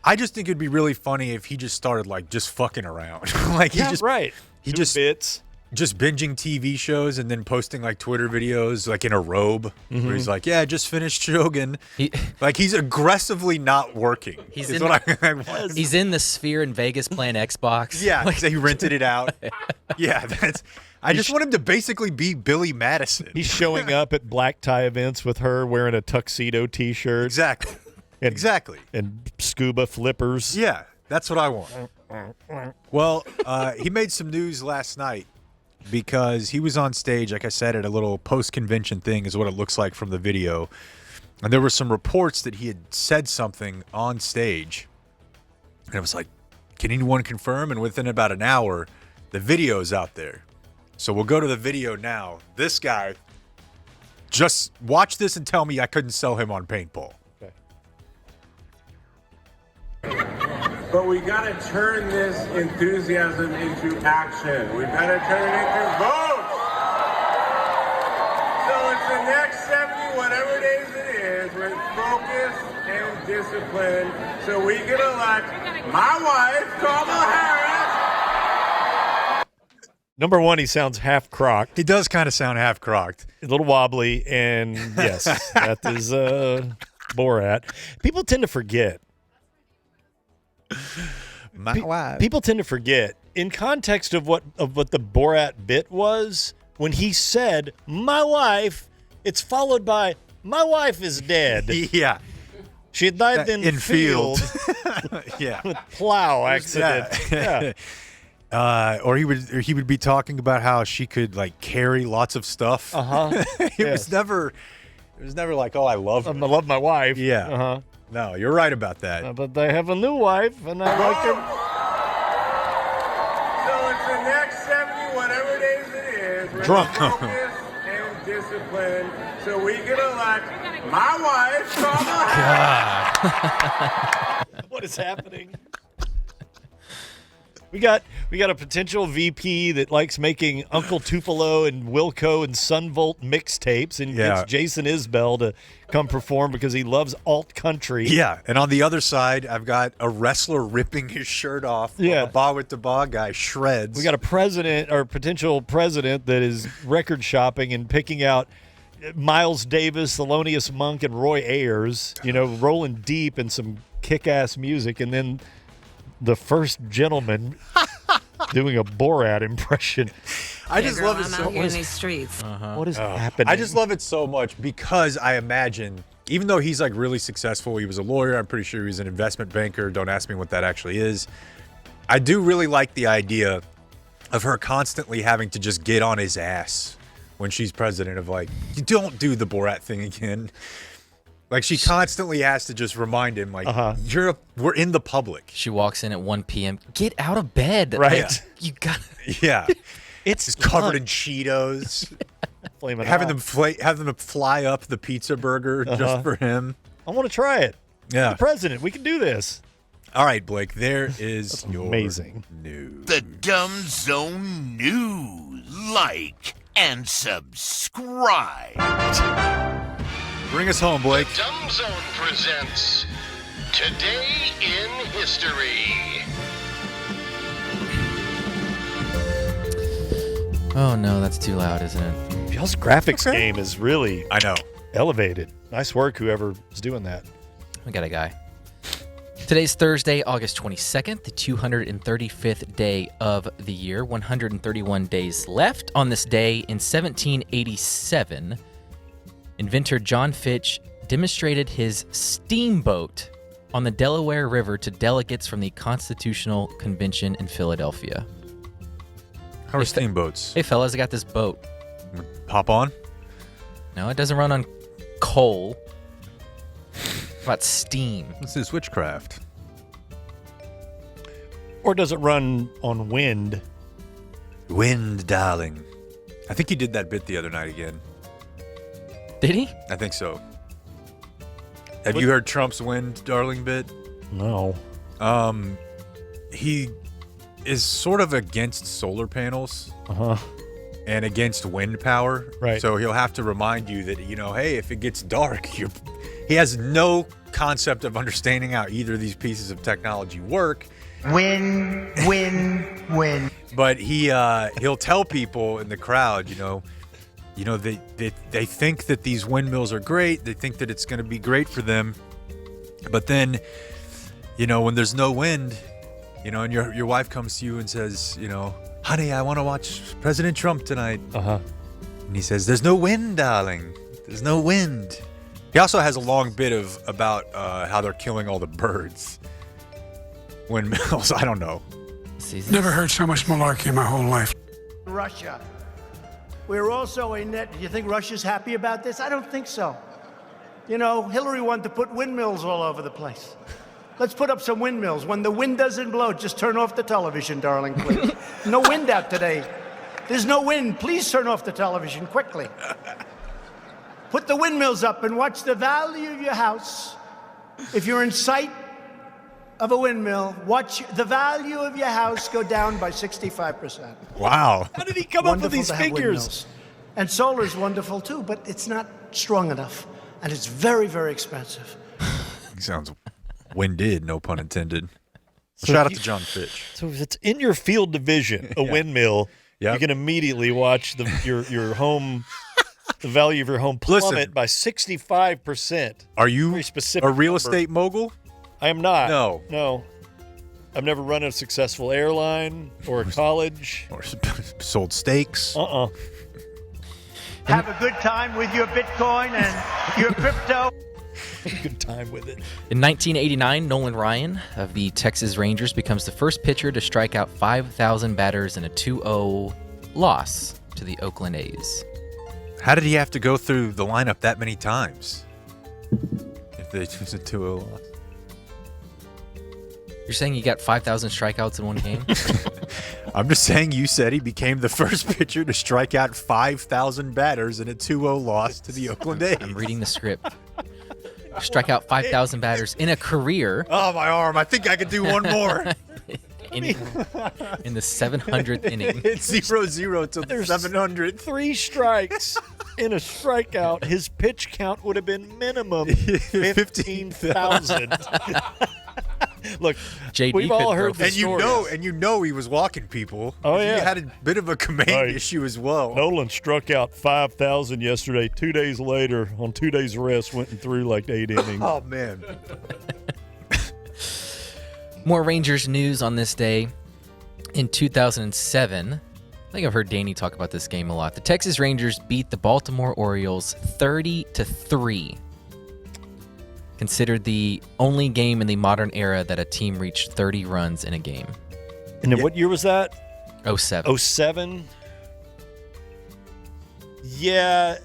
I just think it'd be really funny if he just started like just fucking around. Like he just right. He Do just bits. Just binging TV shows and then posting like Twitter videos like in a robe where he's like, "Yeah, I just finished Shogun." Like he's aggressively not working. He's is in what the- I want. He's in the Sphere in Vegas playing Xbox. Yeah, 'cause he rented it out. Yeah, that's. I just want him to basically be Billy Madison. He's showing up at black tie events with her wearing a tuxedo T-shirt. Exactly. Exactly. And scuba flippers. Yeah, that's what I want. Well, he made some news last night because he was on stage, like I said, at a little post-convention thing is what it looks like from the video. And there were some reports that he had said something on stage. And it was like, can anyone confirm? And within about an hour, the video's out there. So we'll go to the video now. This guy, just watch this and tell me I couldn't sell him on paintball. But we gotta turn this enthusiasm into action. We gotta turn it into votes. So it's the next 70 whatever days it is with focus and discipline so we can elect my wife, Kamala Harris. Number one, he sounds half crocked. He does kind of sound half crocked. A little wobbly, and yes, that is Borat. People tend to forget. People tend to forget in context of what the Borat bit was when he said "my wife." It's followed by "my wife is dead." Yeah, she had died in field. Yeah, with plow accident. Yeah. Or he would be talking about how she could like carry lots of stuff. It was never like, oh, I love her. I love my wife. Yeah. No, you're right about that. But they have a new wife, and I like her. So it's the next 70 whatever days it is with Drunk. focus and discipline so we can elect my wife, Kamala Harris. What is happening? We got a potential VP that likes making Uncle Tupelo and Wilco and Sunvolt mixtapes and gets Jason Isbell to come perform because he loves alt country. Yeah, and on the other side, I've got a wrestler ripping his shirt off. Yeah. A Ba with the Ba guy shreds. We got a president or potential president that is record shopping and picking out Miles Davis, Thelonious Monk, and Roy Ayers, rolling deep in some kick-ass music, and then the first gentleman doing a Borat impression. I just love it so in much. these streets. What is happening? I just love it so much because I imagine, even though he's like really successful, he was a lawyer. I'm pretty sure he was an investment banker. Don't ask me what that actually is. I do really like the idea of her constantly having to just get on his ass when she's president of like, you don't do the Borat thing again. Like she constantly has to just remind him, like, we're in the public. She walks in at 1 p.m. Get out of bed. Right. Like, you got. Yeah. It's just covered in Cheetos. Flaming having hot. them fly up the pizza burger just for him. I want to try it. Yeah. The president, we can do this. All right, Blake, there is your amazing news. The Dumb Zone News. Like and subscribe. Bring us home, Blake. The Dumb Zone presents Today in History. Oh no, that's too loud, isn't it? Y'all's graphics game is really I know elevated. Nice work, whoever's doing that. We got a guy. Today's Thursday, August 22nd, the 235th day of the year. 131 days left. On this day in 1787, inventor John Fitch demonstrated his steamboat on the Delaware River to delegates from the Constitutional Convention in Philadelphia. How are steamboats? Hey, fellas, I got this boat. Pop on? No, it doesn't run on coal. About steam. This is witchcraft. Or does it run on wind? Wind, darling. I think he did that bit the other night again. Did he? I think so. Have you heard Trump's wind, darling bit? No. He is sort of against solar panels. Uh-huh. And against wind power. Right. So he'll have to remind you that, hey, if it gets dark, he has no concept of understanding how either of these pieces of technology work. Win. But he'll tell people in the crowd, they think that these windmills are great. They think that it's going to be great for them. But then, when there's no wind, and your wife comes to you and says, honey, I want to watch President Trump tonight. Uh-huh. And he says, there's no wind, darling. There's no wind. He also has a long bit about how they're killing all the birds. Windmills, I don't know. Never heard so much malarkey in my whole life. Russia. We're also a net. Do you think Russia's happy about this? I don't think so. Hillary wanted to put windmills all over the place. Let's put up some windmills. When the wind doesn't blow, just turn off the television, darling, please. No wind out today. There's no wind. Please turn off the television quickly. Put the windmills up and watch the value of your house. If you're in sight of a windmill, watch the value of your house go down by 65%. Wow. How did he come up with these figures? And solar is wonderful too, but it's not strong enough. And it's very, very expensive. He sounds winded, no pun intended. Shout out to John Fitch. So if it's in your field division, a windmill, you can immediately watch your home, the value of your home plummet by 65%. Are you Very specific a real number. estate mogul? I am not. No. I've never run a successful airline or a college. Or sold steaks. Have a good time with your Bitcoin and your crypto. Good time with it. In 1989, Nolan Ryan of the Texas Rangers becomes the first pitcher to strike out 5,000 batters in a 2-0 loss to the Oakland A's. How did he have to go through the lineup that many times? If it was a 2-0 loss. You're saying he got 5,000 strikeouts in one game? I'm just saying you said he became the first pitcher to strike out 5,000 batters in a 2-0 loss to the Oakland A's. I'm reading the script. Strike out 5,000 batters in a career. Oh, my arm. I think I could do one more. in the 700th inning. It's 0-0 to the 700th. 3 strikes in a strikeout. His pitch count would have been minimum 15,000. Look, JD we've all heard the and stories. you know he was walking people. Oh, yeah. He had a bit of a command issue as well. Nolan struck out 5,000 yesterday. 2 days later, on 2 days rest, went and threw like 8 innings. Oh, man. More Rangers news on this day. In 2007, I think I've heard Danny talk about this game a lot. The Texas Rangers beat the Baltimore Orioles 30-3. Considered the only game in the modern era that a team reached 30 runs in a game. And then what year was that? 07. 07? Yeah,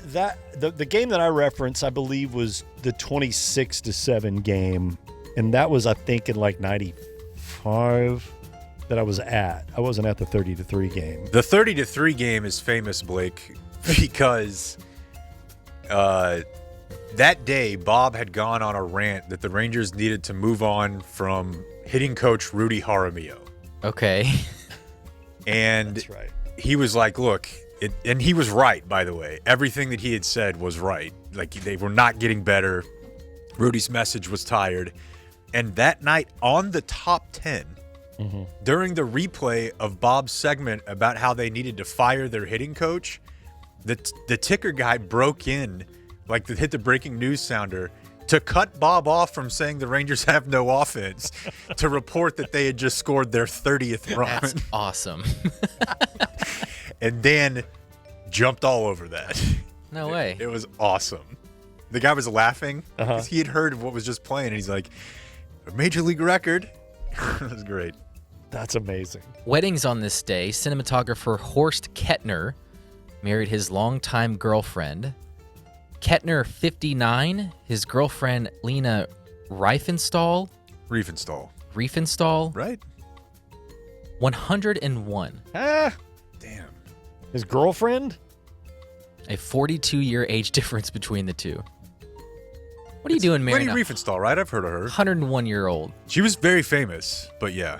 the game that I referenced, I believe, was the 26-7 game. And that was, I think, in like 95 that I was at. I wasn't at the 30-3 game. The 30-3 game is famous, Blake, because that day Bob had gone on a rant that the Rangers needed to move on from hitting coach Rudy Jaramillo. Okay. And That's right. He was like, look, and he was right, by the way. Everything that he had said was right. Like, they were not getting better. Rudy's message was tired. And that night on the top 10, during the replay of Bob's segment about how they needed to fire their hitting coach, the ticker guy broke in, like hit the breaking news sounder, to cut Bob off from saying the Rangers have no offense, to report that they had just scored their 30th run. That's awesome. And Dan jumped all over that. No way. It was awesome. The guy was laughing because he had heard of what was just playing, and he's like, a major league record. It was great. That's amazing. Weddings on this day. Cinematographer Horst Kettner married his longtime girlfriend. Kettner, 59. His girlfriend, Lena Riefenstahl. Riefenstahl. Right. 101. Ah. Damn. His girlfriend? A 42-year age difference between the two. What are you doing, Mary? Leni Riefenstahl, right? I've heard of her. 101-year-old. She was very famous, but yeah.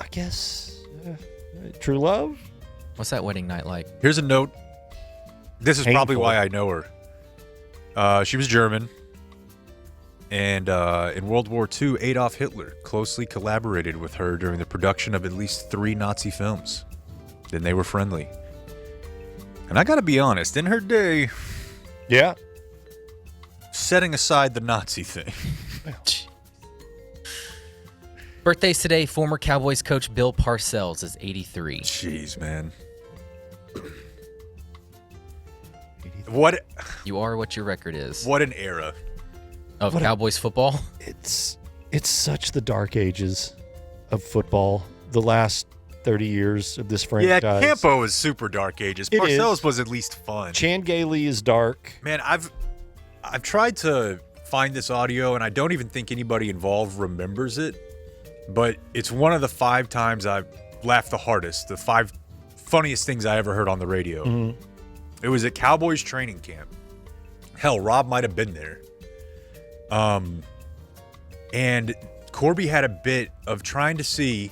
I guess true love? What's that wedding night like? Here's a note. This is probably Painful. why I know her. She was German. And in World War II, Adolf Hitler closely collaborated with her during the production of at least 3 Nazi films. Then they were friendly. And I got to be honest, in her day, yeah, setting aside the Nazi thing. Birthdays today, former Cowboys coach Bill Parcells is 83. Jeez, man. What? You are what your record is. What an era. Of Cowboys football? It's such the dark ages of football. The last 30 years of this franchise. Yeah, Campo is super dark ages. It Parcells is. was at least fun. Chan Gailey is dark. Man, I've tried to find this audio, and I don't even think anybody involved remembers it. But it's one of the 5 times I've laughed the hardest. The 5 funniest things I ever heard on the radio. Mm-hmm. It was at Cowboys training camp. Hell, Rob might have been there. And Corby had a bit of trying to see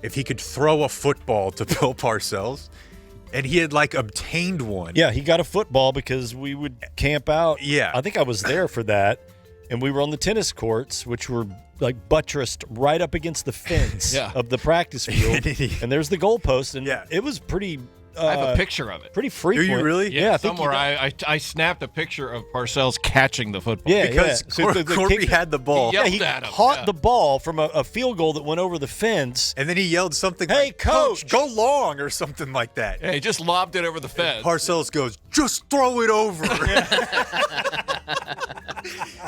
if he could throw a football to Bill Parcells, and he had obtained one. Yeah, he got a football because we would camp out. Yeah. I think I was there for that. And we were on the tennis courts, which were buttressed right up against the fence of the practice field. And there's the goalpost, and it was pretty. I have a picture of it. Pretty frequent. Do you really? Yeah, I think somewhere I snapped a picture of Parcells catching the football. Yeah, because Corby had the ball. He caught the ball from a field goal that went over the fence. And then he yelled something "Hey, like, coach, go long," or something like that. Yeah, he just lobbed it over the fence. Parcells goes, "Just throw it over."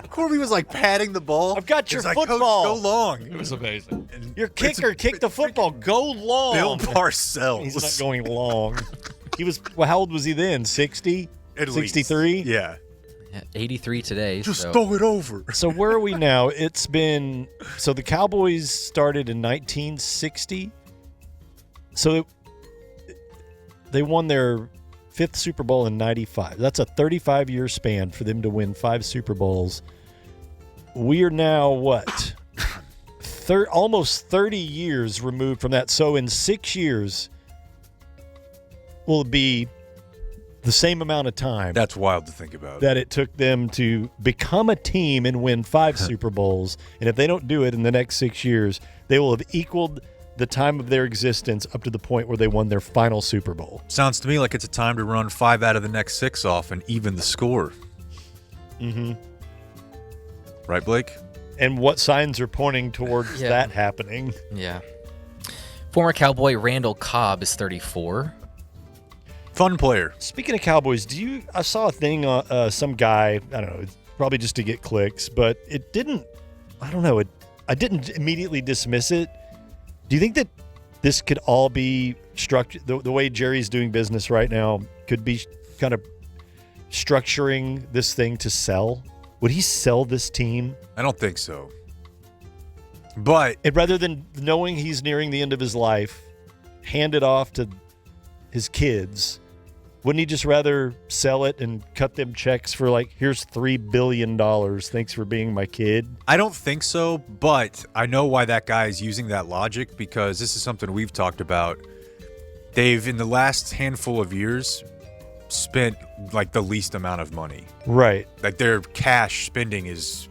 Corby was patting the ball. I've got your He's like, football. "Coach, go long." It was amazing. Your kicker kicked the football. Go long. Bill Parcells. He's not going long. He was, well, how old was he then? 60? At 63? least. Yeah. 83 today. Just so. throw it over. So where are we now? It's been, so the Cowboys started in 1960. So they won their 5th Super Bowl in 95. That's a 35-year span for them to win 5 Super Bowls. We are now, what? Almost 30 years removed from that. So in 6 years, will be the same amount of time. That's wild to think about. That it took them to become a team and win 5 Super Bowls. And if they don't do it in the next 6 years, they will have equaled the time of their existence up to the point where they won their final Super Bowl. Sounds to me like it's a time to run 5 out of the next 6 off and even the score. Mm-hmm. Right, Blake? And what signs are pointing towards that happening? Yeah. Former Cowboy Randall Cobb is 34. Fun player. Speaking of Cowboys, I saw a thing on some guy, I don't know, it's probably just to get clicks, but it didn't, I don't know, I didn't immediately dismiss it. Do you think that this could all be structured, the way Jerry's doing business right now, could be kind of structuring this thing to sell? Would he sell this team? I don't think so. But and rather than knowing he's nearing the end of his life, hand it off to his kids Wouldn't he just rather sell it and cut them checks for like, here's $3 billion. Thanks for being my kid? I don't think so, but I know why that guy is using that logic, because this is something we've talked about. They've, in the last handful of years, spent like the least amount of money. Right. Like their cash spending is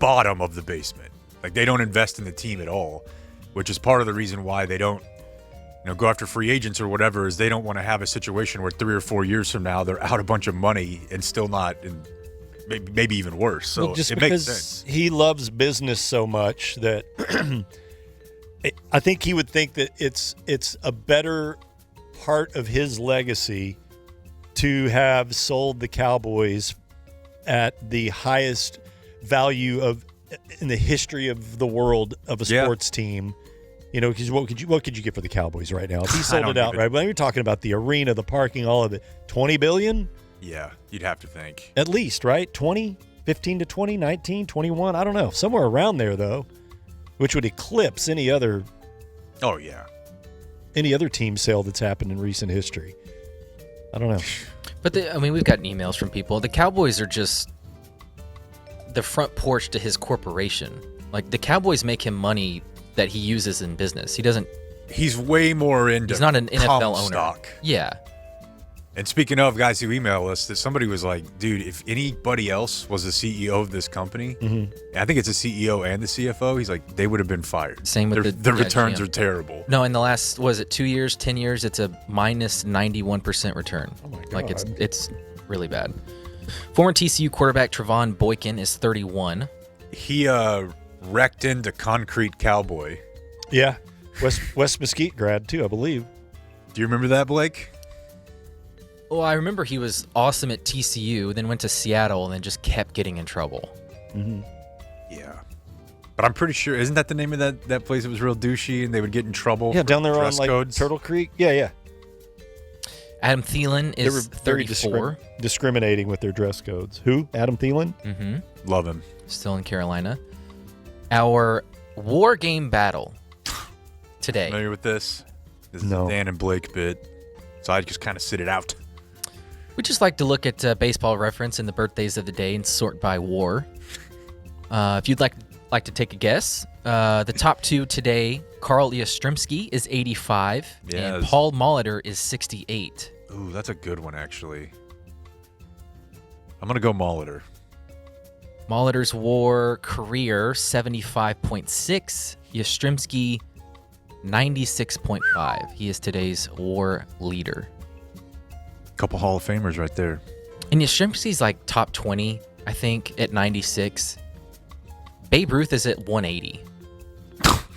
bottom of the basement. Like they don't invest in the team at all, which is part of the reason why they don't go after free agents or whatever, is they don't want to have a situation where 3 or 4 years from now they're out a bunch of money and still not, and maybe even worse. So well, just it because makes sense. he loves business so much that I think he would think that it's a better part of his legacy to have sold the Cowboys at the highest value in the history of the world of a sports team. Because what could you get for the Cowboys right now? If he sold it outright, but you're talking about the arena, the parking, all of it. $20 billion? Yeah, you'd have to think. At least, right? 20, 15 to 20, 19, 21, I don't know. Somewhere around there, though, which would eclipse any other team sale that's happened in recent history. I don't know. But we've gotten emails from people. The Cowboys are just the front porch to his corporation. Like, the Cowboys make him money that he uses in business. He's way more into. He's not an NFL owner. Stock. Yeah. And speaking of guys who email us, that somebody was like, dude, if anybody else was the CEO of this company, I think it's the CEO and the CFO, he's like, they would have been fired. Same with the returns are terrible. No, in the last, 2 years, 10 years, it's a minus 91% return. Oh my God. Like it's really bad. Former TCU quarterback Trevon Boykin is 31. He wrecked into Concrete Cowboy. Yeah. West Mesquite grad, too, I believe. Do you remember that, Blake? Well, I remember he was awesome at TCU, then went to Seattle, and then just kept getting in trouble. Mm-hmm. Yeah. But I'm pretty sure, isn't that the name of that place that was real douchey and they would get in trouble? Yeah, for down there on dress codes? Turtle Creek. Yeah. Adam Thielen is 34. Discriminating with their dress codes. Who? Adam Thielen? Mm-hmm. Love him. Still in Carolina. Our war game battle today. Familiar with this? This is a Dan and Blake bit. So I just kind of sit it out. We just like to look at Baseball Reference and the birthdays of the day and sort by war. If you'd like to take a guess, the top two today, Carl Yastrzemski is 85, and Paul Molitor is 68. Ooh, that's a good one, actually. I'm going to go Molitor. Molitor's war career, 75.6. Yastrzemski, 96.5. He is today's war leader. Couple Hall of Famers right there. And Yastrzemski's like top 20, I think, at 96. Babe Ruth is at 180.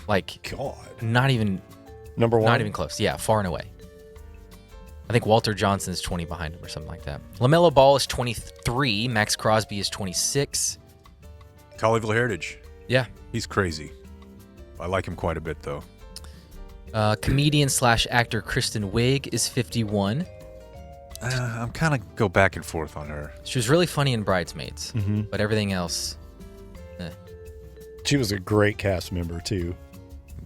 Like, God. Not even number one. Not even close. Yeah, far and away. I think Walter Johnson's 20 behind him or something like that. LaMelo Ball is 23. Max Crosby is 26. Colleyville Heritage. Yeah. He's crazy. I like him quite a bit, though. Comedian / actor Kristen Wiig is 51. I'm kind of go back and forth on her. She was really funny in Bridesmaids, but everything else. She was a great cast member, too.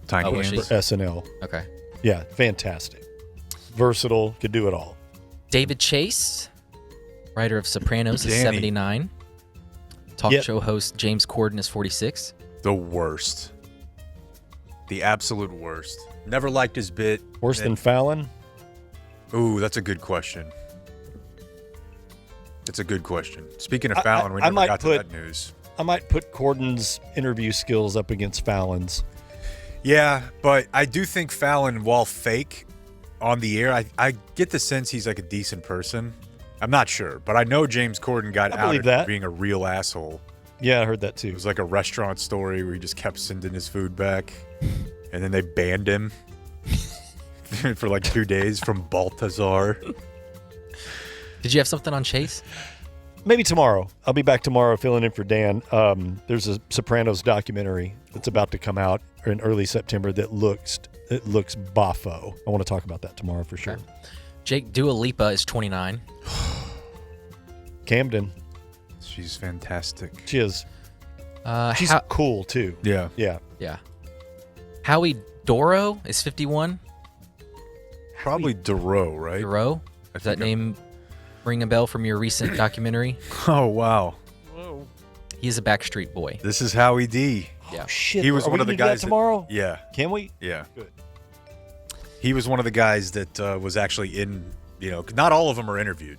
Tiny for SNL. Okay. Yeah, fantastic. Versatile, could do it all. David Chase, writer of Sopranos, is 79. Talk show host James Corden is 46. The worst. The absolute worst. Never liked his bit. Worse than Fallon? Ooh, that's a good question. It's a good question. Speaking of Fallon, we never got to that news. I might put Corden's interview skills up against Fallon's. Yeah, but I do think Fallon, while fake on the air, I get the sense he's like a decent person. I'm not sure, but I know James Corden got outed for being a real asshole. Yeah, I heard that too. It was like a restaurant story where he just kept sending his food back, and then they banned him for like 2 days from Baltazar. Did you have something on Chase? Maybe tomorrow. I'll be back tomorrow filling in for Dan. There's a Sopranos documentary that's about to come out in early September that looks boffo. I want to talk about that tomorrow for sure. Okay. Dua Lipa is 29. Camden. She's fantastic. She is. She's cool too. Yeah. Yeah. Howie Doro is 51. Probably Duro, right? Duro. Does that name ring a bell from your recent documentary? Oh, wow. Whoa. He's a Backstreet Boy. This is Howie D. Yeah. Shit. He was Are one we of the gonna do that guys tomorrow. Yeah. Can we? Yeah. Good. He was one of the guys that was actually in, not all of them are interviewed.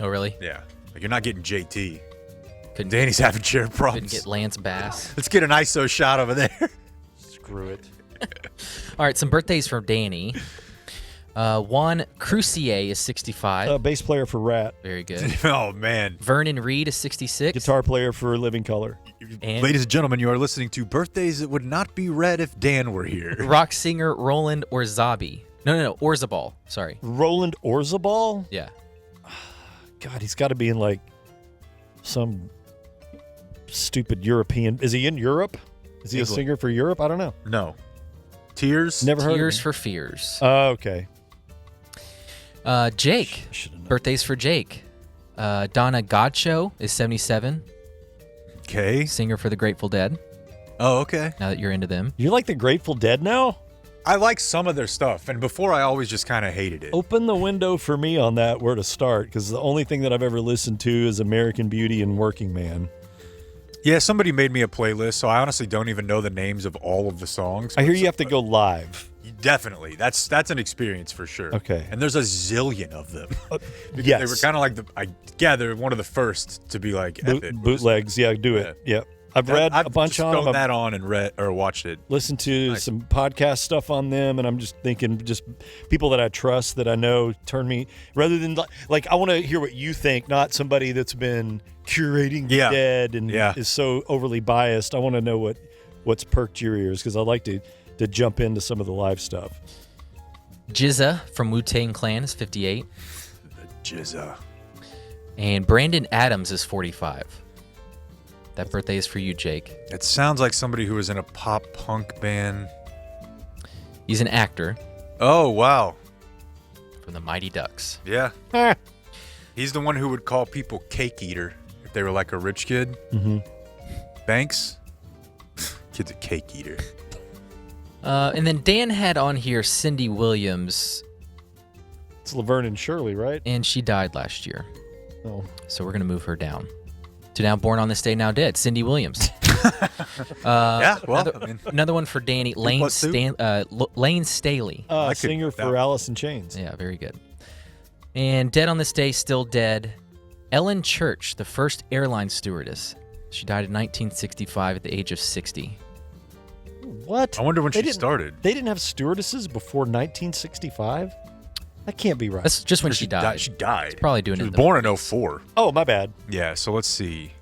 Oh, really? Yeah. Like, you're not getting JT. Danny's having chair problems. Couldn't get Lance Bass. Let's get an ISO shot over there. Screw it. All right, some birthdays for Danny. Juan Crucier is 65. Bass player for Rat. Very good. Oh, man. Vernon Reed is 66. Guitar player for Living Color. And Ladies and gentlemen, you are listening to Birthdays That Would Not Be Read If Dan Were Here. rock singer Roland Orzabi. No, Orzabal. Sorry. Roland Orzabal? Yeah. God, he's got to be in like some stupid European. Is he in Europe? Is he England. a singer for Europe? I don't know. No. Tears? Never heard of Tears him. for Fears. Oh, okay. Jake. Birthdays for Jake. Donna Godcho is 77. Okay. Singer for the Grateful Dead. Oh, okay. Now that you're into them. You like the Grateful Dead now? I like some of their stuff, and before I always just kind of hated it. Open the window for me on that, where to start, because the only thing that I've ever listened to is American Beauty and Working Man. Yeah, somebody made me a playlist, so I honestly don't even know the names of all of the songs. I hear you have to go live. Definitely. That's an experience for sure. Okay. And there's a zillion of them. Yes. They were kind of like they're one of the first to be like, F it. Bootlegs, yeah, do it. Yep. I've read a bunch just on thrown them. that on and read or watched it. Listened to Nice. some podcast stuff on them, and I'm just thinking, just people that I trust, that I know, turn me, rather than like I want to hear what you think, not somebody that's been curating the dead and is so overly biased. I want to know what's perked your ears, because I like to jump into some of the live stuff. Jizza from Wu-Tang Clan is 58. Jizza. And Brandon Adams is 45. That birthday is for you, Jake. It sounds like somebody who was in a pop punk band. He's an actor. Oh, wow. From the Mighty Ducks. Yeah. He's the one who would call people cake eater if they were like a rich kid. Mm-hmm. Banks? Kid's a cake eater. And then Dan had on here Cindy Williams. It's Laverne and Shirley, right? And she died last year. Oh. So we're going to move her down to now born on this day, now dead, Cindy Williams. Yeah, well, another one for Danny, Lane Staley. Singer for Alice in Chains. Yeah, very good. And dead on this day, still dead, Ellen Church, the first airline stewardess. She died in 1965 at the age of 60. What? I wonder when They she didn't- started. They didn't have stewardesses before 1965? That can't be right. That's just when she died. She died. She's probably doing She it was in the born in 40s. 04. Oh, my bad. Yeah, so let's see.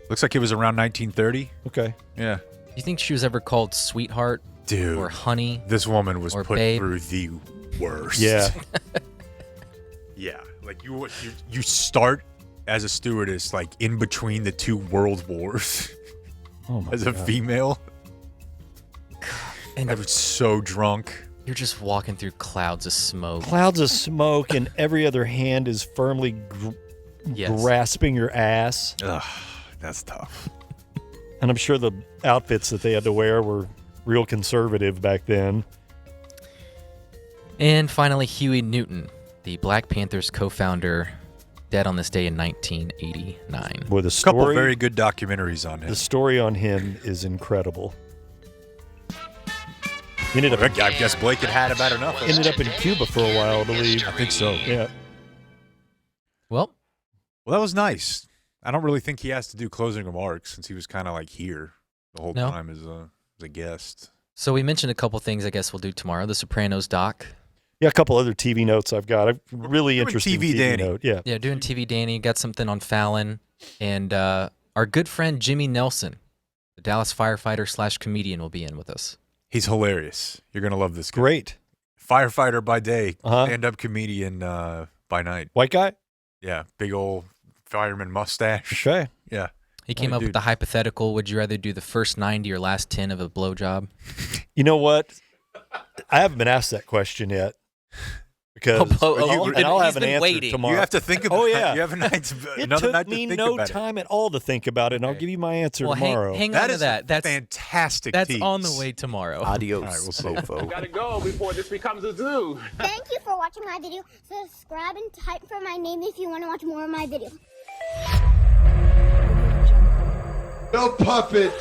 Looks like it was around 1930. Okay. Yeah. Do you think she was ever called sweetheart? Dude. Or honey? This woman was or put babe? through the worst. Yeah. Yeah. Like you start as a stewardess like in between the two world wars Oh my as a God. female. And I was so drunk. You're just walking through clouds of smoke. Clouds of smoke, and every other hand is firmly Yes. grasping your ass. Ugh, that's tough. And I'm sure the outfits that they had to wear were real conservative back then. And finally, Huey Newton, the Black Panthers co-founder, dead on this day in 1989. Boy, the A couple story, very good documentaries on him. the story on him is incredible. He ended up I guess Blake had about enough. ended up in Cuba for a while, I believe. I think so. Yeah. Well, that was nice. I don't really think he has to do closing remarks since he was kind of like here the whole No. time as a guest. so we mentioned a couple things I guess we'll do tomorrow. The Sopranos doc. Yeah, a couple other TV notes I've got. I've really Doing interesting TV Danny. note. Yeah. Yeah, doing TV Danny. Got something on Fallon. And our good friend Jimmy Nelson, the Dallas firefighter / comedian, will be in with us. He's hilarious. You're gonna love this guy. Great. Firefighter by day, Uh-huh. stand-up comedian by night. White guy? Yeah, big old fireman mustache. Okay. Yeah. He came Funny up with dude. the hypothetical, would you rather do the first 90 or last 10 of a blowjob? You know what? I haven't been asked that question yet. Because I'll have an answer waiting. tomorrow. You have to think about it. it. You have another night to think about it. It took me no time at all to think about it, and I'll give you my answer tomorrow. Hang on to that. That's fantastic. That's tease. on the way tomorrow. Adios, all right, we'll see. Gotta go before this becomes a zoo. Thank you for watching my video. Subscribe and type for my name if you want to watch more of my videos. No puppet.